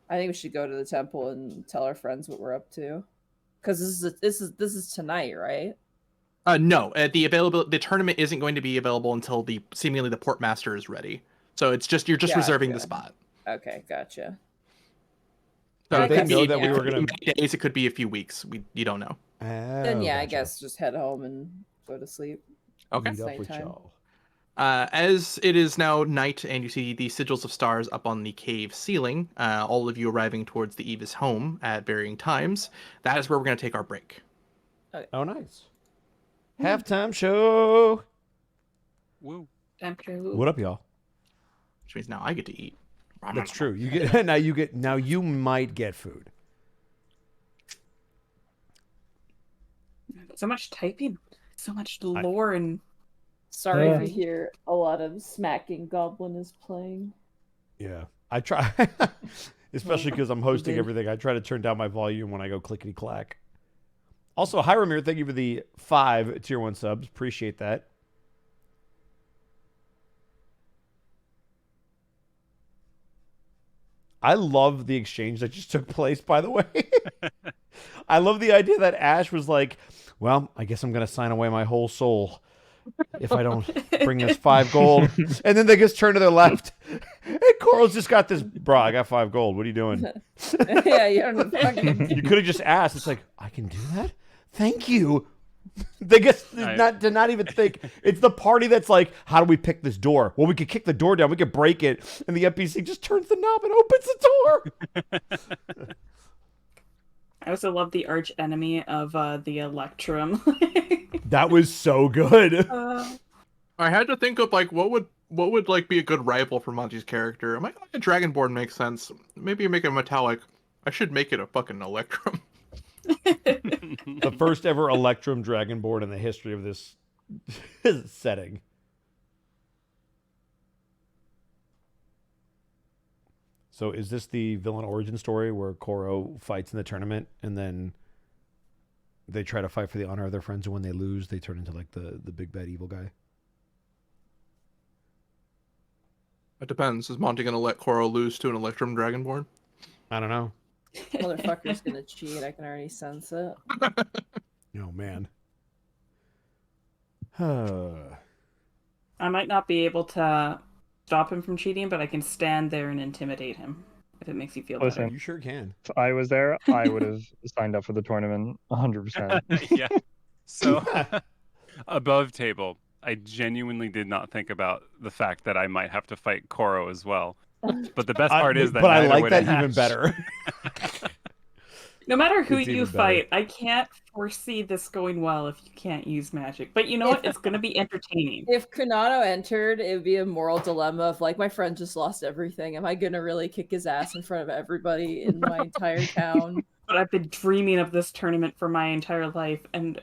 [SPEAKER 1] I think we should go to the temple and tell our friends what we're up to, because this is tonight, right?
[SPEAKER 2] No, the tournament isn't going to be available until seemingly the portmaster is ready. So it's just you're just reserving the
[SPEAKER 1] Gotcha.
[SPEAKER 2] spot.
[SPEAKER 1] Okay, gotcha.
[SPEAKER 2] So
[SPEAKER 1] I
[SPEAKER 2] it
[SPEAKER 3] They
[SPEAKER 2] could
[SPEAKER 1] guess,
[SPEAKER 3] know
[SPEAKER 2] be
[SPEAKER 3] that we
[SPEAKER 1] yeah.
[SPEAKER 3] were going
[SPEAKER 2] many days. It could be a few weeks. You don't know.
[SPEAKER 1] Then yeah, I guess just head home and go to sleep.
[SPEAKER 2] Okay.
[SPEAKER 3] Meet up with
[SPEAKER 1] Nighttime.
[SPEAKER 3] y'all.
[SPEAKER 2] As it is now night and you see the sigils of stars up on the cave ceiling, all of you arriving towards the Evis home at varying times, that is where we're going to take our break.
[SPEAKER 3] Oh, nice. Halftime show.
[SPEAKER 6] Woo.
[SPEAKER 3] What up, y'all?
[SPEAKER 2] Which means now I get to eat.
[SPEAKER 3] That's true. You get now you might get food.
[SPEAKER 4] So much typing, so much lore, and
[SPEAKER 1] Sorry
[SPEAKER 5] Yeah.
[SPEAKER 1] if you hear a lot of smacking. Goblin is playing.
[SPEAKER 3] Yeah, I try, especially because I'm hosting everything. I try to turn down my volume when I go clickety clack. Also, heiromir, thank you for the 5 tier 1 subs. Appreciate that. I love the exchange that just took place, by the way. I love the idea that Ash was like, well, I guess I'm going to sign away my whole soul if I don't bring this 5 gold. And then they just turn to their left. And Coral's just got this, bro, I got 5 gold. What are you doing?
[SPEAKER 1] Yeah, you don't fucking.
[SPEAKER 3] You could have just asked. It's like, I can do that? Thank you. They guess not even think. It's the party that's like, how do we pick this door? Well, we could kick the door down. We could break it. And the NPC just turns the knob and opens the door.
[SPEAKER 4] I also love the arch enemy of the Electrum.
[SPEAKER 3] That was so good.
[SPEAKER 2] I had to think of like what would like be a good rival for Monty's character. I'm like, oh, a Dragonborn makes sense. Maybe you make it metallic. I should make it a fucking Electrum.
[SPEAKER 3] The first ever Electrum Dragonborn in the history of this setting. So is this the villain origin story where Koro fights in the tournament and then they try to fight for the honor of their friends, and when they lose, they turn into like the big bad evil guy?
[SPEAKER 2] It depends. Is Monty gonna let Koro lose to an Electrum Dragonborn?
[SPEAKER 3] I don't know.
[SPEAKER 1] Motherfucker's gonna cheat. I can already sense it.
[SPEAKER 3] Oh man.
[SPEAKER 4] I might not be able to stop him from cheating, but I can stand there and intimidate him if it makes you feel
[SPEAKER 5] Listen.
[SPEAKER 4] better.
[SPEAKER 3] You sure can.
[SPEAKER 5] If I was there, I would have signed up for the tournament 100%.
[SPEAKER 6] Yeah. So above table, I genuinely did not think about the fact that I might have to fight Koro as well. But the best part is that
[SPEAKER 3] but I
[SPEAKER 6] neither
[SPEAKER 3] like
[SPEAKER 6] would
[SPEAKER 3] that
[SPEAKER 6] Ash.
[SPEAKER 3] even better.
[SPEAKER 4] No matter who
[SPEAKER 3] It's
[SPEAKER 4] you
[SPEAKER 3] even better.
[SPEAKER 4] fight, I can't foresee this going well if you can't use magic. But you know what? It's going to be entertaining.
[SPEAKER 1] If Kunano entered, it would be a moral dilemma of like, my friend just lost everything. Am I gonna really kick his ass in front of everybody in my entire town?
[SPEAKER 4] But I've been dreaming of this tournament for my entire life, and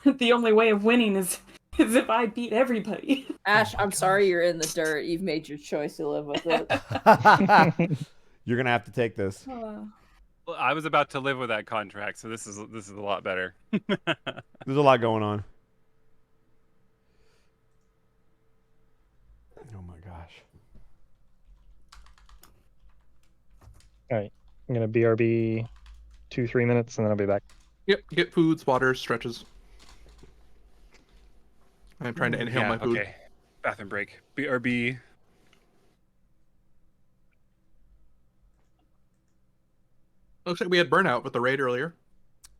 [SPEAKER 4] the only way of winning is if I beat everybody.
[SPEAKER 1] Ash, I'm sorry you're in the dirt. You've made your choice to live with it.
[SPEAKER 3] You're gonna have to take this.
[SPEAKER 6] Well, I was about to live with that contract, so this is a lot better.
[SPEAKER 3] There's a lot going on. Oh my gosh.
[SPEAKER 5] All right, I'm gonna BRB 2-3 minutes, and then I'll be back.
[SPEAKER 2] Yep. Get foods, water, stretches. I'm trying to inhale my food.
[SPEAKER 6] Okay. Bathroom break. BRB.
[SPEAKER 2] Looks like we had burnout with the raid earlier.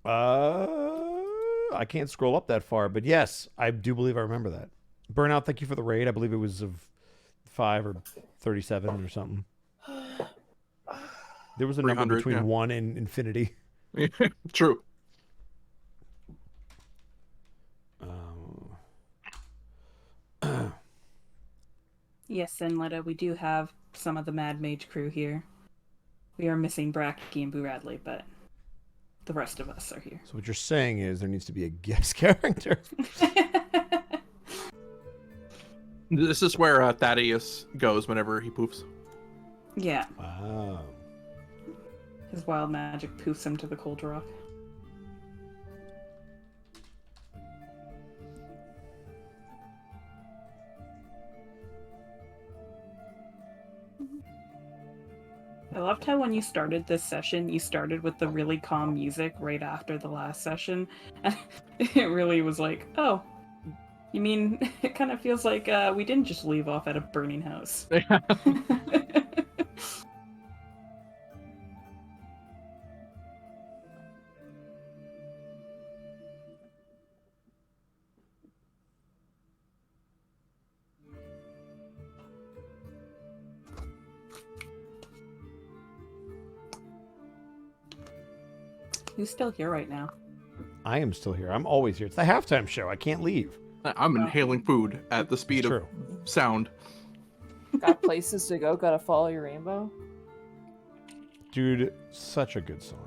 [SPEAKER 3] I can't scroll up that far, but yes, I do believe I remember that. Burnout, thank you for the raid. I believe it was of 5 or 37 or something. There was a number
[SPEAKER 2] 300,
[SPEAKER 3] between
[SPEAKER 2] yeah.
[SPEAKER 3] 1 and infinity.
[SPEAKER 2] True.
[SPEAKER 4] Yes, and Letta, we do have some of the Mad Mage crew here. We are missing Bracky and Bradley, but the rest of us are here.
[SPEAKER 3] So what you're saying is there needs to be a guest character.
[SPEAKER 2] This is where Thaddeus goes whenever he poofs.
[SPEAKER 4] Yeah,
[SPEAKER 3] Wow.
[SPEAKER 4] his wild magic poofs him to the cold rock. I loved how when you started this session, you started with the really calm music right after the last session. And it really was like, oh, you mean it kind of feels like we didn't just leave off at a burning house. Who's still here right now?
[SPEAKER 3] I am still here. I'm always here. It's the halftime show. I can't leave.
[SPEAKER 2] I'm inhaling food at the speed
[SPEAKER 3] It's
[SPEAKER 2] of
[SPEAKER 3] true.
[SPEAKER 2] sound.
[SPEAKER 1] Got places to go, gotta follow your rainbow.
[SPEAKER 3] Dude, such a good song.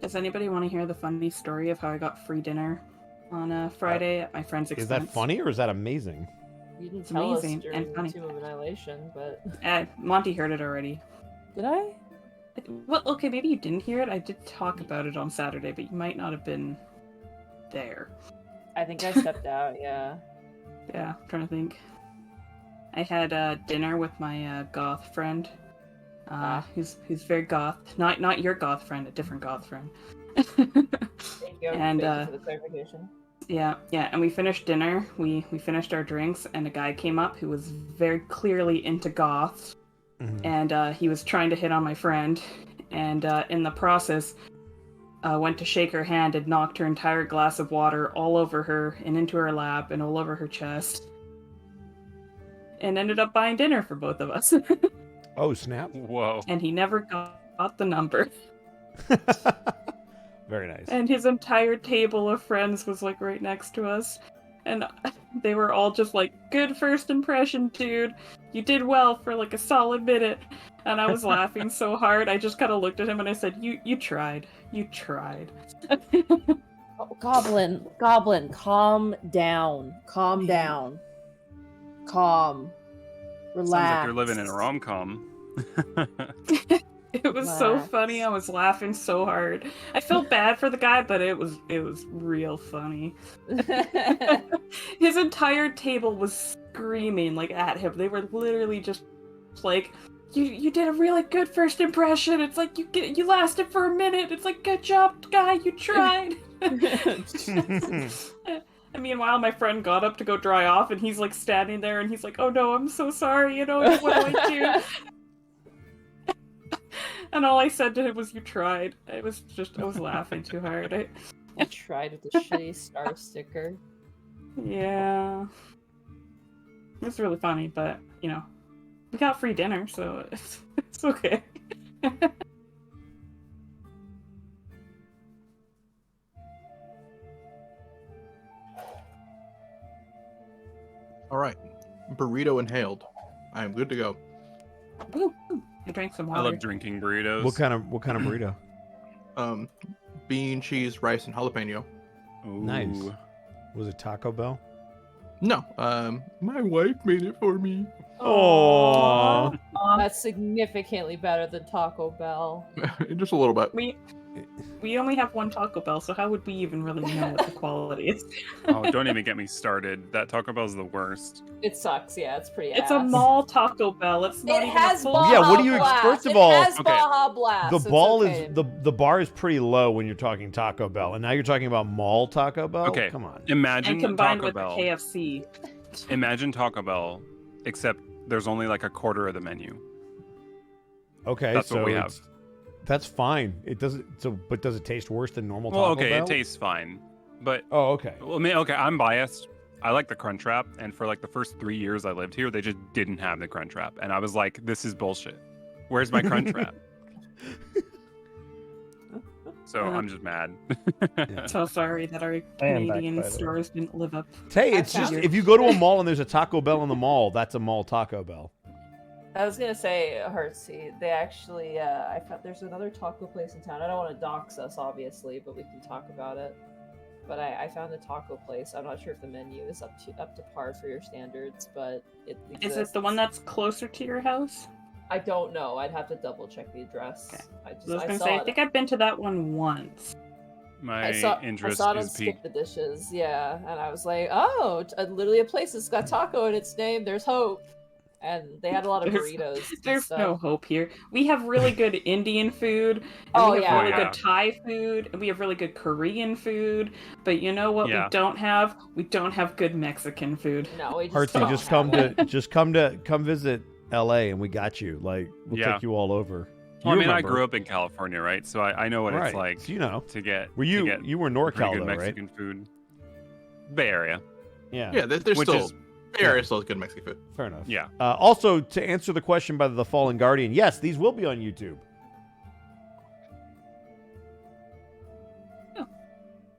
[SPEAKER 4] Does anybody want to hear the funny story of how I got free dinner on Friday at my friend's expense?
[SPEAKER 3] Is that funny or is that amazing?
[SPEAKER 1] You didn't
[SPEAKER 4] It's
[SPEAKER 1] tell us
[SPEAKER 4] amazing
[SPEAKER 1] during
[SPEAKER 4] and funny.
[SPEAKER 1] Tomb of Annihilation, but
[SPEAKER 4] Monty heard it already.
[SPEAKER 1] did I?
[SPEAKER 4] Well, okay, maybe you didn't hear it. I did talk about it on Saturday, but you might not have been there.
[SPEAKER 1] I think I stepped out. Yeah.
[SPEAKER 4] Yeah, I'm trying to think. I had dinner with my goth friend, who's very goth. Not your goth friend, a different goth friend.
[SPEAKER 1] Thank you.
[SPEAKER 4] And,
[SPEAKER 1] Thank you for the clarification.
[SPEAKER 4] Yeah, and we finished dinner. We finished our drinks, and a guy came up who was very clearly into goths, and he was trying to hit on my friend, and in the process, went to shake her hand and knocked her entire glass of water all over her and into her lap and all over her chest, and ended up buying dinner for both of us.
[SPEAKER 3] Oh, snap.
[SPEAKER 6] Whoa.
[SPEAKER 4] And he never got the number.
[SPEAKER 3] Very nice.
[SPEAKER 4] And his entire table of friends was like right next to us. And they were all just like, good first impression, dude. You did well for like a solid minute. And I was laughing so hard, I just kind of looked at him and I said, you tried. You tried.
[SPEAKER 1] Oh, Goblin, calm down. Calm down. Calm. Relax.
[SPEAKER 6] Sounds like you're living in a rom-com.
[SPEAKER 4] It was so
[SPEAKER 1] Relax.
[SPEAKER 4] funny. I was laughing so hard. I felt bad for the guy, but it was real funny. His entire table was screaming like at him. They were literally just like, you did a really good first impression. It's like you lasted for a minute. It's like, good job, guy, you tried. And meanwhile, my friend got up to go dry off, and he's like standing there, and he's like, "Oh no, I'm so sorry. You know what do I do?" And all I said to him was, "You tried." I was laughing too hard.
[SPEAKER 1] I tried with the shitty star sticker.
[SPEAKER 4] Yeah, it was really funny, but you know, we got free dinner, so it's okay.
[SPEAKER 2] All right, burrito inhaled. I am good to go.
[SPEAKER 4] Woo! I drank some
[SPEAKER 6] I
[SPEAKER 4] water.
[SPEAKER 6] love drinking burritos.
[SPEAKER 3] What kind of burrito?
[SPEAKER 2] Bean, cheese, rice, and jalapeno.
[SPEAKER 6] Ooh.
[SPEAKER 3] Nice. Was it Taco Bell?
[SPEAKER 2] No, my wife made it for me.
[SPEAKER 3] Oh,
[SPEAKER 1] That's significantly better than Taco Bell.
[SPEAKER 2] Just a little bit.
[SPEAKER 4] We only have one Taco Bell, so how would we even really know what the quality is?
[SPEAKER 6] Oh, don't even get me started. That Taco Bell's the worst.
[SPEAKER 1] It sucks. Yeah, it's pretty.
[SPEAKER 4] It's
[SPEAKER 1] ass.
[SPEAKER 4] a mall Taco Bell. It's not
[SPEAKER 1] It
[SPEAKER 4] even
[SPEAKER 1] has
[SPEAKER 4] a full.
[SPEAKER 1] Baja
[SPEAKER 3] Yeah, what do you
[SPEAKER 1] Blast.
[SPEAKER 3] first of all,
[SPEAKER 1] it has
[SPEAKER 6] okay.
[SPEAKER 1] Baja Blast.
[SPEAKER 3] the
[SPEAKER 1] It's
[SPEAKER 3] ball
[SPEAKER 1] okay.
[SPEAKER 3] is the bar is pretty low when you're talking Taco Bell, and now you're talking about mall Taco Bell.
[SPEAKER 6] Okay.
[SPEAKER 3] Come on.
[SPEAKER 6] Imagine
[SPEAKER 4] And combined
[SPEAKER 6] Taco
[SPEAKER 4] with
[SPEAKER 6] Bell.
[SPEAKER 4] the KFC.
[SPEAKER 6] Imagine Taco Bell, except there's only like a quarter of the menu.
[SPEAKER 3] Okay,
[SPEAKER 6] That's
[SPEAKER 3] so
[SPEAKER 6] what we have.
[SPEAKER 3] that's fine. It doesn't. So, but does it taste worse than normal
[SPEAKER 6] Well,
[SPEAKER 3] Taco
[SPEAKER 6] okay,
[SPEAKER 3] Bell?
[SPEAKER 6] it tastes fine, but
[SPEAKER 3] Oh, okay.
[SPEAKER 6] well, I mean, okay, I'm biased. I like the Crunchwrap, and for like the first 3 years I lived here, they just didn't have the Crunchwrap, and I was like, this is bullshit. Where's my Crunchwrap? So I'm just mad.
[SPEAKER 4] So sorry that our
[SPEAKER 5] I am back,
[SPEAKER 4] Canadian
[SPEAKER 5] by the way.
[SPEAKER 4] stores didn't live up.
[SPEAKER 3] Hey,
[SPEAKER 1] I
[SPEAKER 3] it's just
[SPEAKER 1] found
[SPEAKER 3] if you go to a mall and there's a Taco Bell in the mall, that's a mall Taco Bell.
[SPEAKER 1] I was gonna say, Heartsy. They actually, I found there's another taco place in town. I don't want to dox us, obviously, but we can talk about it. But I found a taco place. I'm not sure if the menu is up to par for your standards, but it
[SPEAKER 4] Is
[SPEAKER 1] exists.
[SPEAKER 4] it the one that's closer to your house?
[SPEAKER 1] I don't know. I'd have to double check the address.
[SPEAKER 4] Okay.
[SPEAKER 1] I just
[SPEAKER 4] I was
[SPEAKER 1] I
[SPEAKER 4] gonna
[SPEAKER 1] saw
[SPEAKER 4] say, I
[SPEAKER 1] it.
[SPEAKER 4] think I've been to that one once.
[SPEAKER 6] My
[SPEAKER 1] I saw
[SPEAKER 6] interest
[SPEAKER 1] it on
[SPEAKER 6] is
[SPEAKER 1] Skip
[SPEAKER 6] peaked.
[SPEAKER 1] the Dishes, yeah, and I was like, oh, literally a place that's got taco in its name. There's hope, and they had a lot of burritos. and
[SPEAKER 4] There's
[SPEAKER 1] stuff.
[SPEAKER 4] no hope here. We have really good Indian food, and
[SPEAKER 1] Oh,
[SPEAKER 4] we have
[SPEAKER 1] yeah.
[SPEAKER 4] really
[SPEAKER 6] Oh, yeah.
[SPEAKER 4] good Thai food, and we have really good Korean food. But you know what
[SPEAKER 6] Yeah.
[SPEAKER 4] we don't have? We don't have good Mexican food.
[SPEAKER 1] No, we just
[SPEAKER 3] Heartsy,
[SPEAKER 1] don't
[SPEAKER 3] just
[SPEAKER 1] have
[SPEAKER 3] come
[SPEAKER 1] it.
[SPEAKER 3] come visit L.A. and we got you. Like we'll
[SPEAKER 6] Yeah.
[SPEAKER 3] take you all over.
[SPEAKER 6] Well, I mean, I
[SPEAKER 3] remember.
[SPEAKER 6] grew up in California, right? So I know what
[SPEAKER 3] Right.
[SPEAKER 6] it's like
[SPEAKER 3] So, you know,
[SPEAKER 6] to get.
[SPEAKER 3] were
[SPEAKER 6] to
[SPEAKER 3] you
[SPEAKER 6] get
[SPEAKER 3] you were
[SPEAKER 6] pretty
[SPEAKER 3] NorCal
[SPEAKER 6] good
[SPEAKER 3] though, right?
[SPEAKER 6] Mexican food? Bay Area.
[SPEAKER 3] Yeah.
[SPEAKER 2] Yeah, there's
[SPEAKER 6] Which
[SPEAKER 2] still
[SPEAKER 6] is-
[SPEAKER 2] Bay Area still has good Mexican food.
[SPEAKER 3] Fair enough.
[SPEAKER 6] Yeah.
[SPEAKER 3] Also, to answer the question by the Fallen Guardian, yes, these will be on YouTube.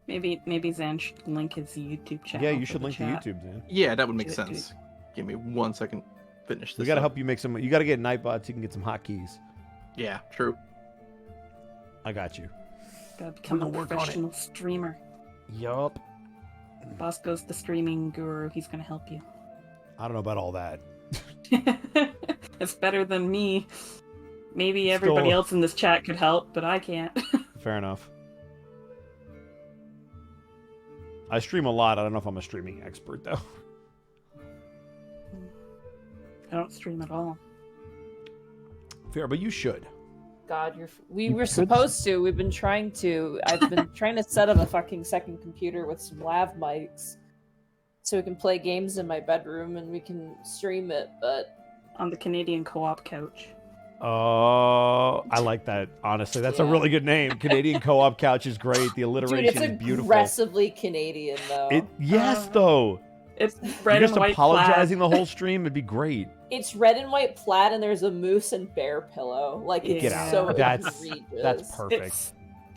[SPEAKER 4] Maybe Zan should link his YouTube channel.
[SPEAKER 3] Yeah, you
[SPEAKER 4] for
[SPEAKER 3] should
[SPEAKER 4] the
[SPEAKER 3] link to
[SPEAKER 4] chat.
[SPEAKER 3] YouTube, man.
[SPEAKER 2] Yeah, that would make
[SPEAKER 4] Do it, do
[SPEAKER 2] sense. Give me 1 second. Finish this.
[SPEAKER 3] We got to
[SPEAKER 2] up.
[SPEAKER 3] help you make some. You got to get Nightbot so you can get some hotkeys.
[SPEAKER 2] Yeah, true.
[SPEAKER 3] I got you.
[SPEAKER 4] Gotta become
[SPEAKER 3] We're
[SPEAKER 4] a
[SPEAKER 3] gonna work on it.
[SPEAKER 4] professional streamer.
[SPEAKER 3] Yup.
[SPEAKER 4] Bosco's the streaming guru. He's gonna help you.
[SPEAKER 3] I don't know about all that.
[SPEAKER 4] It's better than me. Maybe everybody
[SPEAKER 3] Still-
[SPEAKER 4] else in this chat could help, but I can't.
[SPEAKER 3] Fair enough. I stream a lot. I don't know if I'm a streaming expert though.
[SPEAKER 4] I don't stream at all.
[SPEAKER 3] Fair, but you should.
[SPEAKER 1] God, we
[SPEAKER 5] You
[SPEAKER 1] were
[SPEAKER 5] could-
[SPEAKER 1] supposed to. We've been trying to. I've been trying to set up a fucking second computer with some lav mics, so we can play games in my bedroom and we can stream it. But
[SPEAKER 4] On the Canadian co-op couch.
[SPEAKER 3] Oh, I like that. Honestly, that's a
[SPEAKER 1] Yeah.
[SPEAKER 3] really good name. Canadian Co-op Couch is great. The
[SPEAKER 1] dude,
[SPEAKER 3] alliteration
[SPEAKER 1] it's
[SPEAKER 3] is beautiful.
[SPEAKER 1] aggressively Canadian though.
[SPEAKER 3] Yes, though.
[SPEAKER 4] It's
[SPEAKER 3] You're
[SPEAKER 4] red
[SPEAKER 3] just
[SPEAKER 4] and white
[SPEAKER 3] apologizing
[SPEAKER 4] plaid.
[SPEAKER 3] the whole stream. It'd be great.
[SPEAKER 1] It's red and white plaid, and there's a moose and bear pillow. Like it's
[SPEAKER 4] Get out.
[SPEAKER 1] so
[SPEAKER 3] That's-
[SPEAKER 1] egregious.
[SPEAKER 3] That's perfect.
[SPEAKER 4] It's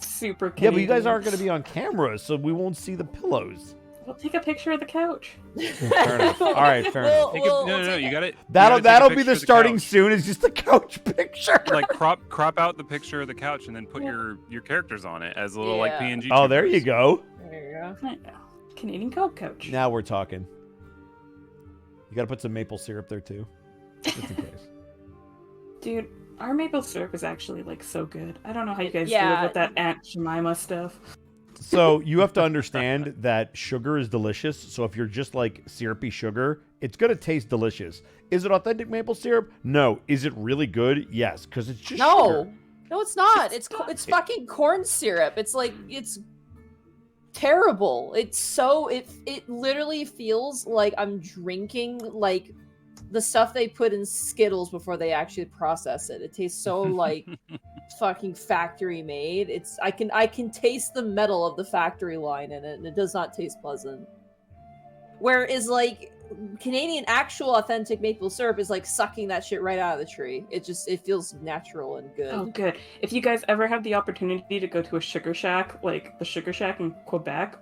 [SPEAKER 4] super
[SPEAKER 3] Yeah,
[SPEAKER 4] Canadian.
[SPEAKER 3] but you guys aren't going to be on camera, so we won't see the pillows.
[SPEAKER 4] We'll take a picture of the couch.
[SPEAKER 3] Fair enough. All right, fair enough.
[SPEAKER 6] Take a, no, you got it.
[SPEAKER 3] That'll be the starting soon. Is just the couch picture.
[SPEAKER 6] Like crop out the picture of the couch and then put your characters on it as little like
[SPEAKER 1] Yeah.
[SPEAKER 6] PNG.
[SPEAKER 3] Oh, there you
[SPEAKER 6] tubers.
[SPEAKER 3] go.
[SPEAKER 1] There you go.
[SPEAKER 4] I know. Canadian co-op couch.
[SPEAKER 3] Now we're talking. You got to put some maple syrup there too, just in case.
[SPEAKER 4] Dude, our maple syrup is actually like so good. I don't know how you guys do
[SPEAKER 1] Yeah.
[SPEAKER 4] it with that Aunt Jemima stuff.
[SPEAKER 3] So you have to understand that sugar is delicious. So if you're just like syrupy sugar, it's going to taste delicious. Is it authentic maple syrup? No. Is it really good? Yes, because it's just sugar.
[SPEAKER 1] No, it's not. It's fucking corn syrup. It's like, it's terrible. It's so, it literally feels like I'm drinking like the stuff they put in Skittles before they actually process it. It tastes so like fucking factory made. I can taste the metal of the factory line in it, and it does not taste pleasant. Whereas like Canadian actual authentic maple syrup is like sucking that shit right out of the tree. It feels natural and good.
[SPEAKER 4] Oh, good. If you guys ever have the opportunity to go to a sugar shack, like the Sugar Shack in Quebec,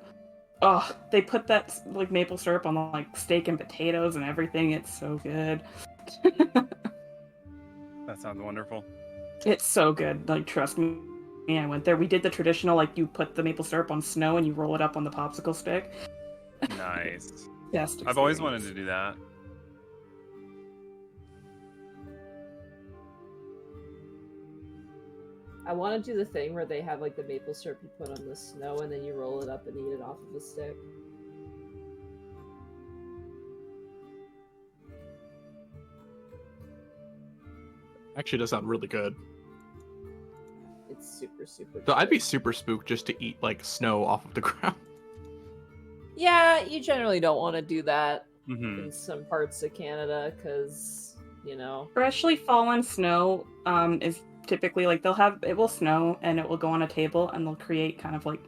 [SPEAKER 4] oh, they put that like maple syrup on like steak and potatoes and everything. It's so good.
[SPEAKER 6] That sounds wonderful.
[SPEAKER 4] It's so good. Like, trust me. I went there. We did the traditional, like, you put the maple syrup on snow and you roll it up on the popsicle stick.
[SPEAKER 6] Nice.
[SPEAKER 4] Best
[SPEAKER 6] I've always wanted
[SPEAKER 4] experience.
[SPEAKER 6] to do that.
[SPEAKER 1] I want to do the thing where they have like the maple syrup you put on the snow and then you roll it up and eat it off of a stick.
[SPEAKER 2] Actually, does sound really good.
[SPEAKER 1] It's super, super
[SPEAKER 2] So I'd be
[SPEAKER 1] good.
[SPEAKER 2] super spooked just to eat like snow off of the ground.
[SPEAKER 1] Yeah, you generally don't want to do that
[SPEAKER 6] Mm-hmm.
[SPEAKER 1] in some parts of Canada because, you know.
[SPEAKER 4] Freshly fallen snow is typically like it will snow and it will go on a table and they'll create kind of like,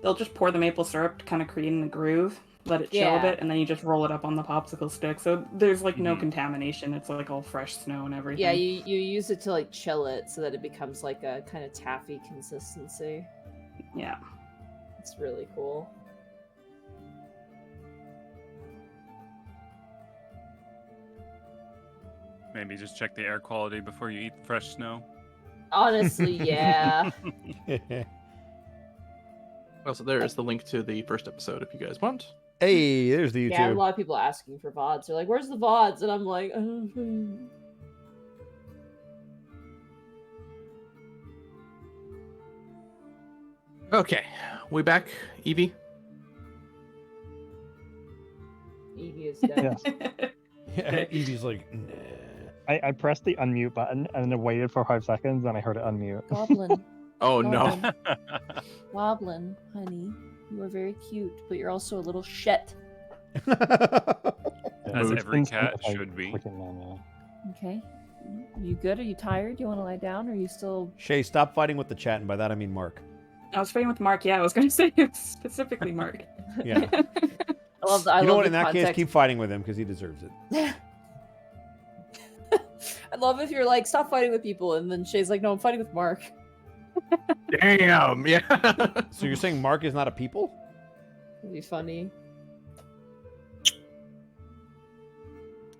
[SPEAKER 4] they'll just pour the maple syrup to kind of create in the groove, let it chill
[SPEAKER 1] Yeah.
[SPEAKER 4] a bit, and then you just roll it up on the popsicle stick. So there's like no
[SPEAKER 6] Mhm.
[SPEAKER 4] contamination. It's like all fresh snow and everything.
[SPEAKER 1] Yeah, you use it to like chill it so that it becomes like a kind of taffy consistency.
[SPEAKER 4] Yeah.
[SPEAKER 1] It's really cool.
[SPEAKER 6] Maybe just check the air quality before you eat the fresh snow.
[SPEAKER 1] Honestly, yeah.
[SPEAKER 2] Well, so there is the link to the first episode if you guys want.
[SPEAKER 3] Hey, there's the YouTube.
[SPEAKER 1] Yeah, a lot of people asking for VODs. They're like, where's the VODs? And I'm like,
[SPEAKER 2] Okay, we back, Evie.
[SPEAKER 1] Evie is dead.
[SPEAKER 3] Yeah, Evie's like, nah.
[SPEAKER 5] I pressed the unmute button and then waited for 5 seconds and I heard it unmute.
[SPEAKER 1] Goblin.
[SPEAKER 2] Oh no.
[SPEAKER 1] Goblin. Woblin, honey. You are very cute, but you're also a little shit.
[SPEAKER 6] As
[SPEAKER 2] Mood.
[SPEAKER 6] every cat
[SPEAKER 5] Instant
[SPEAKER 6] should be.
[SPEAKER 5] clicking on,
[SPEAKER 1] Okay. You good? Are you tired? You want to lie down? Or are you still...
[SPEAKER 3] Shay, stop fighting with the chat, and by that I mean Mark.
[SPEAKER 4] I was fighting with Mark. Yeah, I was going to say specifically Mark.
[SPEAKER 3] Yeah.
[SPEAKER 1] I love the, I
[SPEAKER 3] You know
[SPEAKER 1] love
[SPEAKER 3] what?
[SPEAKER 1] the
[SPEAKER 3] In that case,
[SPEAKER 1] context.
[SPEAKER 3] keep fighting with him because he deserves it.
[SPEAKER 1] I love if you're like, stop fighting with people, and then Shay's like, no, I'm fighting with Mark.
[SPEAKER 2] Damn. Yeah.
[SPEAKER 3] So you're saying Mark is not a people?
[SPEAKER 1] It'd be funny.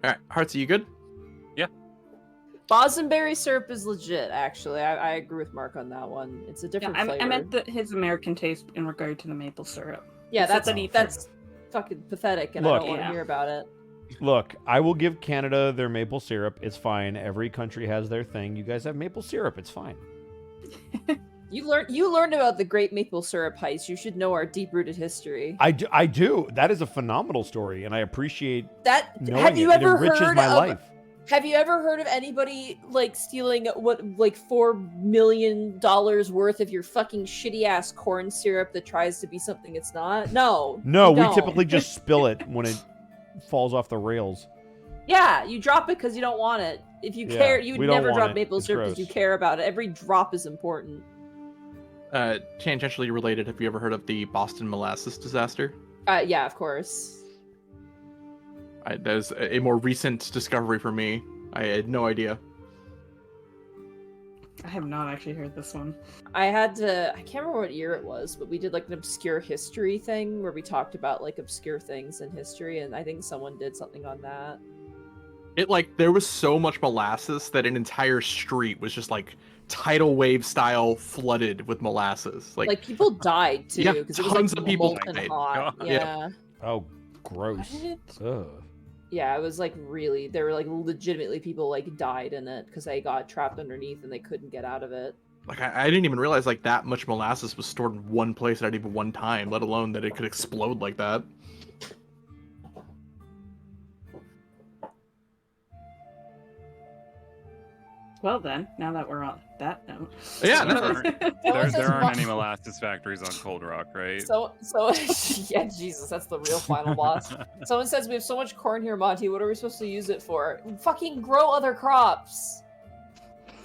[SPEAKER 2] All right, Hearts, are you good?
[SPEAKER 1] Bosenberry syrup is legit, actually. I agree with Mark on that one. It's a
[SPEAKER 4] Yeah,
[SPEAKER 1] different flavor.
[SPEAKER 4] I meant his American taste in regard to the maple syrup.
[SPEAKER 1] Yeah,
[SPEAKER 4] Except
[SPEAKER 1] that's
[SPEAKER 4] that
[SPEAKER 1] that's fucking pathetic, and I
[SPEAKER 3] Look.
[SPEAKER 1] don't want to
[SPEAKER 4] Yeah.
[SPEAKER 1] hear about it.
[SPEAKER 3] Look, I will give Canada their maple syrup. It's fine. Every country has their thing. You guys have maple syrup. It's fine.
[SPEAKER 1] You learned about the Great Maple Syrup Heist. You should know our deep-rooted history.
[SPEAKER 3] I do. That is a phenomenal story, and I appreciate
[SPEAKER 1] That
[SPEAKER 3] knowing
[SPEAKER 1] have you
[SPEAKER 3] it.
[SPEAKER 1] ever
[SPEAKER 3] It enriches
[SPEAKER 1] heard
[SPEAKER 3] my
[SPEAKER 1] of?
[SPEAKER 3] life.
[SPEAKER 1] Have you ever heard of anybody like stealing $4 million worth of your fucking shitty ass corn syrup that tries to be something it's not? No.
[SPEAKER 3] No,
[SPEAKER 1] you
[SPEAKER 3] we
[SPEAKER 1] don't.
[SPEAKER 3] typically just spill it when it falls off the rails.
[SPEAKER 1] Yeah, you drop it because you don't want it. If you
[SPEAKER 3] Yeah,
[SPEAKER 1] care, you would
[SPEAKER 3] we don't
[SPEAKER 1] never
[SPEAKER 3] want
[SPEAKER 1] drop
[SPEAKER 3] it.
[SPEAKER 1] maple
[SPEAKER 3] It's
[SPEAKER 1] syrup because you
[SPEAKER 3] gross.
[SPEAKER 1] care about it. Every drop is important.
[SPEAKER 2] Tangentially related, have you ever heard of the Boston molasses disaster?
[SPEAKER 1] Yeah, of course.
[SPEAKER 2] That is a more recent discovery for me. I had no idea.
[SPEAKER 4] I have not actually heard this one.
[SPEAKER 1] I can't remember what year it was, but we did like an obscure history thing where we talked about like obscure things in history, and I think someone did something on that.
[SPEAKER 2] There was so much molasses that an entire street was just like tidal wave style flooded with molasses. Like
[SPEAKER 1] People died too
[SPEAKER 2] Yeah,
[SPEAKER 1] because it was
[SPEAKER 2] tons
[SPEAKER 1] like
[SPEAKER 2] of people
[SPEAKER 1] molten
[SPEAKER 2] died.
[SPEAKER 1] hot.
[SPEAKER 6] God.
[SPEAKER 1] Yeah.
[SPEAKER 3] Oh, gross. Ugh.
[SPEAKER 1] Yeah, it was like there were like legitimately people like died in it because they got trapped underneath and they couldn't get out of it.
[SPEAKER 2] Like I didn't even realize like that much molasses was stored in one place at even one time, let alone that it could explode like that.
[SPEAKER 4] Well then, now that we're on that note.
[SPEAKER 2] Yeah,
[SPEAKER 6] There
[SPEAKER 2] no,
[SPEAKER 6] aren't, there aren't any
[SPEAKER 1] mo-
[SPEAKER 6] molasses factories on Cold Rock, right?
[SPEAKER 1] So yeah, Jesus, that's the real final boss. Someone says we have so much corn here, Monty. What are we supposed to use it for? Fucking grow other crops.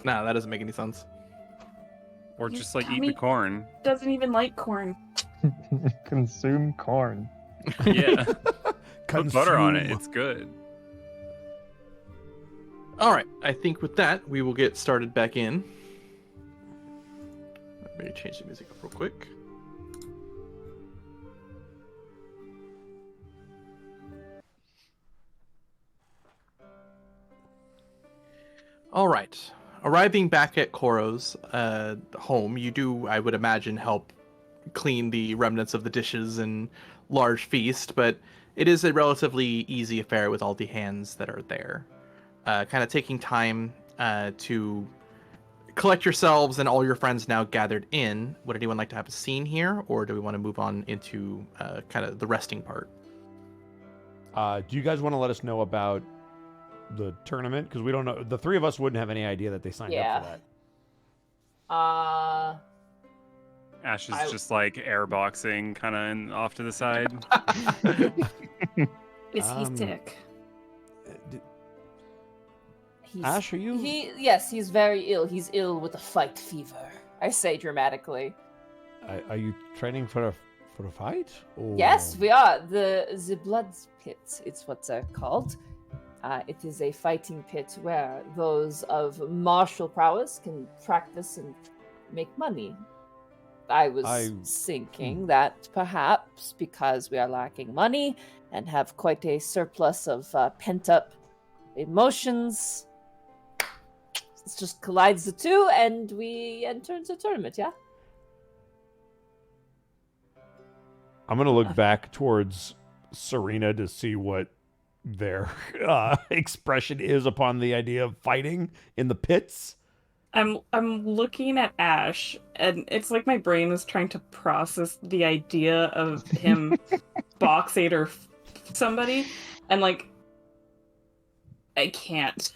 [SPEAKER 2] nah, that doesn't make any sense.
[SPEAKER 6] Or
[SPEAKER 4] You
[SPEAKER 6] just like
[SPEAKER 4] tell
[SPEAKER 6] eat
[SPEAKER 4] me-
[SPEAKER 6] the corn.
[SPEAKER 4] Doesn't even like corn.
[SPEAKER 5] Consume corn.
[SPEAKER 6] Yeah. Put butter on it.
[SPEAKER 3] Consume.
[SPEAKER 6] It's good.
[SPEAKER 2] All right, I think with that we will get started back in. Let me change the music up real quick. All right. Arriving back at Koro's home, you do, I would imagine, help clean the remnants of the dishes and large feast, but it is a relatively easy affair with all the hands that are there. Kind of taking time to collect yourselves and all your friends now gathered in. Would anyone like to have a scene here, or do we want to move on into kind of the resting part?
[SPEAKER 3] Do you guys want to let us know about the tournament? Because we don't know. The three of us wouldn't have any idea that they signed up for that.
[SPEAKER 6] Ash is just like airboxing kind of off to the side.
[SPEAKER 4] Is he sick?
[SPEAKER 3] Ash, are you?
[SPEAKER 1] Yes, he's very ill. He's ill with a fight fever. I say dramatically.
[SPEAKER 3] Are you training for a fight? Or...
[SPEAKER 1] Yes, we are. The blood pit, it's what they're called. It is a fighting pit where those of martial prowess can practice and make money. I was thinking that perhaps because we are lacking money and have quite a surplus of pent-up emotions, it just collides the two and we enter into the tournament, yeah?
[SPEAKER 3] I'm going to look back towards Serena to see what their expression is upon the idea of fighting in the pits.
[SPEAKER 4] I'm looking at Ash, and it's like my brain is trying to process the idea of him boxing or somebody, and like I can't.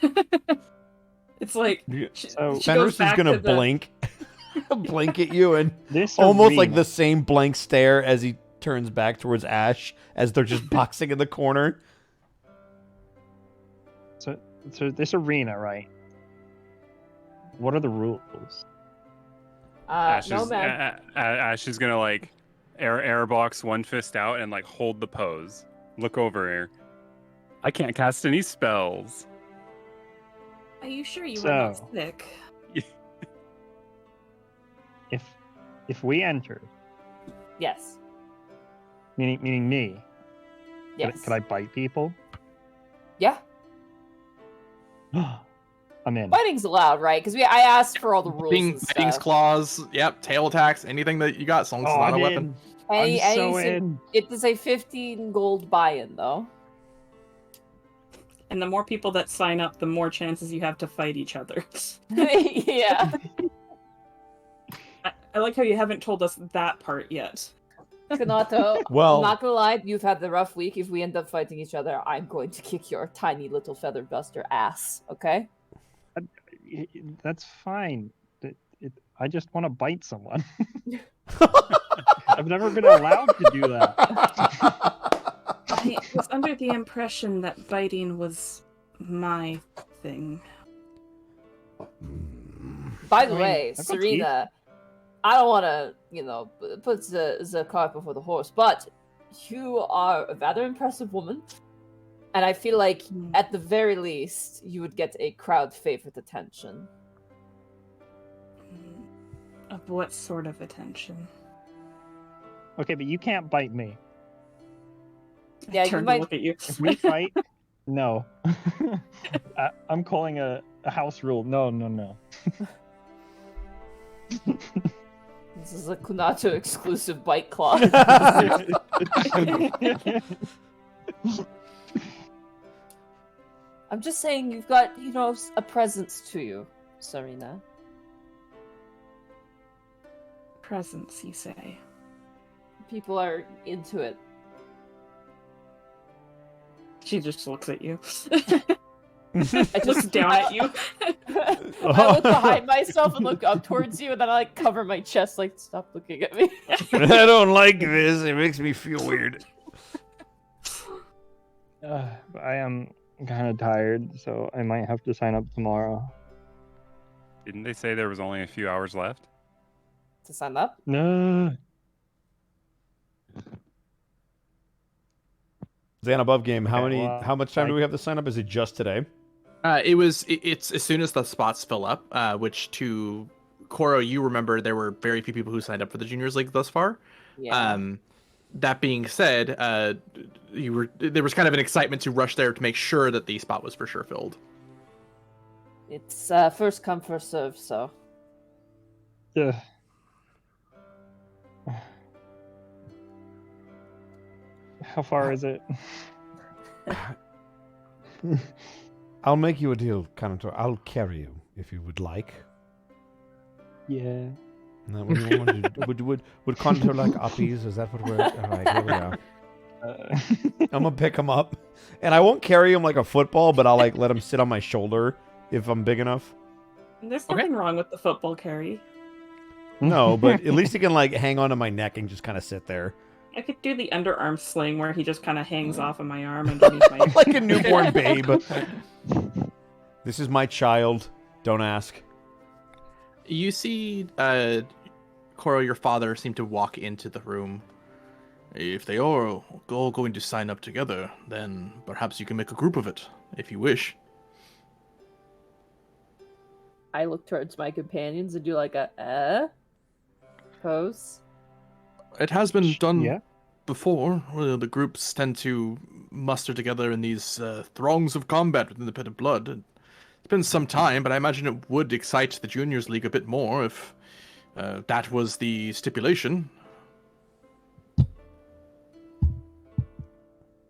[SPEAKER 4] It's like
[SPEAKER 5] So
[SPEAKER 3] Fenris is gonna blink, blink at you, and almost like the same blank stare as he turns back towards Ash as they're just boxing in the corner.
[SPEAKER 5] So this arena, right? What are the rules?
[SPEAKER 6] Ash
[SPEAKER 1] No,
[SPEAKER 6] is,
[SPEAKER 1] man.
[SPEAKER 6] Ash is gonna like airbox one fist out and like hold the pose. Look over here. I can't cast any spells.
[SPEAKER 4] Are you sure you were not
[SPEAKER 5] So-
[SPEAKER 4] sick?
[SPEAKER 5] If we enter,
[SPEAKER 1] Yes.
[SPEAKER 5] meaning me,
[SPEAKER 1] Yes.
[SPEAKER 5] could I bite people?
[SPEAKER 1] Yeah.
[SPEAKER 5] I'm in.
[SPEAKER 1] Fighting's allowed, right? Because I asked for all the rules and
[SPEAKER 2] Biting's
[SPEAKER 1] stuff.
[SPEAKER 2] claws, yep, tail attacks, anything that you got, as long as it's not a
[SPEAKER 5] I'm
[SPEAKER 2] weapon.
[SPEAKER 5] in.
[SPEAKER 1] Any
[SPEAKER 5] I'm so
[SPEAKER 1] sin-
[SPEAKER 5] in.
[SPEAKER 1] It is a 15 gold buy-in, though.
[SPEAKER 4] And the more people that sign up, the more chances you have to fight each other.
[SPEAKER 1] Yeah.
[SPEAKER 4] I like how you haven't told us that part yet.
[SPEAKER 1] Kanato,
[SPEAKER 3] Well-
[SPEAKER 1] I'm not gonna lie, you've had the rough week. If we end up fighting each other, I'm going to kick your tiny little feather duster ass, okay?
[SPEAKER 5] That's fine. I just want to bite someone. I've never been allowed to do that.
[SPEAKER 4] I was under the impression that biting was my thing.
[SPEAKER 1] By the
[SPEAKER 5] I mean,
[SPEAKER 1] way,
[SPEAKER 5] I've got
[SPEAKER 1] Serena, I don't want to, put the cart before the horse, but you are a rather impressive woman. And I feel like, at the very least, you would get a crowd favorite attention.
[SPEAKER 4] Of what sort of attention?
[SPEAKER 5] Okay, but you can't bite me.
[SPEAKER 1] Yeah, you
[SPEAKER 4] Turn to
[SPEAKER 1] might.
[SPEAKER 4] look at you.
[SPEAKER 5] If we fight, no. I'm calling a house rule. No.
[SPEAKER 1] This is a Kunato exclusive bite clause. I'm just saying you've got, a presence to you, Serena.
[SPEAKER 4] presence, you say?
[SPEAKER 1] People are into it.
[SPEAKER 4] She just looks at you.
[SPEAKER 1] I
[SPEAKER 4] Looks down at you.
[SPEAKER 1] I look behind myself and look up towards you, and then I like cover my chest, like, stop looking at me.
[SPEAKER 3] I don't like this. It makes me feel weird.
[SPEAKER 5] I am kind of tired, so I might have to sign up tomorrow.
[SPEAKER 6] Didn't they say there was only a few hours left?
[SPEAKER 1] To sign up?
[SPEAKER 5] No.
[SPEAKER 3] Zan above game. How
[SPEAKER 5] Okay, well,
[SPEAKER 3] How much time do we have to sign up? Is it just today?
[SPEAKER 2] It's as soon as the spots fill up, which to Koro, you remember there were very few people who signed up for the Juniors League thus far.
[SPEAKER 1] Yeah.
[SPEAKER 2] That being said, there was kind of an excitement to rush there to make sure that the spot was for sure filled.
[SPEAKER 1] It's first come, first serve, so.
[SPEAKER 5] Ugh. How far is it?
[SPEAKER 3] I'll make you a deal, Kanator. I'll carry you if you would like.
[SPEAKER 5] Yeah.
[SPEAKER 3] No, what do you want to do? Would Kanator like uppies? Is that what we're... All right, here we go. I'm gonna pick him up, and I won't carry him like a football, but I'll like let him sit on my shoulder if I'm big enough.
[SPEAKER 4] There's nothing wrong with the football carry.
[SPEAKER 3] No, but at least he can like hang onto my neck and just kind of sit there.
[SPEAKER 4] I could do the underarm sling where he just kind of hangs off of my arm underneath my...
[SPEAKER 3] Like a newborn babe. This is my child. Don't ask.
[SPEAKER 2] You see, Koro, your father, seem to walk into the room. If they are all going to sign up together, then perhaps you can make a group of it, if you wish.
[SPEAKER 1] I look towards my companions and do like a pose.
[SPEAKER 2] It has been done
[SPEAKER 5] Yeah.
[SPEAKER 2] before. The groups tend to muster together in these throngs of combat within the Pit of Blood. It's been some time, but I imagine it would excite the Juniors League a bit more if that was the stipulation.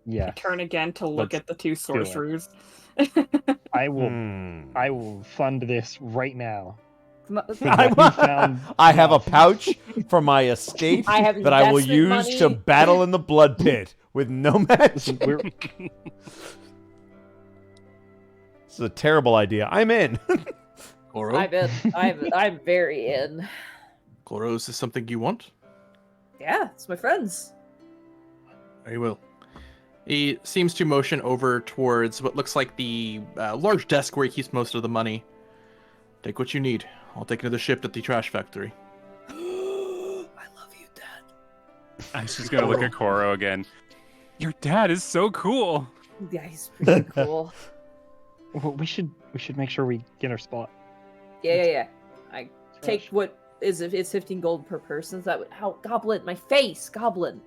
[SPEAKER 5] Yeah.
[SPEAKER 4] I turn again to look
[SPEAKER 5] Let's
[SPEAKER 4] at the two
[SPEAKER 5] do it.
[SPEAKER 4] sorcerers.
[SPEAKER 5] I will fund this right now.
[SPEAKER 3] I have a pouch for my estate
[SPEAKER 1] I have
[SPEAKER 3] that I will
[SPEAKER 1] investment
[SPEAKER 3] use to
[SPEAKER 1] money.
[SPEAKER 3] battle in the blood pit with no match.
[SPEAKER 5] We're,
[SPEAKER 3] This is a terrible idea. I'm in.
[SPEAKER 2] Koro?
[SPEAKER 1] I'm very in.
[SPEAKER 2] Koro, is this something you want?
[SPEAKER 1] Yeah, it's my friends.
[SPEAKER 2] Very well. He seems to motion over towards what looks like the large desk where he keeps most of the money. Take what you need. I'll take another shift at the trash factory.
[SPEAKER 1] I love you, Dad.
[SPEAKER 6] I'm just gonna look at Koro again. Your dad is so cool.
[SPEAKER 1] Yeah, he's pretty cool.
[SPEAKER 5] well, we should make sure we get our spot.
[SPEAKER 1] Yeah. I take what is it? It's 15 gold per person. So that would Goblin, my face, Goblin.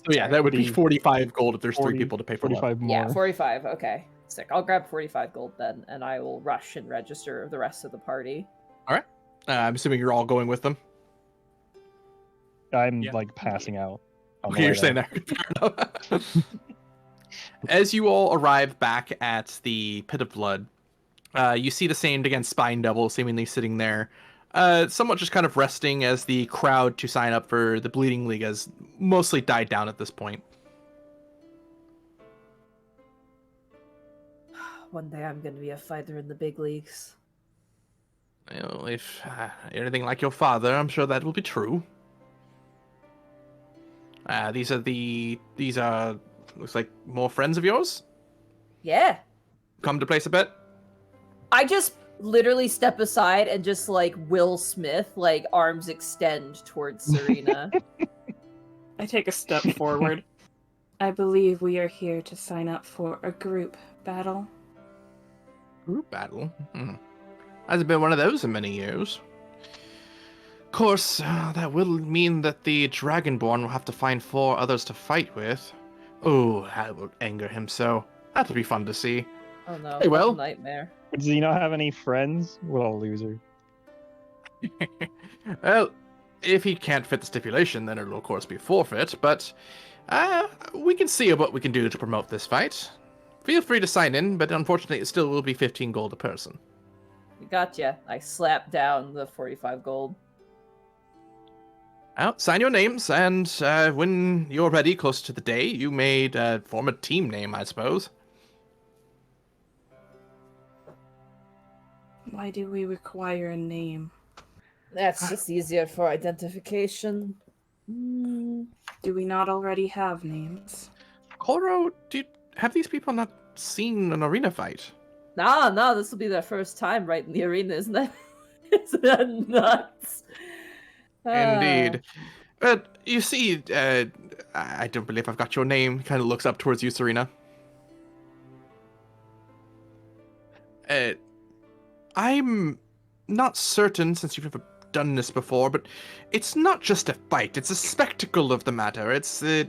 [SPEAKER 2] So yeah, that would be
[SPEAKER 5] Be
[SPEAKER 2] 45 gold if there's
[SPEAKER 5] 40,
[SPEAKER 2] three people to pay for one.
[SPEAKER 5] 45 more.
[SPEAKER 1] Yeah, 45. Okay, sick. I'll grab 45 gold then, and I will rush and register the rest of the party.
[SPEAKER 2] I'm assuming you're all going with them.
[SPEAKER 5] I'm
[SPEAKER 6] Yeah.
[SPEAKER 5] like passing out. on the
[SPEAKER 2] Okay,
[SPEAKER 5] way
[SPEAKER 2] you're staying there. Fair enough. As you all arrive back at the Pit of Blood, you see the same again spine double seemingly sitting there, somewhat just kind of resting as the crowd to sign up for the Bleeding League has mostly died down at this point.
[SPEAKER 1] One day I'm going to be a fighter in the big leagues.
[SPEAKER 2] Well, if anything like your father, I'm sure that will be true. These are looks like more friends of yours.
[SPEAKER 1] Yeah.
[SPEAKER 2] Come to place a bet.
[SPEAKER 1] I just literally step aside and just like Will Smith, like arms extend towards Serena.
[SPEAKER 4] I take a step forward. I believe we are here to sign up for a group battle.
[SPEAKER 2] Group battle? Hasn't been one of those in many years. Of course, that will mean that the Dragonborn will have to find 4 others to fight with. Oh, that will anger him so. That'll be fun to see.
[SPEAKER 1] Oh no,
[SPEAKER 2] Hey, well.
[SPEAKER 1] nightmare.
[SPEAKER 5] Does he not have any friends? What a loser.
[SPEAKER 2] Well, if he can't fit the stipulation, then it'll of course be forfeit, but we can see what we can do to promote this fight. Feel free to sign in, but unfortunately it still will be 15 gold a person.
[SPEAKER 1] Gotcha. I slap down the 45 gold.
[SPEAKER 2] Well, sign your names, and when you're ready, close to the day, you may form a team name, I suppose.
[SPEAKER 4] Why do we require a name?
[SPEAKER 1] That's just easier for identification.
[SPEAKER 4] Do we not already have names?
[SPEAKER 2] Koro, have these people not seen an arena fight?
[SPEAKER 1] No, this will be their first time right in the arena, isn't that? Isn't that nuts?
[SPEAKER 2] Indeed. But you see, I don't believe I've got your name. He kind of looks up towards you, Serena. I'm not certain, since you've never done this before, but it's not just a fight. It's a spectacle of the matter. It's the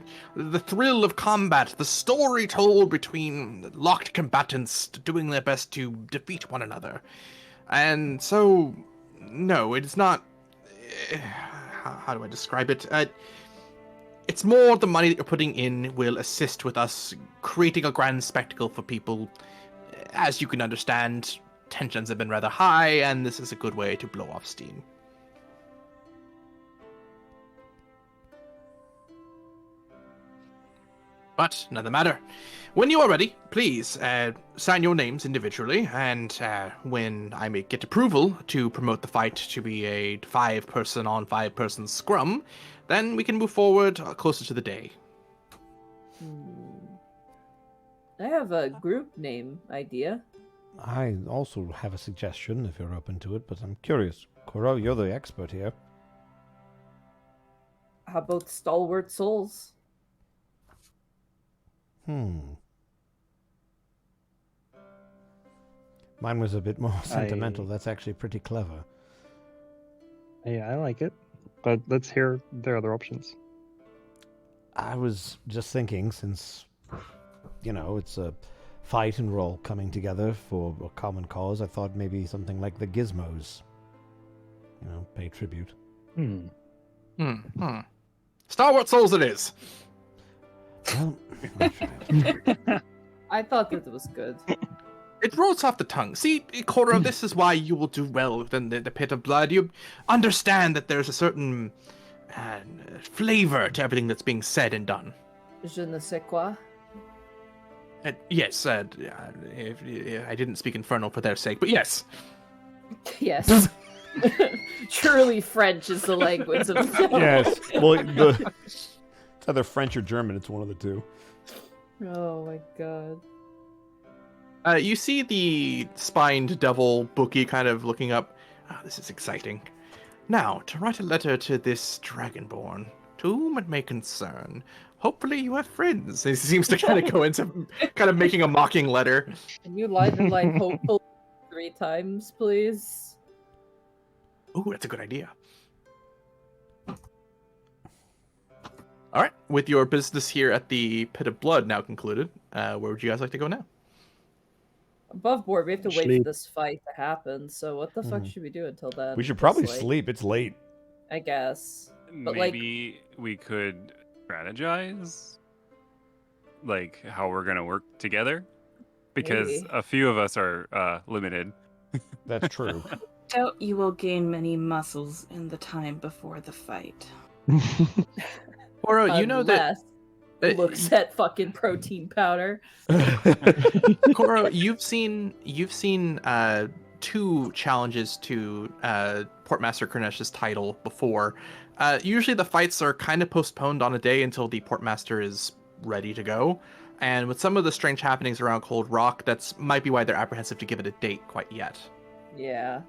[SPEAKER 2] thrill of combat, the story told between locked combatants doing their best to defeat one another. And so, no, it's not... how do I describe it? It's more the money that you're putting in will assist with us creating a grand spectacle for people. As you can understand, tensions have been rather high, and this is a good way to blow off steam. But, another matter. When you are ready, please sign your names individually, and when I may get approval to promote the fight to be a 5-person on 5-person scrum, then we can move forward closer to the day.
[SPEAKER 1] I have a group name idea.
[SPEAKER 3] I also have a suggestion if you're open to it, but I'm curious. Koro, you're the expert here.
[SPEAKER 1] How about Stalwart Souls?
[SPEAKER 3] Mine was a bit more sentimental. That's actually pretty clever.
[SPEAKER 5] Yeah, I like it. But let's hear their other options.
[SPEAKER 3] I was just thinking, since, it's a fight and we're all coming together for a common cause, I thought maybe something like the Gizmos. Pay tribute.
[SPEAKER 2] Stalwart Souls it is!
[SPEAKER 3] Well, I'll try it.
[SPEAKER 1] I thought that was good.
[SPEAKER 2] It rolls off the tongue. See, Koro, this is why you will do well within the Pit of Blood. You understand that there's a certain flavor to everything that's being said and done.
[SPEAKER 1] Je ne sais quoi.
[SPEAKER 2] Yes, I didn't speak Infernal for their sake, but yes.
[SPEAKER 1] Yes. Surely French is the language of the
[SPEAKER 3] Yes. Well, it's either French or German. It's one of the two.
[SPEAKER 1] Oh my god.
[SPEAKER 2] You see the spined devil bookie kind of looking up. Oh, this is exciting. Now, to write a letter to this Dragonborn, to whom it may concern. Hopefully you have friends. He seems to kind of go into kind of making a mocking letter.
[SPEAKER 1] Can you line the line hopeful 3 times, please?
[SPEAKER 2] Ooh, that's a good idea. All right, with your business here at the Pit of Blood now concluded, where would you guys like to go now?
[SPEAKER 1] Above board, we have to wait
[SPEAKER 5] Sleep.
[SPEAKER 1] for this fight to happen, so what the fuck should we do until then?
[SPEAKER 3] We should
[SPEAKER 1] Just,
[SPEAKER 3] probably
[SPEAKER 1] like,
[SPEAKER 3] sleep. It's late.
[SPEAKER 1] I guess. But,
[SPEAKER 6] Maybe we could strategize, like how we're gonna work together, because
[SPEAKER 1] Maybe.
[SPEAKER 6] a few of us are limited.
[SPEAKER 3] That's true.
[SPEAKER 4] Doubt you will gain many muscles in the time before the fight.
[SPEAKER 2] Koro, you know that...
[SPEAKER 1] Unless it looks at fucking protein powder.
[SPEAKER 2] Koro, you've seen 2 challenges to Portmaster Kurnesh's title before. Usually the fights are kind of postponed on a day until the Portmaster is ready to go. And with some of the strange happenings around Cold Rock, that's might be why they're apprehensive to give it a date quite yet.
[SPEAKER 1] Yeah.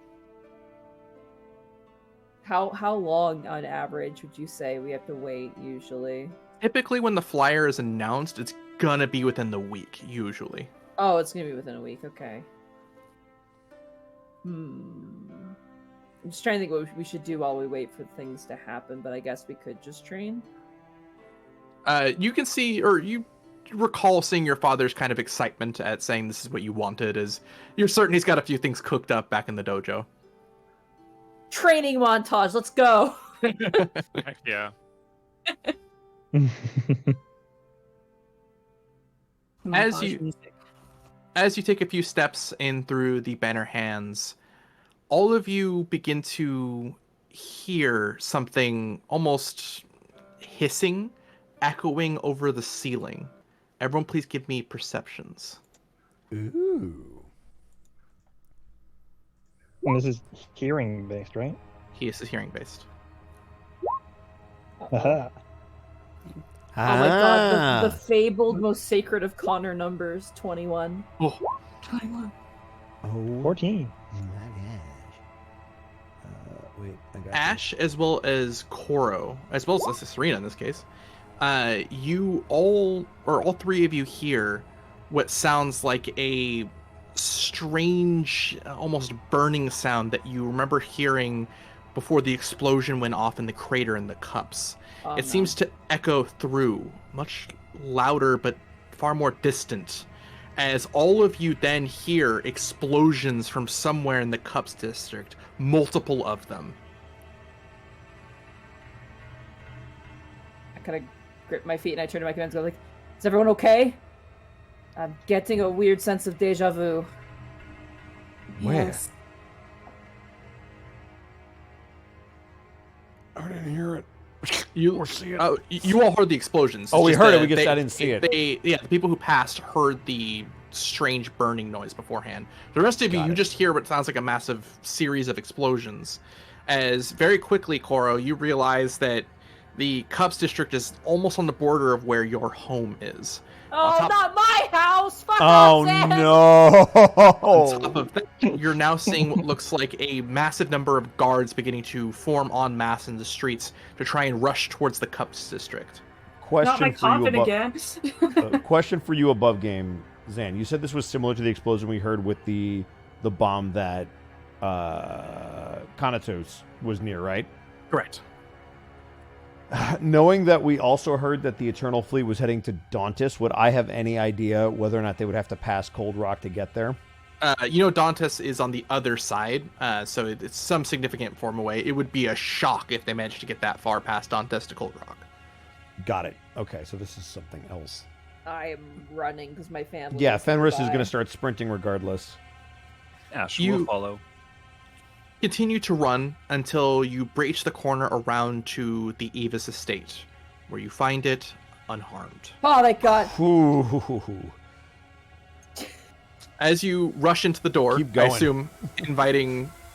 [SPEAKER 1] How long on average would you say we have to wait usually?
[SPEAKER 2] Typically when the flyer is announced, it's gonna be within the week, usually.
[SPEAKER 1] Oh, it's gonna be within a week, okay. I'm just trying to think what we should do while we wait for things to happen, but I guess we could just train.
[SPEAKER 2] You can see, or you recall seeing your father's kind of excitement at saying this is what you wanted, as you're certain he's got a few things cooked up back in the dojo.
[SPEAKER 1] Training montage, let's go!
[SPEAKER 6] Heck yeah.
[SPEAKER 2] As you take a few steps in through the banner hands, all of you begin to hear something almost hissing, echoing over the ceiling. Everyone, please give me perceptions.
[SPEAKER 3] Ooh.
[SPEAKER 5] And this is hearing based, right?
[SPEAKER 2] He is hearing based.
[SPEAKER 5] Haha.
[SPEAKER 1] Oh my god, the fabled most sacred of Connor numbers, 21.
[SPEAKER 2] Oh,
[SPEAKER 1] 21.
[SPEAKER 3] Oh,
[SPEAKER 5] 14.
[SPEAKER 3] my gosh. Wait, I got
[SPEAKER 2] Ash, as well as Koro, as well as Serena in this case, you all three of you hear what sounds like a strange, almost burning sound that you remember hearing before the explosion went off in the crater in the cups.
[SPEAKER 1] Oh,
[SPEAKER 2] It seems to echo through, much louder but far more distant, as all of you then hear explosions from somewhere in the Cups district, multiple of them.
[SPEAKER 1] I kind of grip my feet and I turn to my commands and go like, is everyone okay? I'm getting a weird sense of deja vu.
[SPEAKER 3] Where?
[SPEAKER 1] Yes.
[SPEAKER 3] I didn't hear it.
[SPEAKER 2] You
[SPEAKER 3] see it.
[SPEAKER 2] you all heard the explosions.
[SPEAKER 3] Oh,
[SPEAKER 2] It's
[SPEAKER 3] we
[SPEAKER 2] just
[SPEAKER 3] heard it,
[SPEAKER 2] that
[SPEAKER 3] we just I didn't see it.
[SPEAKER 2] The people who passed heard the strange burning noise beforehand. The rest of you,
[SPEAKER 3] Got
[SPEAKER 2] you
[SPEAKER 3] it.
[SPEAKER 2] just hear what sounds like a massive series of explosions. As very quickly, Koro, you realize that the Cups district is almost on the border of where your home is.
[SPEAKER 1] Oh,
[SPEAKER 2] top-
[SPEAKER 1] not my house! Fuck
[SPEAKER 3] Oh
[SPEAKER 1] off, Sam!
[SPEAKER 3] no!
[SPEAKER 2] On top of that, you're now seeing what looks like a massive number of guards beginning to form en masse in the streets to try and rush towards the Cups district.
[SPEAKER 4] Not my
[SPEAKER 3] Question for you
[SPEAKER 4] coffin
[SPEAKER 3] above.
[SPEAKER 4] again.
[SPEAKER 3] Question for you above game, Zan. You said this was similar to the explosion we heard with the bomb that Conatos was near, right?
[SPEAKER 2] Correct.
[SPEAKER 3] Knowing that we also heard that the Eternal Fleet was heading to Dauntus, would I have any idea whether or not they would have to pass Cold Rock to get there?
[SPEAKER 2] Dauntus is on the other side, so it's some significant form away. It would be a shock if they managed to get that far past Dauntus to Cold Rock.
[SPEAKER 3] Got it. Okay, so this is something else.
[SPEAKER 1] I am running because my family.
[SPEAKER 3] Yeah,
[SPEAKER 1] is
[SPEAKER 3] Fenris is
[SPEAKER 1] nearby.
[SPEAKER 3] going to start sprinting regardless.
[SPEAKER 6] Ash
[SPEAKER 2] You-
[SPEAKER 6] will follow.
[SPEAKER 2] Continue to run until you breach the corner around to the Evis estate, where you find it unharmed.
[SPEAKER 1] Oh, thank God.
[SPEAKER 3] Ooh.
[SPEAKER 2] As you rush into the door,
[SPEAKER 3] Keep
[SPEAKER 2] I
[SPEAKER 3] going.
[SPEAKER 2] assume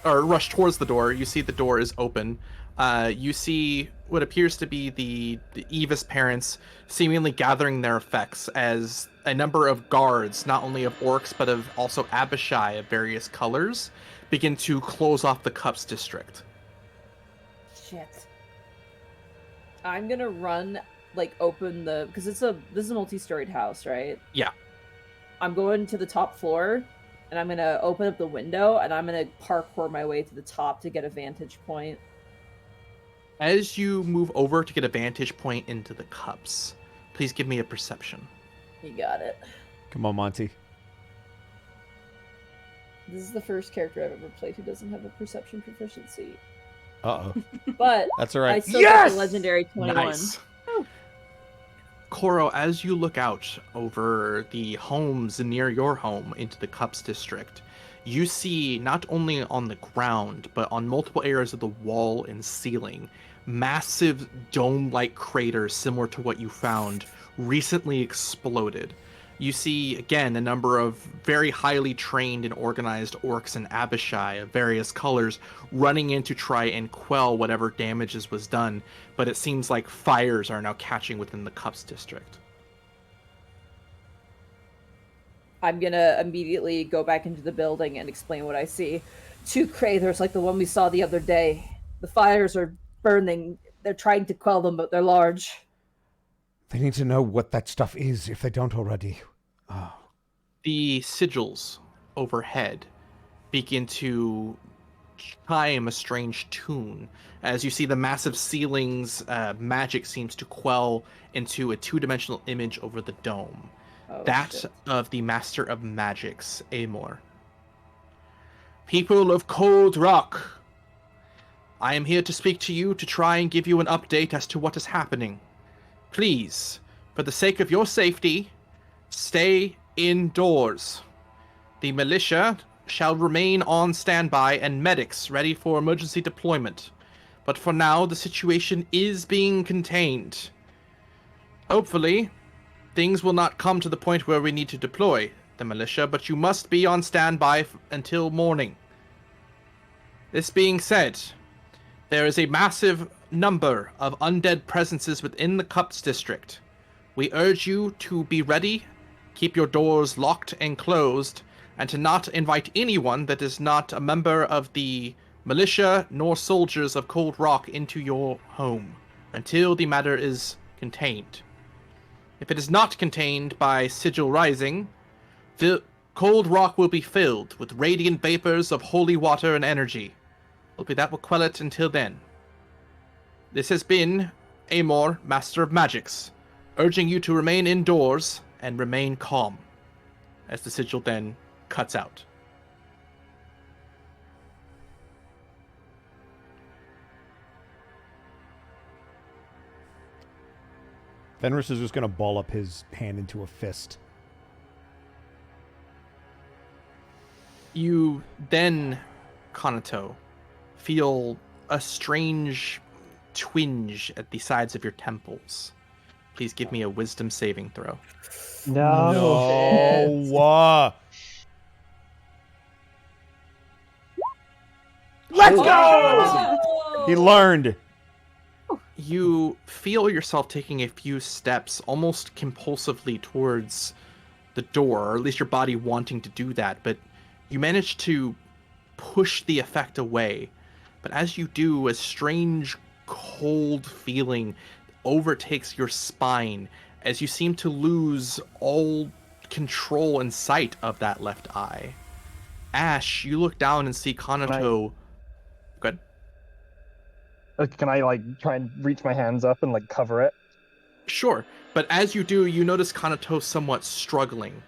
[SPEAKER 2] rush towards the door, you see the door is open. You see what appears to be the Evis parents seemingly gathering their effects as a number of guards, not only of orcs, but of also Abishai of various colors, begin to close off the Cups district.
[SPEAKER 1] Shit. I'm gonna run, open because this is a multi-storied house, right?
[SPEAKER 2] Yeah.
[SPEAKER 1] I'm going to the top floor, and I'm gonna open up the window, and I'm gonna parkour my way to the top to get a vantage point.
[SPEAKER 2] As you move over to get a vantage point into the Cups, please give me a perception.
[SPEAKER 1] You got it.
[SPEAKER 3] Come on, Monty.
[SPEAKER 1] This is the first character I've ever played who doesn't have a perception proficiency.
[SPEAKER 3] Uh-oh.
[SPEAKER 1] But
[SPEAKER 3] That's all
[SPEAKER 1] I
[SPEAKER 3] right.
[SPEAKER 1] still get the legendary 21.
[SPEAKER 2] Nice. Koro, as you look out over the homes near your home into the Cups district, you see not only on the ground, but on multiple areas of the wall and ceiling, massive dome-like craters similar to what you found recently exploded. You see, again, a number of very highly trained and organized orcs and Abishai of various colors running in to try and quell whatever damages was done, but it seems like fires are now catching within the Cups district.
[SPEAKER 1] I'm gonna immediately go back into the building and explain what I see. 2 craters like the one we saw the other day. The fires are burning. They're trying to quell them, but they're large.
[SPEAKER 3] They need to know what that stuff is if they don't already. Oh.
[SPEAKER 2] The sigils overhead begin to chime a strange tune as you see the massive ceilings magic seems to quell into a 2-dimensional image over the dome.
[SPEAKER 1] Oh,
[SPEAKER 2] That
[SPEAKER 1] shit.
[SPEAKER 2] of the Master of Magics, Amor. People of Cold Rock, I am here to speak to you to try and give you an update as to what is happening. Please, for the sake of your safety, stay indoors. The militia shall remain on standby and medics ready for emergency deployment. But for now, the situation is being contained. Hopefully, things will not come to the point where we need to deploy the militia, but you must be on standby until morning. This being said, there is a massive number of undead presences within the Cups district. We urge you to be ready, keep your doors locked and closed, and to not invite anyone that is not a member of the militia nor soldiers of Cold Rock into your home until the matter is contained. If it is not contained by Sigil Rising, Cold Rock will be filled with radiant vapors of holy water and energy. Hopefully that will quell it until then. This has been Amor, Master of Magics, urging you to remain indoors and remain calm, as the sigil then cuts out.
[SPEAKER 3] Fenris is just going to ball up his hand into a fist.
[SPEAKER 2] You then, Kanato, feel a strange twinge at the sides of your temples. Please give me a wisdom saving throw.
[SPEAKER 3] No. Let's go!
[SPEAKER 1] Oh!
[SPEAKER 3] He learned.
[SPEAKER 2] You feel yourself taking a few steps almost compulsively towards the door, or at least your body wanting to do that, but you manage to push the effect away. But as you do, a strange, cold feeling overtakes your spine as you seem to lose all control and sight of that left eye. Ash, you look down and see Kanato. Good.
[SPEAKER 5] Can I try and reach my hands up and cover it?
[SPEAKER 2] Sure, but as you do, you notice Kanato somewhat struggling,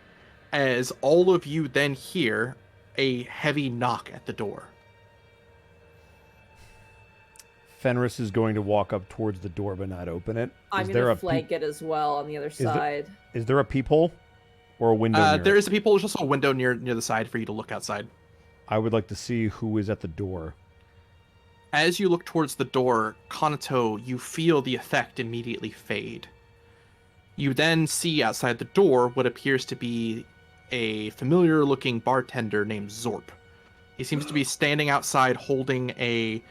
[SPEAKER 2] as all of you then hear a heavy knock at the door.
[SPEAKER 3] Fenris is going to walk up towards the door but not open it.
[SPEAKER 1] I'm going to flank it as well on the other side.
[SPEAKER 3] Is there a peephole or a window near
[SPEAKER 2] There
[SPEAKER 3] it?
[SPEAKER 2] is a peephole. There's also a window near the side for you to look outside.
[SPEAKER 3] I would like to see who is at the door.
[SPEAKER 2] As you look towards the door, Kanato, you feel the effect immediately fade. You then see outside the door what appears to be a familiar-looking bartender named Zorp. He seems to be standing outside holding his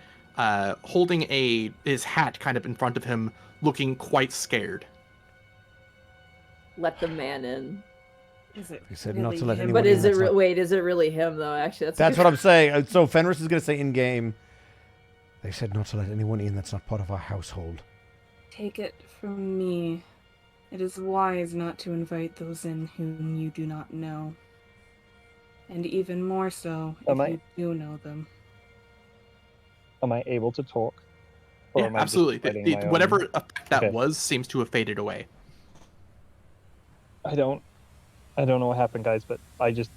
[SPEAKER 2] hat kind of in front of him, looking quite scared.
[SPEAKER 1] Let the man in.
[SPEAKER 4] Is it
[SPEAKER 3] He said
[SPEAKER 4] really
[SPEAKER 3] not to let
[SPEAKER 4] him?
[SPEAKER 3] anyone
[SPEAKER 1] But
[SPEAKER 3] in.
[SPEAKER 1] is it wait, is it really him though? Actually,
[SPEAKER 3] That's what I'm saying. So Fenris is going to say in game. They said not to let anyone in that's not part of our household.
[SPEAKER 4] Take it from me. It is wise not to invite those in whom you do not know. And even more so if you do know them.
[SPEAKER 5] Am I able to talk? Or
[SPEAKER 2] Yeah,
[SPEAKER 5] am I just
[SPEAKER 2] absolutely.
[SPEAKER 5] fighting my own?
[SPEAKER 2] Whatever effect that
[SPEAKER 5] Okay.
[SPEAKER 2] was seems to have faded away.
[SPEAKER 5] I don't know what happened, guys, but I just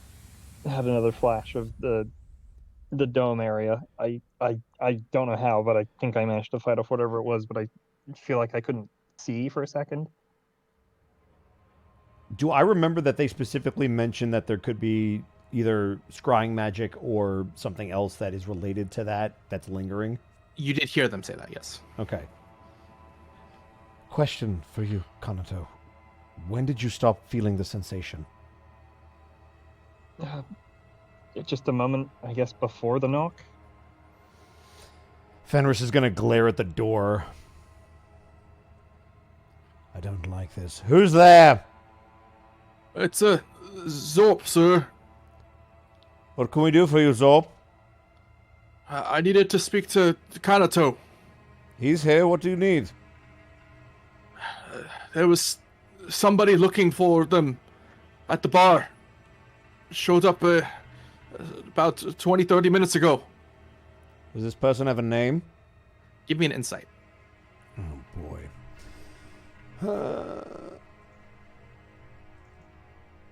[SPEAKER 5] had another flash of the dome area. I don't know how, but I think I managed to fight off whatever it was, but I feel like I couldn't see for a second.
[SPEAKER 3] Do I remember that they specifically mentioned that there could be either scrying magic or something else that is related to that's lingering?
[SPEAKER 2] You did hear them say that, yes.
[SPEAKER 3] Okay. Question for you, Kanato. When did you stop feeling the sensation?
[SPEAKER 5] Just a moment, I guess, before the knock.
[SPEAKER 3] Fenris is going to glare at the door. I don't like this. Who's there?
[SPEAKER 2] It's a Zorp, sir.
[SPEAKER 3] What can we do for you, Zorp?
[SPEAKER 2] I needed to speak to Kanato.
[SPEAKER 3] He's here. What do you need?
[SPEAKER 2] There was somebody looking for them at the bar. Showed up about 20-30 minutes ago.
[SPEAKER 3] Does this person have a name?
[SPEAKER 2] Give me an insight.
[SPEAKER 3] Oh, boy.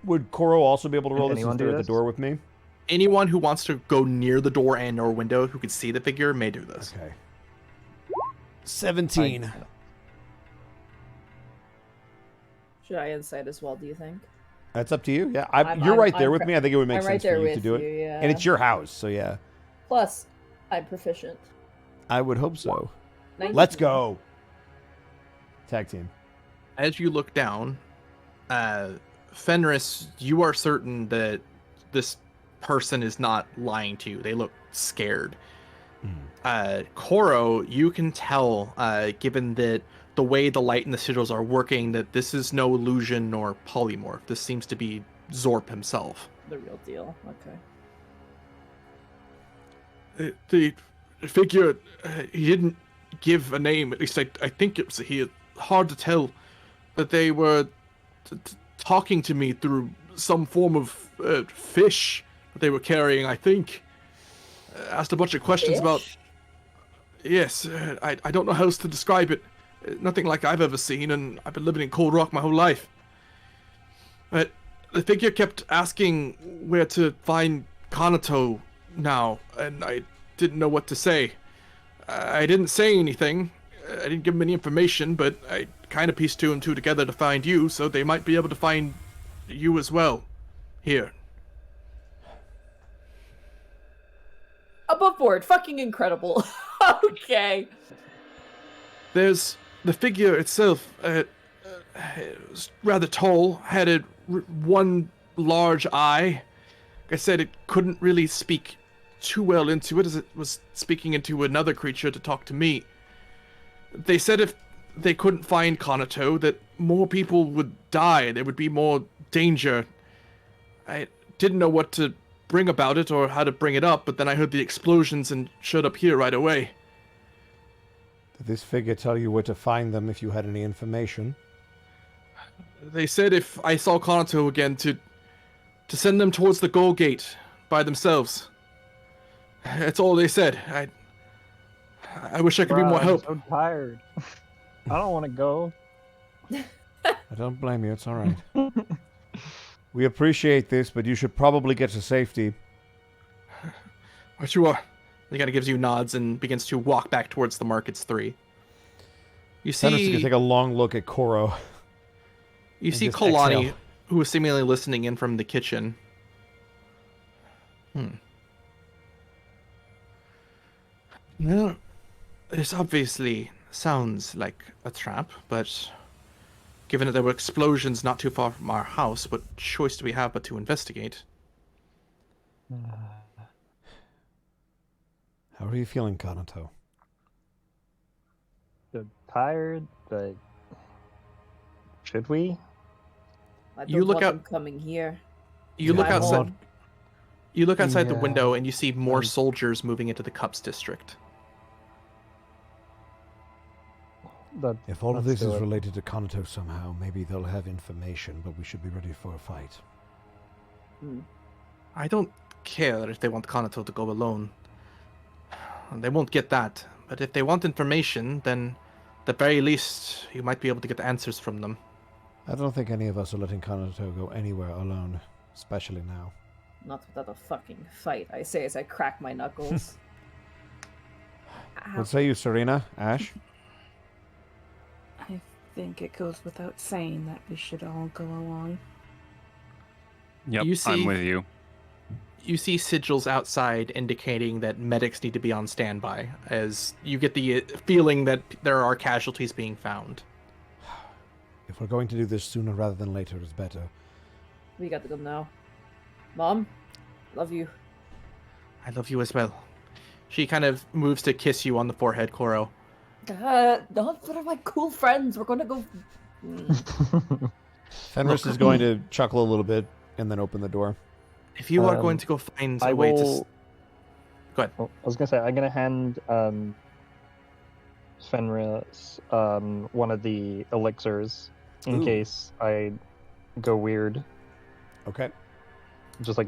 [SPEAKER 3] Would Koro also be able to roll this
[SPEAKER 5] anyone
[SPEAKER 3] since
[SPEAKER 5] do
[SPEAKER 3] they're at the
[SPEAKER 5] this?
[SPEAKER 3] door with me?
[SPEAKER 2] Anyone who wants to go near the door and or window who could see the figure may do this.
[SPEAKER 3] Okay. 17.
[SPEAKER 1] Should I insight as well, do you think?
[SPEAKER 3] That's up to you. Yeah,
[SPEAKER 1] I'm-
[SPEAKER 3] you're right
[SPEAKER 1] I'm
[SPEAKER 3] there
[SPEAKER 1] cra-
[SPEAKER 3] with me. I think it would make
[SPEAKER 1] I'm right
[SPEAKER 3] sense
[SPEAKER 1] there
[SPEAKER 3] for you to
[SPEAKER 1] with
[SPEAKER 3] do
[SPEAKER 1] you,
[SPEAKER 3] it.
[SPEAKER 1] yeah.
[SPEAKER 3] And it's your house, so yeah.
[SPEAKER 1] Plus, I'm proficient.
[SPEAKER 3] I would hope so.
[SPEAKER 1] 19.
[SPEAKER 3] Let's go. Tag team.
[SPEAKER 2] As you look down, Fenris, you are certain that this person is not lying to you. They look scared. Koro, you can tell, given that the way the light and the sigils are working, that this is no illusion nor polymorph. This seems to be Zorp himself.
[SPEAKER 1] The real deal. Okay.
[SPEAKER 2] The figure, he didn't give a name. At least I think it was hard to tell. But they were talking to me through some form of fish that they were carrying, I think. Asked a bunch of questions
[SPEAKER 1] Fish?
[SPEAKER 2] about... Yes, I don't know how else to describe it. Nothing like I've ever seen, and I've been living in Cold Rock my whole life. But the figure kept asking where to find Kanato now, and I didn't know what to say. I didn't say anything. I didn't give him any information, but I kind of pieced two and two together to find you, so they might be able to find you as well. Here.
[SPEAKER 1] Above board. Fucking incredible. Okay.
[SPEAKER 2] There's the figure itself. It was rather tall, had one large eye. Like I said, it couldn't really speak too well into it as it was speaking into another creature to talk to me. They said if they couldn't find Kanato, that more people would die. There would be more danger. I didn't know what to bring about it or how to bring it up, but then I heard the explosions and showed up here right away.
[SPEAKER 3] Did this figure tell you where to find them if you had any information?
[SPEAKER 2] They said if I saw Kanato again to send them towards the Goal Gate by themselves. That's all they said. I wish I could be more help.
[SPEAKER 5] I'm so tired. I don't want to go.
[SPEAKER 3] I don't blame you. It's all right. We appreciate this, but you should probably get to safety.
[SPEAKER 2] What you are? He kind of gives you nods and begins to walk back towards the Markets 3. You
[SPEAKER 3] Fenris is
[SPEAKER 2] see...
[SPEAKER 3] going to take a long look at Koro.
[SPEAKER 2] You see
[SPEAKER 3] just
[SPEAKER 2] Kalani,
[SPEAKER 3] exhale.
[SPEAKER 2] who is seemingly listening in from the kitchen. Well, this obviously sounds like a trap, but given that there were explosions not too far from our house, what choice do we have but to investigate?
[SPEAKER 3] How are you feeling, Kanato?
[SPEAKER 5] Tired, but should we?
[SPEAKER 1] I don't
[SPEAKER 2] You look
[SPEAKER 1] want
[SPEAKER 2] out-
[SPEAKER 1] them coming here.
[SPEAKER 2] You look
[SPEAKER 1] I'm
[SPEAKER 2] outside.
[SPEAKER 1] home.
[SPEAKER 2] You look outside the
[SPEAKER 5] Yeah.
[SPEAKER 2] window and you see more soldiers moving into the Cups district.
[SPEAKER 3] If all of
[SPEAKER 5] Let's
[SPEAKER 3] this
[SPEAKER 5] do
[SPEAKER 3] is
[SPEAKER 5] it.
[SPEAKER 3] related to Kanato somehow, maybe they'll have information, but we should be ready for a fight.
[SPEAKER 2] I don't care if they want Kanato to go alone. They won't get that. But if they want information, then at the very least, you might be able to get the answers from them.
[SPEAKER 3] I don't think any of us are letting Kanato go anywhere alone, especially now.
[SPEAKER 1] Not without a fucking fight, I say as I crack my knuckles. Ow.
[SPEAKER 3] What say you, Serena? Ash?
[SPEAKER 4] I think it goes without saying that we should all go along.
[SPEAKER 6] Yep,
[SPEAKER 2] You see-
[SPEAKER 6] I'm with you.
[SPEAKER 2] You see sigils outside indicating that medics need to be on standby, as you get the feeling that there are casualties being found.
[SPEAKER 3] If we're going to do this sooner rather than later, it's better.
[SPEAKER 1] We got to go now. Mom, love you.
[SPEAKER 2] I love you as well. She kind of moves to kiss you on the forehead, Koro.
[SPEAKER 1] Not for my cool friends. We're gonna go.
[SPEAKER 3] Fenris is going to chuckle a little bit and then open the door.
[SPEAKER 2] If you are going to go find
[SPEAKER 5] I
[SPEAKER 2] a way to...
[SPEAKER 5] will.
[SPEAKER 2] Go ahead.
[SPEAKER 5] Well, I was gonna say I'm gonna hand Fenris one of the elixirs in
[SPEAKER 3] Ooh.
[SPEAKER 5] case I go weird.
[SPEAKER 3] Okay.
[SPEAKER 5] Just like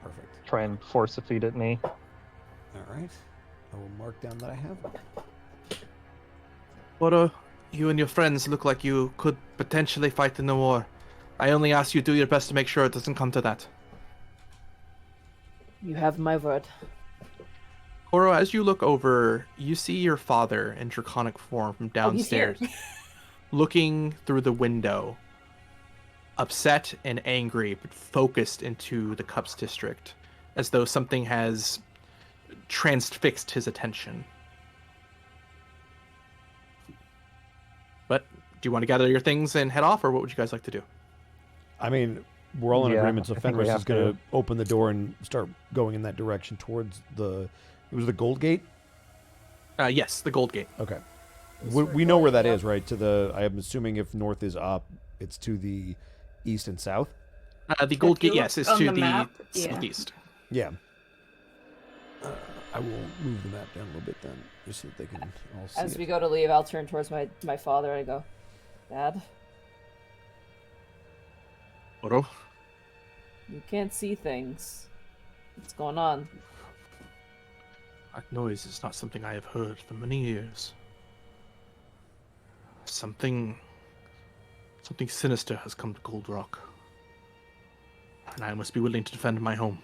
[SPEAKER 3] Perfect.
[SPEAKER 5] try and force a feed at me.
[SPEAKER 3] All right. I will mark down that I have.
[SPEAKER 2] Koro, you and your friends look like you could potentially fight in the war. I only ask you do your best to make sure it doesn't come to that.
[SPEAKER 1] You have my word.
[SPEAKER 2] Koro, as you look over, you see your father in draconic form from
[SPEAKER 1] Oh, he's here.
[SPEAKER 2] downstairs, looking through the window, upset and angry, but focused into the Cups district, as though something has transfixed his attention. you want to gather your things and head off, or what would you guys like to do?
[SPEAKER 3] I mean, we're all in
[SPEAKER 5] Yeah,
[SPEAKER 3] agreement, so
[SPEAKER 5] I think we
[SPEAKER 3] Fenris is
[SPEAKER 5] have
[SPEAKER 3] going
[SPEAKER 5] to.
[SPEAKER 3] to open the door and start going in that direction towards the... It was the Gold Gate?
[SPEAKER 2] Yes, the Gold Gate.
[SPEAKER 3] Okay.
[SPEAKER 1] Yes,
[SPEAKER 3] We,
[SPEAKER 1] we're
[SPEAKER 3] we know where
[SPEAKER 1] going
[SPEAKER 3] that
[SPEAKER 1] up.
[SPEAKER 3] is, right? To the... I'm assuming if north is up, it's to the east and south?
[SPEAKER 2] The Gold
[SPEAKER 4] If you
[SPEAKER 2] Gate, yes,
[SPEAKER 4] look
[SPEAKER 2] is
[SPEAKER 4] on
[SPEAKER 2] to
[SPEAKER 4] the
[SPEAKER 2] the
[SPEAKER 4] map, yeah.
[SPEAKER 2] southeast.
[SPEAKER 3] Yeah. I will move the map down a little bit then, just so that they can all see
[SPEAKER 1] As
[SPEAKER 3] it.
[SPEAKER 1] we go to leave, I'll turn towards my father and I go, Dad,
[SPEAKER 2] Odo?
[SPEAKER 1] you can't see things. What's going on?
[SPEAKER 2] That noise is not something I have heard for many years. Something sinister has come to Gold Rock, and I must be willing to defend my home.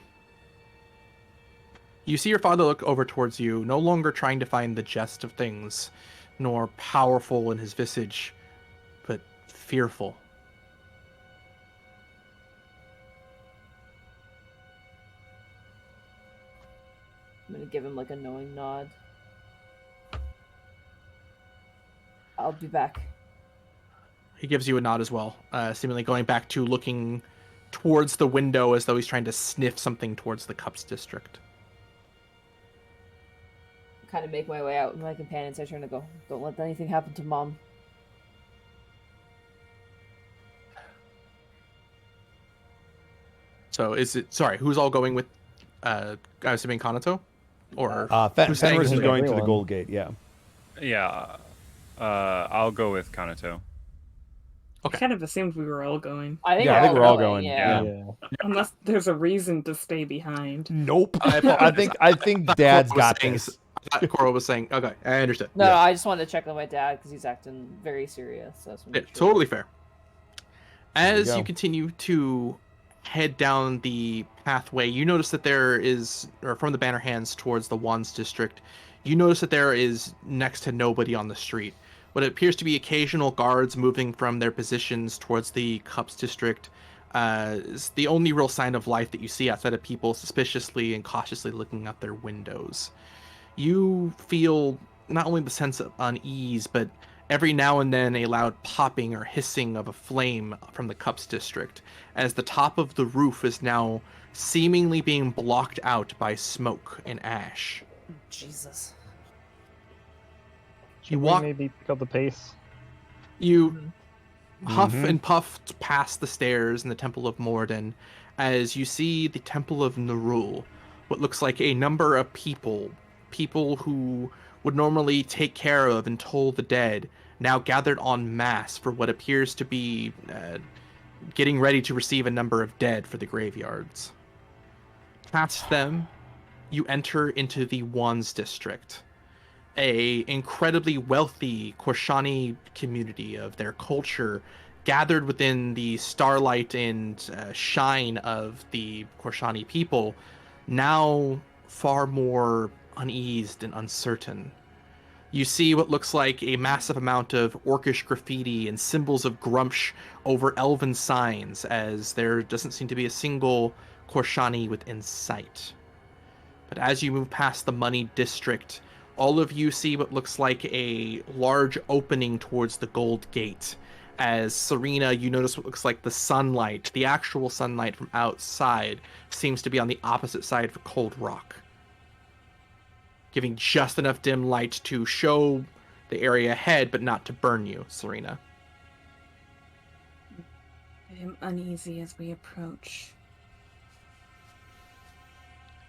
[SPEAKER 2] You see your father look over towards you, no longer trying to find the jest of things, nor powerful in his visage, but fearful.
[SPEAKER 1] I'm gonna give him like a knowing nod. I'll be back.
[SPEAKER 2] He gives you a nod as well, seemingly going back to looking towards the window as though he's trying to sniff something towards the Cups district.
[SPEAKER 1] Kind of make my way out, and my companions are trying to go, don't let anything happen to Mom.
[SPEAKER 2] So is it... Sorry, who's all going with... I was assuming Kanato? Or... who's staying
[SPEAKER 3] Fenris is
[SPEAKER 2] with
[SPEAKER 3] going to the
[SPEAKER 5] everyone?
[SPEAKER 3] Gold Gate, yeah.
[SPEAKER 6] Yeah. I'll go with Kanato.
[SPEAKER 2] Okay.
[SPEAKER 4] I kind of assumed we were all going.
[SPEAKER 1] I think,
[SPEAKER 3] Yeah, I think we're all going.
[SPEAKER 1] Yeah.
[SPEAKER 3] Yeah.
[SPEAKER 4] Unless there's a reason to stay behind.
[SPEAKER 3] Nope.
[SPEAKER 2] I
[SPEAKER 3] I think Dad's got
[SPEAKER 2] saying-
[SPEAKER 3] this.
[SPEAKER 2] Coral was saying, okay, I understood.
[SPEAKER 1] No,
[SPEAKER 3] Yeah.
[SPEAKER 1] I just wanted to check on my dad because he's acting very serious. So that's
[SPEAKER 2] Yeah, totally fair. As
[SPEAKER 3] go.
[SPEAKER 2] you continue to head down the pathway, you notice that there is, or from the banner hands towards the Wands district, you notice that there is next to nobody on the street. What appears to be occasional guards moving from their positions towards the Cups district is the only real sign of life that you see outside of people suspiciously and cautiously looking out their windows. You feel not only the sense of unease, but every now and then a loud popping or hissing of a flame from the Cups district, as the top of the roof is now seemingly being blocked out by smoke and ash.
[SPEAKER 1] Jesus.
[SPEAKER 5] Should we
[SPEAKER 2] walk-
[SPEAKER 5] maybe pick up the pace?
[SPEAKER 2] You huff
[SPEAKER 3] Mhm.
[SPEAKER 2] and puff past the stairs in the Temple of Morden as you see the Temple of Nerul, what looks like a number of people who would normally take care of and toll the dead, now gathered en masse for what appears to be getting ready to receive a number of dead for the graveyards. Past them, you enter into the Wands district, a incredibly wealthy Korshani community of their culture gathered within the starlight and shine of the Korshani people, now far more uneased and uncertain. You see what looks like a massive amount of orcish graffiti and symbols of Grumsh over elven signs, as there doesn't seem to be a single Korshani within sight. But as you move past the Money District, all of you see what looks like a large opening towards the Gold Gate. As Serena, you notice what looks like the sunlight, the actual sunlight from outside, seems to be on the opposite side of Cold Rock, giving just enough dim light to show the area ahead, but not to burn you, Serena.
[SPEAKER 4] I am uneasy as we approach.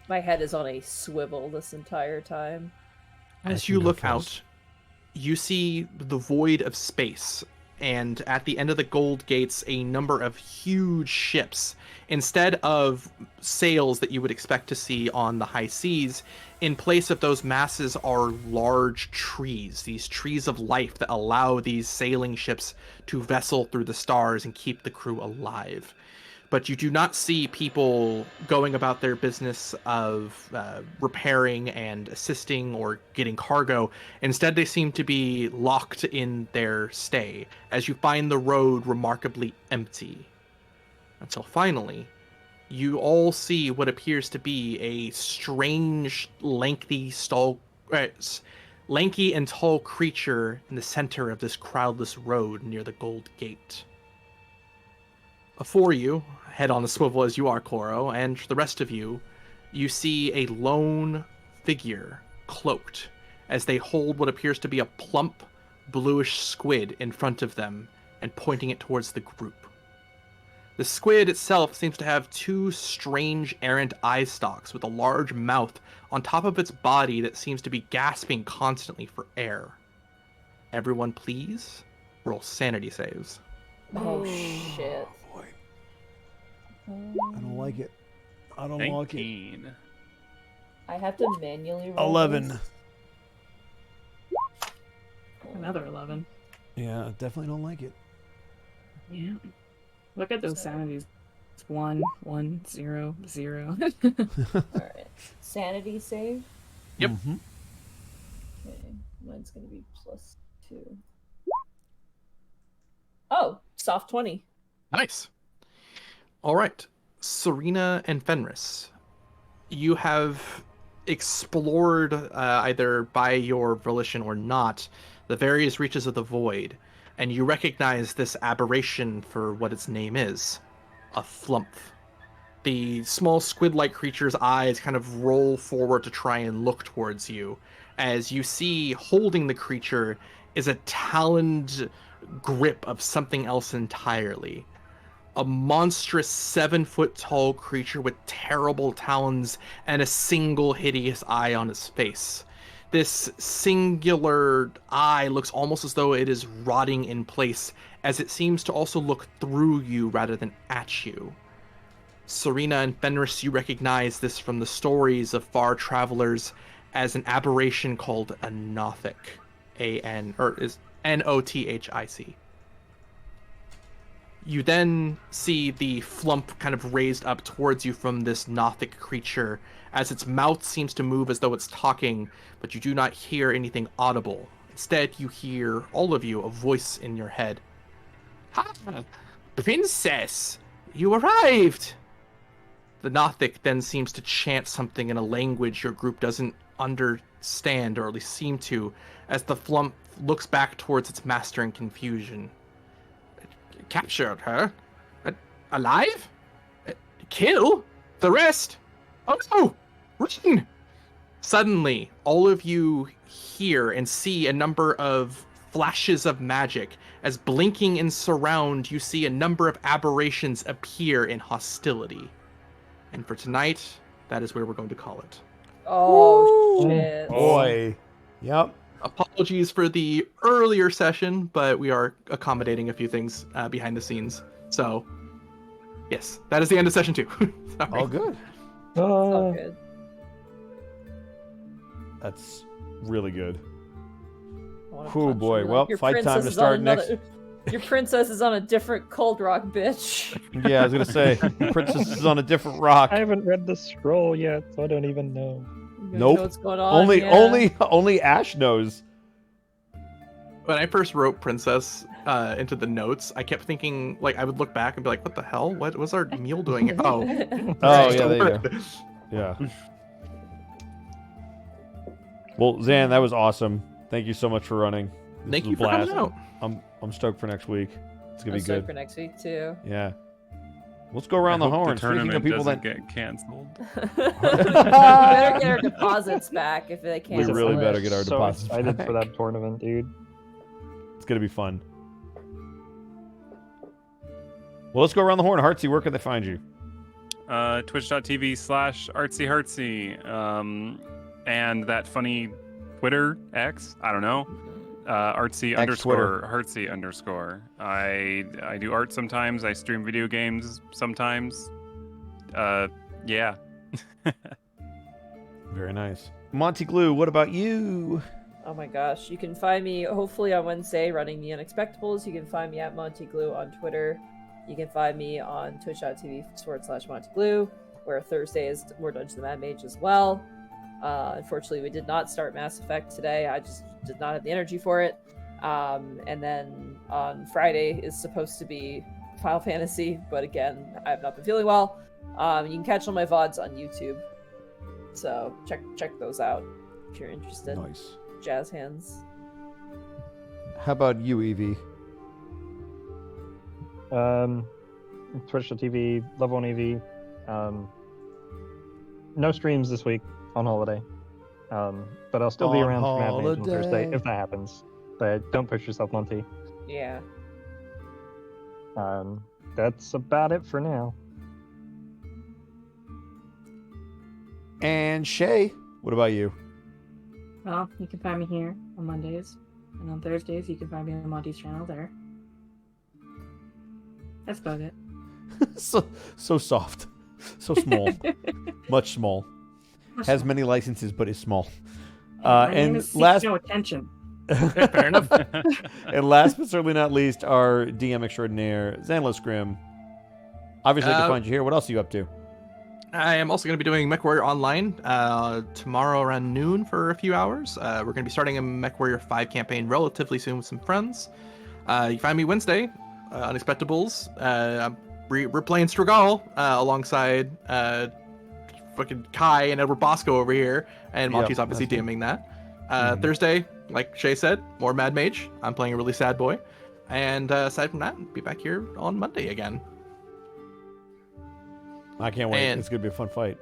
[SPEAKER 1] My head is on a swivel this entire time.
[SPEAKER 2] As
[SPEAKER 3] can
[SPEAKER 2] you
[SPEAKER 3] go
[SPEAKER 2] look
[SPEAKER 3] first.
[SPEAKER 2] out, you see the void of space, and at the end of the Gold Gates, a number of huge ships. Instead of sails that you would expect to see on the high seas, in place of those masses are large trees, these trees of life that allow these sailing ships to vessel through the stars and keep the crew alive. But you do not see people going about their business of repairing and assisting or getting cargo. Instead, they seem to be locked in their stay, as you find the road remarkably empty. Until finally, you all see what appears to be a strange, lengthy lanky and tall creature in the center of this crowdless road near the Gold Gate. Before you, head on a swivel as you are, Koro, and the rest of you, you see a lone figure cloaked as they hold what appears to be a plump, bluish squid in front of them and pointing it towards the group. The squid itself seems to have two strange errant eye stalks with a large mouth on top of its body that seems to be gasping constantly for air. Everyone please roll sanity saves.
[SPEAKER 1] Oh shit.
[SPEAKER 3] Boy. I don't like it. I don't like it.
[SPEAKER 6] 19.
[SPEAKER 1] I have to manually roll
[SPEAKER 3] 11.
[SPEAKER 1] this.
[SPEAKER 4] Another 11.
[SPEAKER 3] Yeah, I definitely don't like it.
[SPEAKER 4] Yeah. Look at those sanities. It's 1, 1, 0, 0.
[SPEAKER 1] Alright. Sanity save?
[SPEAKER 2] Yep.
[SPEAKER 3] Mm-hmm.
[SPEAKER 1] Okay. Mine's gonna be +2. Oh, soft 20.
[SPEAKER 2] Nice. All right. Serena and Fenris, you have explored, either by your volition or not, the various reaches of the void, and you recognize this aberration for what its name is, a flump. The small squid-like creature's eyes kind of roll forward to try and look towards you, as you see holding the creature is a taloned grip of something else entirely. A monstrous 7-foot-tall creature with terrible talons and a single hideous eye on its face. This singular eye looks almost as though it is rotting in place, as it seems to also look through you rather than at you. Serena and Fenris, you recognize this from the stories of far travelers as an aberration called a Nothic. Nothic. You then see the flump kind of raised up towards you from this Nothic creature, as its mouth seems to move as though it's talking, but you do not hear anything audible. Instead, you hear, all of you, a voice in your head. "Ah, Princess, you arrived!" The Nothic then seems to chant something in a language your group doesn't understand, or at least seem to, as the flump looks back towards its master in confusion. "Captured her? Alive? Kill? The rest? Oh no! Run!" Suddenly, all of you hear and see a number of flashes of magic, as blinking in surround, you see a number of aberrations appear in hostility. And for tonight, that is where we're going to call it.
[SPEAKER 1] Oh shit.
[SPEAKER 3] Boy. Yep.
[SPEAKER 2] Apologies for the earlier session, but we are accommodating a few things behind the scenes. So, yes, that is the end of session 2. Sorry.
[SPEAKER 3] All good.
[SPEAKER 1] It's all good.
[SPEAKER 3] That's really good.
[SPEAKER 1] I wanna
[SPEAKER 3] Oh
[SPEAKER 1] punch
[SPEAKER 3] boy.
[SPEAKER 1] you.
[SPEAKER 3] Well,
[SPEAKER 1] Your
[SPEAKER 3] fight time
[SPEAKER 1] princess
[SPEAKER 3] to
[SPEAKER 1] is
[SPEAKER 3] start
[SPEAKER 1] on
[SPEAKER 3] next.
[SPEAKER 1] Your princess is on a different cold rock, bitch.
[SPEAKER 3] Yeah, I was gonna say, Princess is on a different rock.
[SPEAKER 5] I haven't read the scroll yet, so I don't even know.
[SPEAKER 1] You
[SPEAKER 3] Nope.
[SPEAKER 1] know what's going on?
[SPEAKER 3] Only Ash knows.
[SPEAKER 2] When I first wrote Princess into the notes, I kept thinking, like, I would look back and be like, what the hell? What was our mule doing here? Oh.
[SPEAKER 3] Oh,
[SPEAKER 2] Just
[SPEAKER 3] yeah,
[SPEAKER 2] a
[SPEAKER 3] there you
[SPEAKER 2] word.
[SPEAKER 3] go. Yeah. Well, Zan, that was awesome. Thank you so much for running. This
[SPEAKER 2] Thank
[SPEAKER 3] was a
[SPEAKER 2] you for
[SPEAKER 3] blast.
[SPEAKER 2] coming out.
[SPEAKER 3] I'm stoked for next week. It's gonna
[SPEAKER 1] I'm
[SPEAKER 3] be
[SPEAKER 1] stoked
[SPEAKER 3] good.
[SPEAKER 1] for next week too.
[SPEAKER 3] Yeah. Let's go around
[SPEAKER 6] I
[SPEAKER 3] the
[SPEAKER 6] hope
[SPEAKER 3] horn.
[SPEAKER 6] the
[SPEAKER 3] Speaking
[SPEAKER 6] tournament
[SPEAKER 3] of people
[SPEAKER 6] doesn't
[SPEAKER 3] that
[SPEAKER 6] get canceled.
[SPEAKER 1] We better get our deposits back if they
[SPEAKER 3] we
[SPEAKER 1] can't.
[SPEAKER 3] really better get our
[SPEAKER 5] so
[SPEAKER 3] deposits
[SPEAKER 5] excited
[SPEAKER 3] back.
[SPEAKER 5] for that tournament, dude.
[SPEAKER 3] It's gonna be fun. Well, let's go around the horn. Heartsy, where can they find you?
[SPEAKER 6] Twitch.tv/artsyheartsy. And that funny Twitter X, I don't know. Artsy
[SPEAKER 3] Twitter.
[SPEAKER 6] _Heartsy _. I do art sometimes. I stream video games sometimes. Yeah.
[SPEAKER 3] Very nice. Monty Glue, what about you?
[SPEAKER 1] Oh my gosh. You can find me hopefully on Wednesday running the Unexpectables. You can find me at MontyGlue on Twitter. You can find me on twitch.tv/MontyGlue, where Thursday is more Dungeons and Mad Mage as well. Unfortunately, we did not start Mass Effect today. I just did not have the energy for it. And then on Friday is supposed to be Final Fantasy, but again, I have not been feeling well. You can catch all my VODs on YouTube. So check those out if you're interested.
[SPEAKER 3] Nice.
[SPEAKER 1] jazz hands.
[SPEAKER 3] How about you, Evie?
[SPEAKER 5] Twitch.tv, Level 1 EV. No streams this week on holiday. But I'll still be
[SPEAKER 3] On
[SPEAKER 5] around for Mad Mage on Thursday
[SPEAKER 3] holiday.
[SPEAKER 5] if that happens. But don't push yourself, Monty.
[SPEAKER 1] Yeah.
[SPEAKER 5] That's about it for now.
[SPEAKER 3] And Shay, what about you?
[SPEAKER 4] Well, you can find me here on Mondays, and on Thursdays you can find me on Monty's channel there. That's about it.
[SPEAKER 3] so soft, so small, much small. Has many licenses, but is small.
[SPEAKER 4] My name
[SPEAKER 3] And
[SPEAKER 4] is
[SPEAKER 3] last,
[SPEAKER 4] No Attention.
[SPEAKER 2] Fair enough.
[SPEAKER 3] and last but certainly not least, our DM extraordinaire, Zanlo Scrim. Obviously, I can find you here. What else are you up to?
[SPEAKER 2] I am also going to be doing MechWarrior Online tomorrow around noon for a few hours. We're going to be starting a MechWarrior 5 campaign relatively soon with some friends. You can find me Wednesday, Unexpectables. We're playing Strigol alongside fucking Kai and Edward Bosco over here, and Monty's obviously
[SPEAKER 3] that's
[SPEAKER 2] DMing that. Thursday, like Shay said, more Mad Mage. I'm playing a really sad boy. And aside from that, be back here on Monday again.
[SPEAKER 3] I can't wait.
[SPEAKER 2] And-
[SPEAKER 3] It's going to be a fun fight.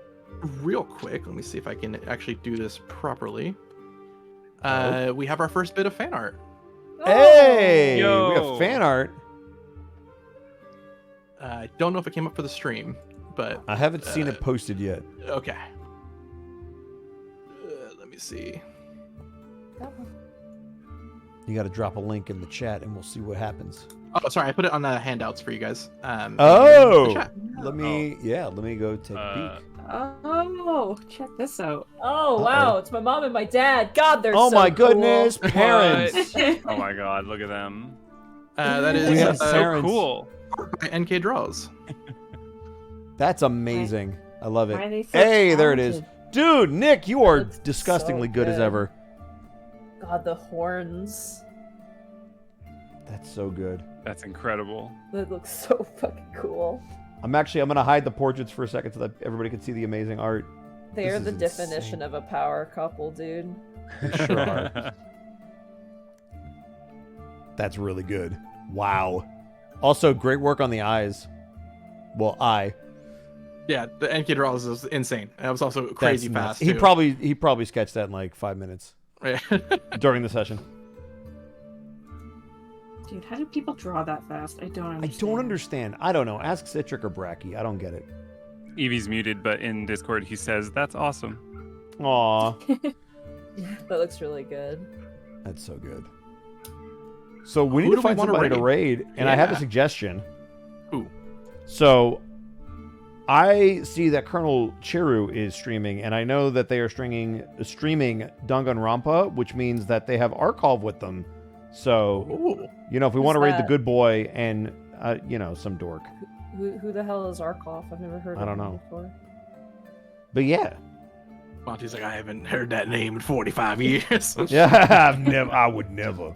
[SPEAKER 2] Real quick, let me see if I can actually do this properly.
[SPEAKER 3] Oh.
[SPEAKER 2] We have our first bit of fan art.
[SPEAKER 3] Hey! We
[SPEAKER 6] Yo.
[SPEAKER 3] have fan art.
[SPEAKER 2] I don't know if it came up for the stream, but
[SPEAKER 3] I haven't seen it posted yet.
[SPEAKER 2] okay. Let me see.
[SPEAKER 1] That one.
[SPEAKER 3] You got to drop a link in the chat, and we'll see what happens.
[SPEAKER 2] Oh, sorry, I put it on the handouts for you guys. in
[SPEAKER 3] Oh!
[SPEAKER 2] the chat.
[SPEAKER 3] Let me go take a peek.
[SPEAKER 4] Oh, check this out.
[SPEAKER 1] Oh wow, it's my mom and my dad. God, they're
[SPEAKER 3] Oh
[SPEAKER 1] so
[SPEAKER 3] my
[SPEAKER 1] cool.
[SPEAKER 3] goodness, parents!
[SPEAKER 6] Oh my god, look at them.
[SPEAKER 2] That
[SPEAKER 3] We
[SPEAKER 2] is
[SPEAKER 3] have
[SPEAKER 6] So
[SPEAKER 3] parents.
[SPEAKER 6] cool.
[SPEAKER 2] by NK Draws.
[SPEAKER 3] That's amazing. I love
[SPEAKER 4] Why are
[SPEAKER 3] it.
[SPEAKER 4] they so
[SPEAKER 3] Hey, there it is.
[SPEAKER 4] talented?
[SPEAKER 3] Dude, Nick, you are
[SPEAKER 1] Looks
[SPEAKER 3] disgustingly
[SPEAKER 1] so
[SPEAKER 3] good as
[SPEAKER 1] good.
[SPEAKER 3] ever.
[SPEAKER 1] God, the horns.
[SPEAKER 3] That's so good.
[SPEAKER 6] That's incredible.
[SPEAKER 1] That looks so fucking cool.
[SPEAKER 3] I'm gonna hide the portraits for a second so that everybody can see the amazing art.
[SPEAKER 1] They
[SPEAKER 3] This
[SPEAKER 1] are
[SPEAKER 3] is
[SPEAKER 1] the
[SPEAKER 3] insane.
[SPEAKER 1] definition of a power couple, dude.
[SPEAKER 3] They sure are. That's really good. Wow. Also, great work on the eyes. Well, eye.
[SPEAKER 2] Yeah, the NK Draws is insane. That was also crazy
[SPEAKER 3] That's nuts.
[SPEAKER 2] fast.
[SPEAKER 3] He
[SPEAKER 2] too.
[SPEAKER 3] probably sketched that in like 5 minutes during the session.
[SPEAKER 4] Dude, how do people draw that fast? I don't
[SPEAKER 3] I
[SPEAKER 4] understand.
[SPEAKER 3] don't understand. I don't know. Ask Citric or Bracky. I don't get it.
[SPEAKER 6] Evie's muted, but in Discord he says, that's awesome.
[SPEAKER 3] Aw,
[SPEAKER 1] That looks really good.
[SPEAKER 3] that's so good. So we
[SPEAKER 2] Who
[SPEAKER 3] need to
[SPEAKER 2] do we
[SPEAKER 3] find
[SPEAKER 2] wanna
[SPEAKER 3] somebody to raid, and I have a
[SPEAKER 2] Yeah.
[SPEAKER 3] suggestion.
[SPEAKER 2] Who?
[SPEAKER 3] So I see that Colonel Chiru is streaming, and I know that they are streaming Danganronpa, which means that they have Arcov with them. So,
[SPEAKER 2] Ooh.
[SPEAKER 3] you know, if we
[SPEAKER 1] Who's
[SPEAKER 3] want to raid the
[SPEAKER 1] that?
[SPEAKER 3] good boy and, you know, some dork.
[SPEAKER 1] Who the hell is Arkoff? I've never heard
[SPEAKER 3] I
[SPEAKER 1] of
[SPEAKER 3] don't
[SPEAKER 1] him
[SPEAKER 3] know.
[SPEAKER 1] before.
[SPEAKER 3] But yeah.
[SPEAKER 2] Monty's like, I haven't heard that name in 45 years.
[SPEAKER 3] Yeah, I would never.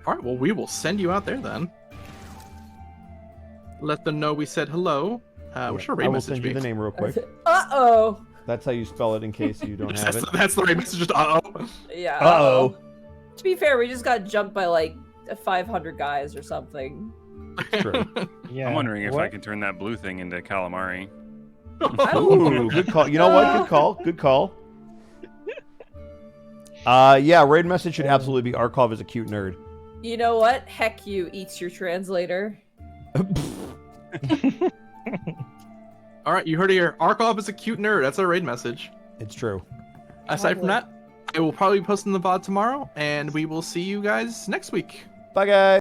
[SPEAKER 2] All right, well, we will send you out there then. Let them know we said hello. What should our
[SPEAKER 3] I
[SPEAKER 2] raid
[SPEAKER 3] will
[SPEAKER 2] message
[SPEAKER 3] send
[SPEAKER 2] be?
[SPEAKER 3] you the name real quick.
[SPEAKER 1] Uh-oh.
[SPEAKER 3] That's how you spell it in case you don't have it.
[SPEAKER 2] That's the raid message. Just uh-oh.
[SPEAKER 1] Yeah.
[SPEAKER 3] Uh-oh.
[SPEAKER 1] To be fair, we just got jumped by like 500 guys or something.
[SPEAKER 3] True.
[SPEAKER 5] Yeah.
[SPEAKER 6] I'm wondering if I
[SPEAKER 5] what?
[SPEAKER 6] can turn that blue thing into calamari.
[SPEAKER 3] Ooh, good call. You know what? Good call. Good call. Yeah, raid message should absolutely be Arcov is a cute nerd.
[SPEAKER 1] You know what? Heck you, eats your translator.
[SPEAKER 2] All right, you heard it here. Arcov is a cute nerd. That's our raid message.
[SPEAKER 3] It's true.
[SPEAKER 2] Aside from that, I will probably be posting the VOD tomorrow, and we will see you guys next week.
[SPEAKER 3] Bye, guys.